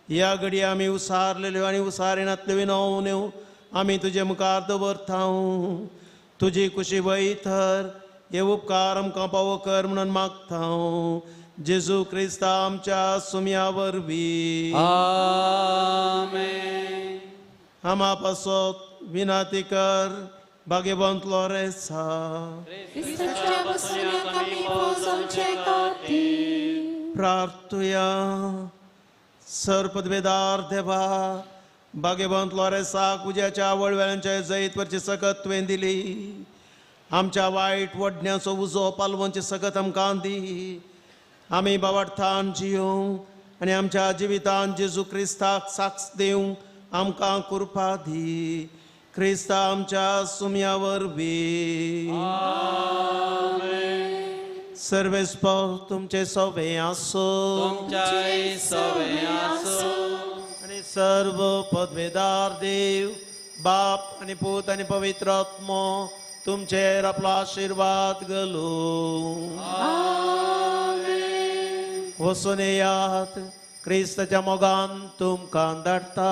Speaker 2: ह्या घडी आमी उसारलेल्यो आनी उसारिनातल्यो विनवण्यो आमी तुजे मुखार दवरता. तुजी खुशी वयथर हे उपकार आमकां फावो कर म्हणून मागता. जेजू क्रिस्ता आमच्या सुम्या वरवीं
Speaker 1: आमेन.
Speaker 2: आमा पासत विनंती कर. भाग्यवंत लोरेसा. प्रार्थुया. सर पदवेदार देवा भाग्यवंत लोरेसाक उज्याच्या वळव्यांच्या जैत वरची सकत तुवें दिली. आमच्या वायट वडण्याचो उजो पालवोंची सकत आमकां दी. आमी बाबार्थान जियोंक आनी आमच्या जिवितांत जेजू क्रिस्ताक साक्ष दिवंक आमकां कृपा दी. क्रिस्ता आमच्या सुम्या वरवीं. सर्वेस्पर तुमचे सवे आसो
Speaker 1: तुमच्याय सवे आसो
Speaker 2: आणि सर्व पदवेदार देव बाप आणि पूत आणि पवित्र आत्मा तुमचेर आपला आशीर्वाद घालो वचून येयात क्रिस्ताच्या मोगान तुमकां धाडटा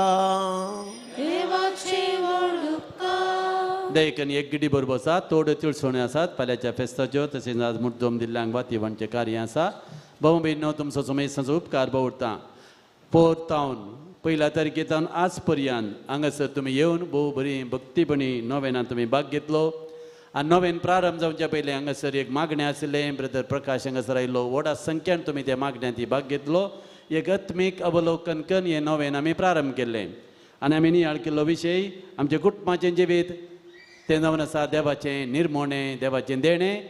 Speaker 3: देवाचे व्हड उपकार
Speaker 1: देखणी एक गिडी बरोबर आसा तोड तिळसोणे आसात फाल्यांच्या फेस्ताच्यो तशेंच आज मुद्दम दिल्ल्यांक वातीवणचें कार्य आसा भाऊ भयणो तुमचो सुमेसाचो उपकार भोवता पोरतावन 1 तारखेतावन आज पर्यंत हांगासर तुमी येवन भोव बरी भक्तीपणी नोवेनान तुमी भाग घेतलो आनी नोवेन प्रारंभ जावच्या पयलीं हांगासर एक मागणें आसलें ब्रदर प्रकाश हांगासर आयिल्लो व्हडा संख्यान तुमी त्या मागण्यांत भाग घेतलो एक आत्मीक अवलोकन करून हें नोवेन आमी प्रारंभ केल्लें आनी आमी नियाळ केल्लो विशय आमच्या कुटुंबाचें जिवीत तें जावन आसा देवाचें निर्मोणें देवाचें देणें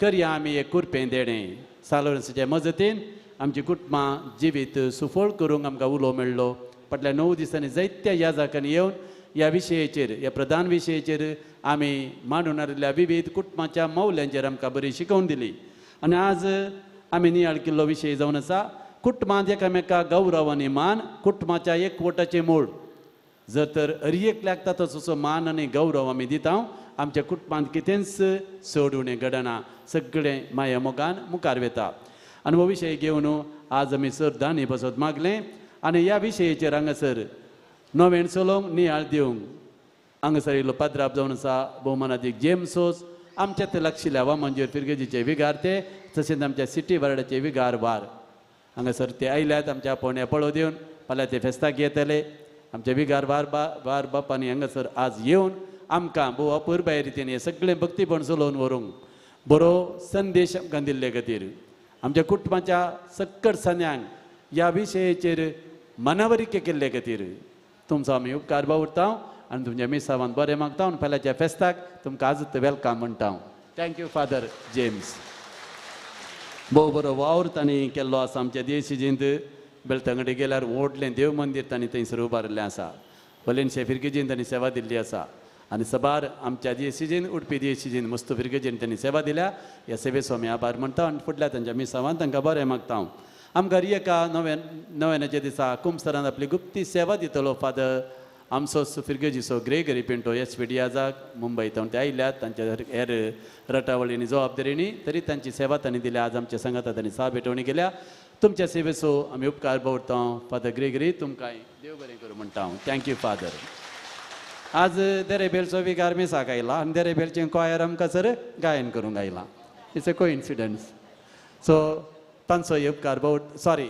Speaker 1: करया आमी एक कुरपें देणें सालोरसाच्या मजतीन आमची कुटुंबां जिवीत सुफळ करूंक आमकां उलो मेळ्ळो फाटल्या 9 दिसांनी जायत्या याजकांनी येवन ह्या विशयाचेर ह्या प्रधान विशयाचेर आमी मांडून हाडिल्ल्या विविध कुटुंबाच्या मौल्यांचेर आमकां बरी शिकोवन दिली आनी आज आमी नियाळ केल्लो विशय जावन आसा कुटुंबांत एकामेकाक गौरव आनी मान कुटुंबाच्या एकवटाचें मोड जर तर हरएकल्याक ताचो मान आनी गौरव आमी दिता आमच्या कुटुंबांत कितेंच चड उणें घडना सगळें माया मोगान मुखार वता आनी हो विशय घेवन आज आमी सर्दांनी बसत मागलें आनी ह्या विशयाचेर हांगासर नोवेन चलोवंक नियाळ दिवंक हांगासर येयल्लो पाद्राप जावन आसा भोवमानादीक जेम्सोस आमच्या ते लागशिल्ल्या वा मंजूर फिरगेजीचे विगार ते तशेंच आमच्या सिटी वार्डाचे विगार वार हांगासर ते आयल्यात आमच्या पोण्या पळो दिवन फाल्यां ते फेस्ताक येतले आमच्या विगार वार बापांनी हांगासर आज येवन आमकां भोव अपुरबाय रितीन हे सगळें भक्तीपण चलोवन व्हरूंक बरो संदेश आमकां दिल्ले खातीर आमच्या कुटुंबाच्या सक्कट सन्यांक ह्या विशयाचेर मनावरिके केल्ले खातीर तुमचो आमी उपकार बावरता आनी तुमच्या मिसावान बरें मागता आनी फाल्यांच्या फेस्ताक तुमकां आजूच वेलकम म्हणटा थँक्यू फादर जेम्स भोव बरो वावर तांणी केल्लो आसा आमच्या देशीजींत बेळतंगडे गेल्यार व्हडलें देव मंदीर तांणी थंयसर उबारलें आसा भलेनशे फिरगेजीन तांणी सेवा दिल्ली आसा आनी सबार आमच्या देशीजीन उडपी देशीजीन मस्त फिरगेजीन तांणी सेवा दिल्या ह्या सेवेचो आमी आभार म्हणटा आनी फुडल्या तांच्या मिसावान तांकां बरें मागता आमकां एका नव्याच्या दिसा कुंभसरान आपली गुप्ती सेवा दितलो फादर आमचो फिरगेजीचो ग्रेगरी पिंटो एसपीडियाजाक मुंबयतावन ते आयल्यात तांच्या हेर रटावळींनी जबाबदारीनी तरी तांची सेवा तांणी दिल्या आज आमच्या संगाता तांणी साह भेटवणी केल्या तुमच्या सेवेचो आमी उपकार भोवता फादर ग्रेगरी तुमकां देव बरें करूं म्हणटा थँक्यू फादर आज देरेबेलचो विगार मिसाक आयला आनी देरेबेलचें कॉयर आमकां सर गायन करूंक आयलां इट्स अ कोइन्सिडन्स सो तांचो उपकार भोव सॉरी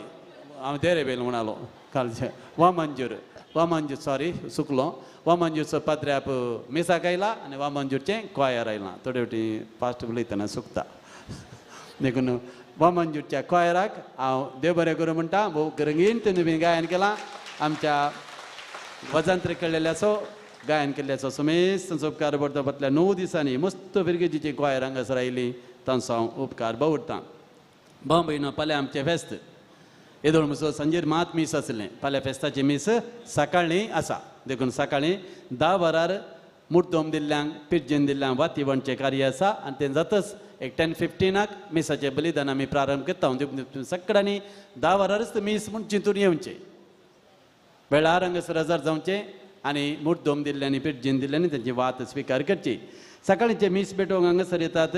Speaker 1: हांव देरेबेल म्हणालो कालचे वा मंजूर सॉरी चुकलो वा मंजूरचो पाद्र्याप मिसाक आयला आनी वा मंजूरचें कॉयर आयलां थोडे फावटी फास्ट उलयतना चुकता देखून वा मंजूरच्या कॉयराक हांव देव बरें करूं म्हणटा भोव रंगीन तुमी गायन केलां आमच्या वजंत्र केल्ल्याचो गायन केल्ल्याचो समेस्त तांचो उपकार भरता फाटल्या 9 दिसांनी मस्त फिरगेजीची कॉयर हांगासर आयली तांचो हांव उपकार भरतां भाव भयणो फाल्यां आमचें फेस्त येदोळ म्हजो संजेर मात मीस आसलें फाल्यां फेस्ताची मीस सकाळीं आसा देखून सकाळीं 10 वरार मुर्तोम दिल्ल्यांक पिर्जेन दिल्ल्यांक वातीवणचें कार्य आसा आनी तें जातच एक 10:15 मिसाचें बलिदान आमी प्रारंभ करता सकाळीं 10 वरारच मीस म्हूण चिंतून येवचें वेळार हांगासर हजर जावचें आनी मुर्तोम दिल्ल्यांनी पिर्जेन दिल्ल्यांनी तांची वात स्विकार करची सकाळींचे मीस भेटोवंक हांगासर येतात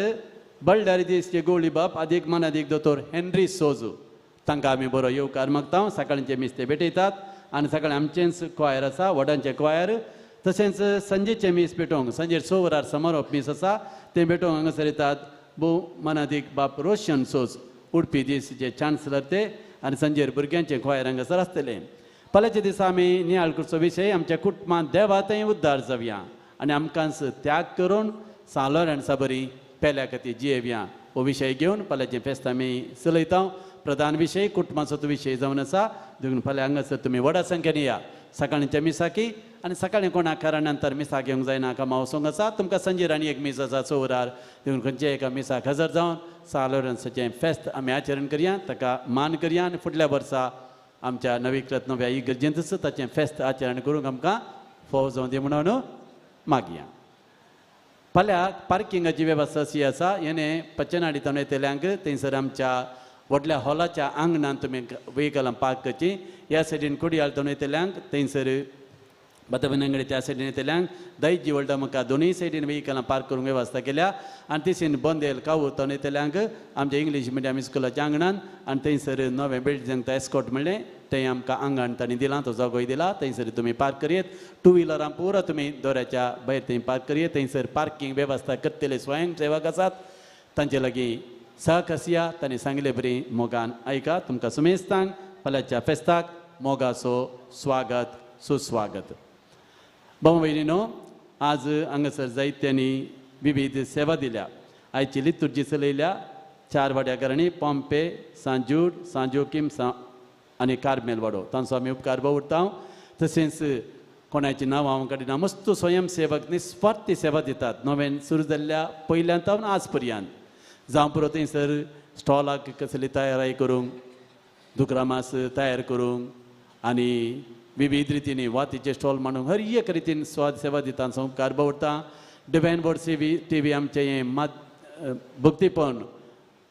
Speaker 1: बळडारी देशचे गोळी बाप अदीक मनादीक दोतोर हेनरी सोजू तांकां आमी बरो येवकार मागता सकाळींचे मीस ते भेटयतात आनी सकाळीं आमचेंच क्वायर आसा व्हडांचें क्वायर तशेंच संजेचें मीस भेटोवंक संजेर 6 वरार समारोप मीस आसा तें भेटोवंक हांगासर येतात भोव मनादीक बाप रोशन सोज उडपी देशीचे चान्सलर ते आनी संजेर भुरग्यांचें क्वायर हांगासर आसतलें फाल्यांच्या दिसा आमी नियाळ करचो विशय आमच्या कुटुंबांत देवातय उद्धार जावया आनी आमकांच त्याग करून सालोऱ्यांसा बरी पेल्या खातीर जियेवया हो विशय घेवन फाल्यांचें फेस्त आमी चलयता प्रधान विशय कुटुंबाचो तो विशय जावन आसा देखून फाल्यां हांगासर तुमी व्हडा संख्येन या सकाळच्या मिसाकी आनी सकाळीं कोणाक कारणा मिसाक येवंक जायना कामां वचोंक आसा तुमकां संजेर आनी एक मीस आसा 6 वरार देखून खंयच्या एका मिसाक हजर जावन सालोऱ्यांसाचें फेस्त आमी आचरण करया ताका मान करया आनी फुडल्या वर्सा आमच्या नवीकृत नव्या इगर्जेंतच ताचें फेस्त आचरण करूंक आमकां फावो जावं दी म्हणून मागया फाल्यां पार्किंगाची वेवस्था अशी आसा येणे पच्चनाडीतून येतल्यांक थंयसर आमच्या व्हडल्या हॉलाच्या आंगणान तुमी व्हेकलां पार्क करची. ह्या सायडीन कुडियाळतून येतल्यांक थंयसर बदबनंगडे त्या सायडीन येतल्यांक दैजी व्हडल्या मुखार दोनूय सायडीन व्हेकलां पार्क करूंक वेवस्था केल्या. आनी तिसीन बोंदेल कावूरतून येतल्यांक आमच्या इंग्लीश मिडियम स्कुलाच्या आंगणान आनी थंयसर नवें बिल्डींग एस्कॉट म्हणलें थंय आमकां आंगण तांणी दिलां, तो जागोय दिला. थंयसर तुमी पार्क करयेत. टू व्हिलरां पुरो तुमी दोऱ्याच्या भायर थंय पार्क करयेत. थंयसर पार्किंग वेवस्था करतले स्वयंसेवक आसात, तांचे लागीं सहकसिया तांणी सांगले बरी मोगान ऐका. तुमकां सुमेस्तांक फाल्यांच्या फेस्ताक मोगाचो स्वागत सुस्वागत. भाऊ भयणीनो, आज हांगासर जायत्यांनी विविध सेवा दिल्या. आयची लितुर्जी चलयल्या 4 वाड्याकारांनी पॉम्पे, सांजूड, सांजोकीम आनी कार्मेल वाडो, तांचो आमी उपकार भोगता. तशेंच कोणाची नांवां हांव काडिना. मस्त स्वयंसेवक निस्वार्थी सेवा दितात. नवें सुरू जाल्ल्या पयल्यांतावन आज पर्यंत जावं पुरो थंयसर स्टॉलाक कसली तयारी करूंक, दुकरा मास तयार करूंक आनी विविध रितींनी वातीचे स्टॉल मांडूंक हर एक रितीन स्वाद सेवा दिता. हांचो उपकार भोगता. डिवायन वर्ड टीव्ही आमचें हें भक्तीपण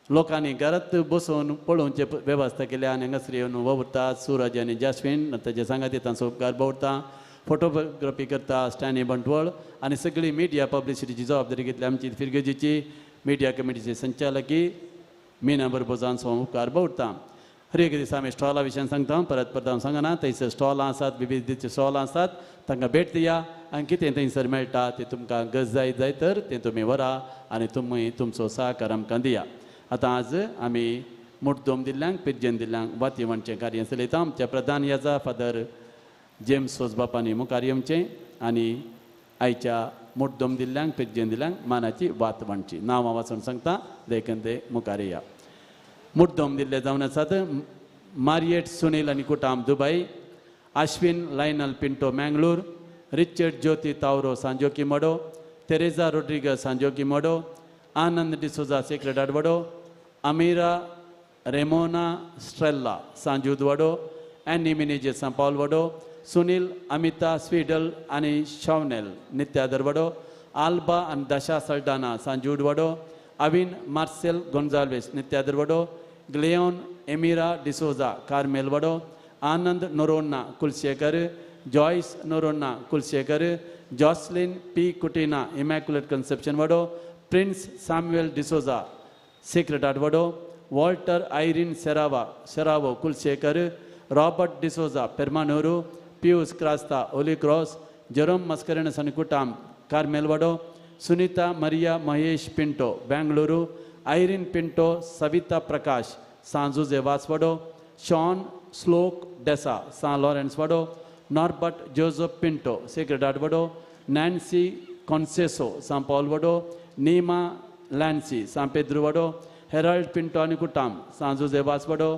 Speaker 1: लोकांनी घरात बसून पळोवचे वेवस्था केल्या आनी हांगासर येवन वता. सूरज आनी जॅस्मिन ताचे सांगाती तांचो उपकार भोगता. फोटोग्राफी करता स्टॅनी बंटवळ आनी सगळी मिडिया पब्लिसिटीची जबाबदारी घेतली आमची फिरगजीची मिडिया कमिटीची संचालकी मीना बरबोजांचो उपकार भोगता. हर एक दिसा आमी स्टॉला विशयान सांगता. परत परत हांव सांगना. थंयसर स्टॉलां आसात, विविध तरेची स्टॉलां आसात. तांकां भेट दिया आनी कितें थंयसर मेळटा तें तुमकां गरज जाय तर तें तुमी व्हरा आनी तुमी तुमचो सहकार आमकां दिया. आतां आज आमी मुट्टोम दिल्ल्यांक पिर्जेन दिल्ल्यांक वातीवणचें कार्य चलयता. आमचे प्रधान याजा फादर जेम्स सोजबापानी मुखार येवचें आनी आयच्या मुट्टोम दिल्ल्यांक पिर्जेन दिल्ल्यांक मानाची वातवणची नांवां वाचून सांगता. देखून ते मुखार येया. मुट्टोम दिल्ले जावन आसात मारियेट सुनील आनी कुटाम दुबय, आश्विन लायनल पिंटो मँगलोर, रिचर्ड ज्योती तावरो सांजोकी मोडो, तेरेजा रोड्रिगस सांजोकी मोडो, आनंद डिसोजा सेक्रेट आडवडो, अमीरा रेमोना स्ट्रेल्ला सांजूद वडो, एनी मिनेजे सांपावल वडो, सुनील अमिता स्वीडल आनी शॉवनेल नित्यादर वडो, आल्बा आनी दशा सल्डाना सांजूड वडो, अविन मार्सेल गोन्जाल्वेस नित्यादर वडो, ग्लेओन एमिरा डिसोजा कार्मेल वडो, Anand Noronha Kulshekar, Joyce Noronha Kulshekar, Jocelyn P कुटिना इमॅक्युलेट कन्सेप्शन वडो, प्रिन्स सॅम्युएल डिसोजा सेक्रेट आडवडो, Walter Irene Serrao Kulshekar, Robert D'Souza Permannur, Pius Crasta holy cross, Jerome Mascarenhas आनी कुटाम कार्मेल वडो, सुनीता मरिया महेश पिंटो बेंगलुरू, आयरीन पिंटो सविता प्रकाश सांजुजे वासवडो, शॉन स्लोक डेसा सान लॉरेन्स वडो, नॉर्बर्ट जोसेफ पिंटो सेक्रेट आडवडो, नॅन्सी कॉन्सेसो सान पाउल वडो, नीमा लॅन्सी सान पेद्रू वडो, हेराल्ड पिंटो आनी कुटाम सांजुजे वासवडो,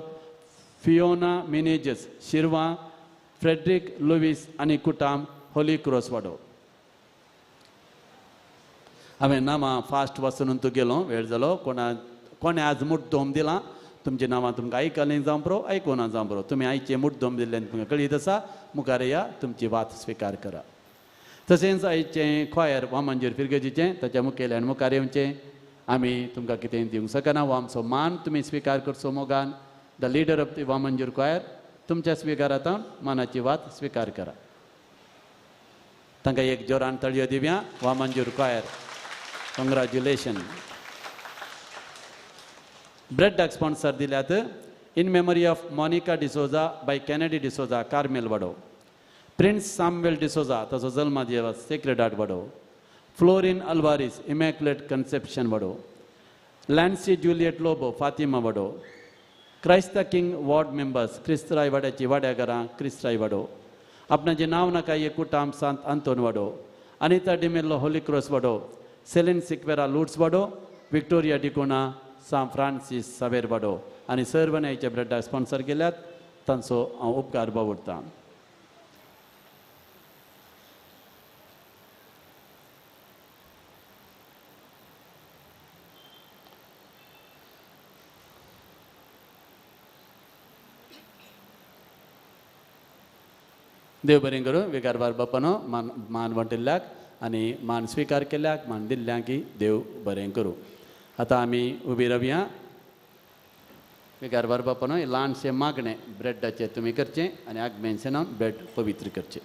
Speaker 1: फियोना मिनेजस शिरवा, फ्रेडरिक लुईस आनी कुटाम होली क्रॉस वडो. हांवें नांवां फास्ट वाचून तूं गेलो वेळ जालो. कोणे आज मुट्टोम दिलां तुमचीं नांवां तुमकां आयकलीं जावं बरो आयकुना जावं बरो. तुमी आयचें मुट्टोम दिल्ल्यान तुमकां कळीत आसा. मुखार या तुमची वात स्विकार करा. तशेंच आयचें खोयर वामनजेर फिरगजीचें ताच्या मुखेल्यान मुखार येवचें. आमी तुमकां कितें दिवंक शकना. हो आमचो मान तुमी स्विकार करचो मोगान. द लिडर ऑफ दी वामनजेर खोयर तुमच्या स्विकारांतल्यान मानाची वात स्विकार करा. तांकां एक जोरान तळयो दिवया. वामनजेर खोयर कॉंग्रॅच्युलेशन. ब्रेड डक स्पॉन्सर दिल्यात in memory of Monica D'Souza by Kennedy D'Souza Carmel वडो, प्रिन्स सॅम्युएल डिसोजा ताचो जल्म दिवस सेक्रेट हार्ट वडो, फ्लोरिन अल्वारिस इमॅक्युलेट कन्सेप्शन वडो, लॅन्सी जुलियट लोबो फातिमा वडो, क्रायस्ता किंग वॉर्ड मेंबर्स क्रिस्तराय वाड्याची वाड्याघरां क्रिस्तराय वडो, आपणाचें नांव नाका एक कुटाम सांत आंतोन वडो, अनिता डिमेल्लो होली क्रॉस वडो, सेलेन सिक्वेरा लुट्स वडो, विक्टोरिया डिकोना सान फ्रांसीस सावेर वडो आनी सर्व न्हंयचे ब्रेडाक स्पॉन्सर केल्यात तांचो हांव उपकार बावुरतां. देव बरें करूं. विकारबार बापानो मान वांटिल्ल्याक आनी मान स्विकार केल्याक मान दिल्ल्याक की देव बरें करूं. आतां आमी उबी रावया. विकार बरबापन ल्हानशें मागणें ब्रेडाचें तुमी करचें आनी आगमेनशें ब्रेड पवित्र करचें.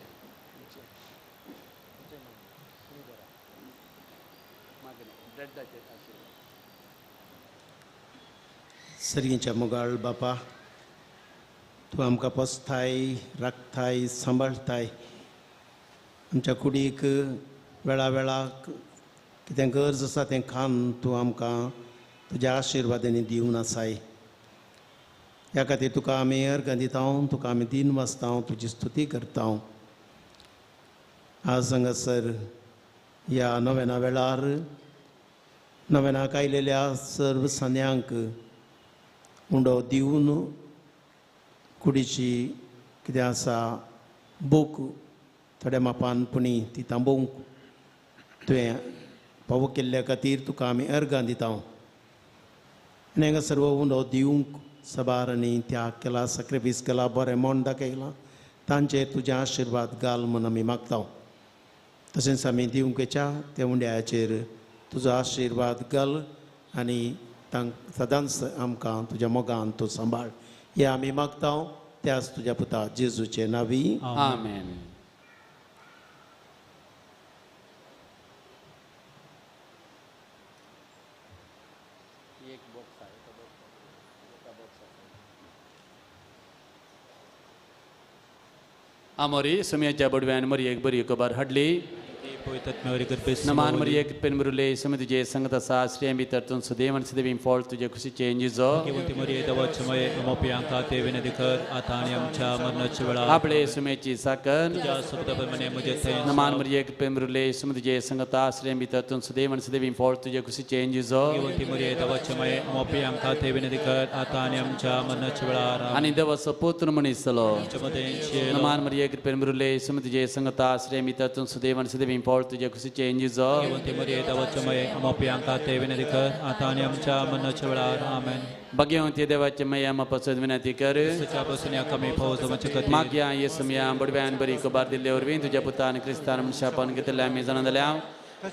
Speaker 2: सर्गीच्या मोगाळ बापा, तूं आमकां पोसताय, राखताय, सांबाळताय. आमच्या कुडीक वेळा वेळाक कितें गरज आसा तें खावन तूं आमकां तुज्या आशिर्वादांनी दिवन आसाय. ह्या खातीर तुका आमी अर्घ दिता, तुका आमी दिन वाचता, तुजी स्तुती करता. आज हांगासर ह्या नव्याना वेळार नव्यानाक आयलेल्या सर्व सान्यांक उंडो दिवन कुडीची कितें आसा बूक थोड्या मापान पुणी ती थांबोवंक तुवें फावो केल्ल्या खातीर तुका आमी अर्गां दिता. आनी हांगा सर्व उंडो दिवंक सबार आनी त्याग केला, सॅक्रिफायस केला, बरें मोन दाखयलां, तांचेर तुजें आशिर्वाद घाल म्हूण आमी मागता. तशेंच आमी दिवंकेच्या त्या उंड्याचेर तुजो आशिर्वाद घाल आनी तांक सदांच आमकां तुज्या मोगान तूं सांबाळ. हें आमी मागता त्याच तुज्या पुता जेजूचे नांवी.
Speaker 1: आमेन. आमोरी सुमयाच्या बडव्यान मरी एक बरी खबर हाडली. नमान मरी एक पेनमरुले सुमी तुजे संगत आसा श्री भितर सुदैव आनी सुदैवी फॉल तुजे खुशीचे एंजिजो आपले सुमेची साकन नमान मरी एक पेनमरुले सुमी तुजे संगत श्री भितर सुदैव आनी सुदैवी फॉल तुजे खुशीचे एंजिजो आनी देवाचो पुत्र मनीसलो नमान मरी एक पेनमरुले सुमी तुजे संगत श्री भितर सुदैव आनी सुदैवी फॉल तुझे खुशीचे एंजिजो भगवंती देवाचे मया मपसद विनंती कर मागया येसुमया बडव्यान बरी खबर दिल्ले वरवीं तुझ्या पुतान क्रिस्तान मनशापन घेतल्या आमी जाणून जाल्या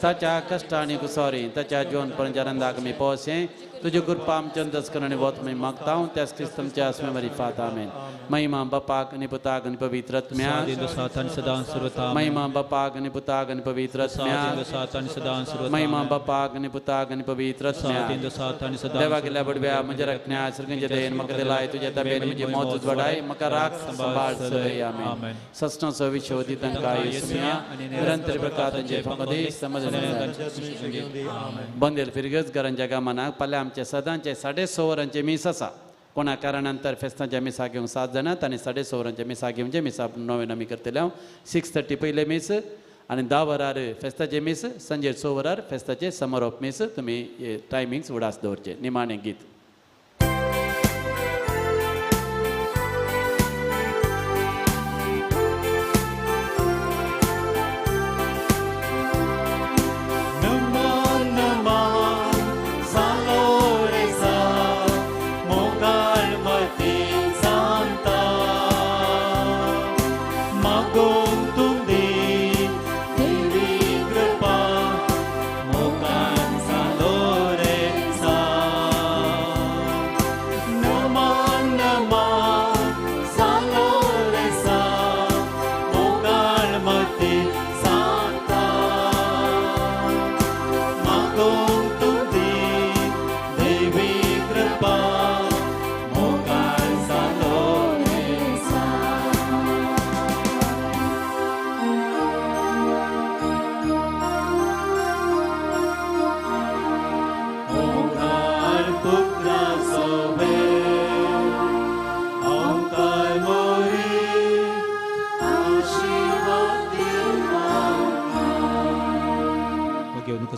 Speaker 1: ताच्या कश्ट आनी कुसोरी ताच्या जीवन पर्यंत आनंदाक आमी पोवचें. तुजे कृपा आमच्यान दसकरांनी वत मी मागता त्याच क्रिस्तमच्या आस्मे मरी फात. आमेन. महिमा बापाक आनी पुताक आनी पवित्र आत्म्याक महिमा बापाक आनी पुताक आनी पवित्र आत्म्याक महिमा बापाक आनी पुताक आनी पवित्र आत्म्याक देवा गेल्या बडव्या म्हज्या रखण्या सर्गंच्या देन म्हाका दिलाय तुज्या ताब्यान म्हजी मौत वडाय म्हाका राख सांबाळ सय. आमेन. सस्नाचो विश्वदी तांकां येसुया निरंतर प्रकार तांचे फकदी समज बंदेल फिरगस घरांच्या गामानाक पाल्या आमचे सदांचे 6:30 वरांचे मीस आसा. कोणा कारणांतर फेस्तांच्या मिसा घेवंक 7 जाणात आनी 6:30 वरांचे मिसा घेवचे मिसा 9 आमी करतले. 6:30 पयले मीस आनी 10 वरार फेस्ताचे मीस सांजे 6 वरार फेस्ताचे समारोप मीस. तुमी टायमिंग्स उडास दवरचे. निमाणें गीत.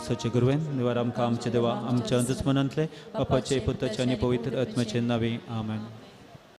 Speaker 10: सचे गुरुवेन निवार आमकां आमचे देवा आमच्या दुस्मनांतले बापाचे पुताचे आनी पवित्र आत्म्याचे नांवे. आमेन.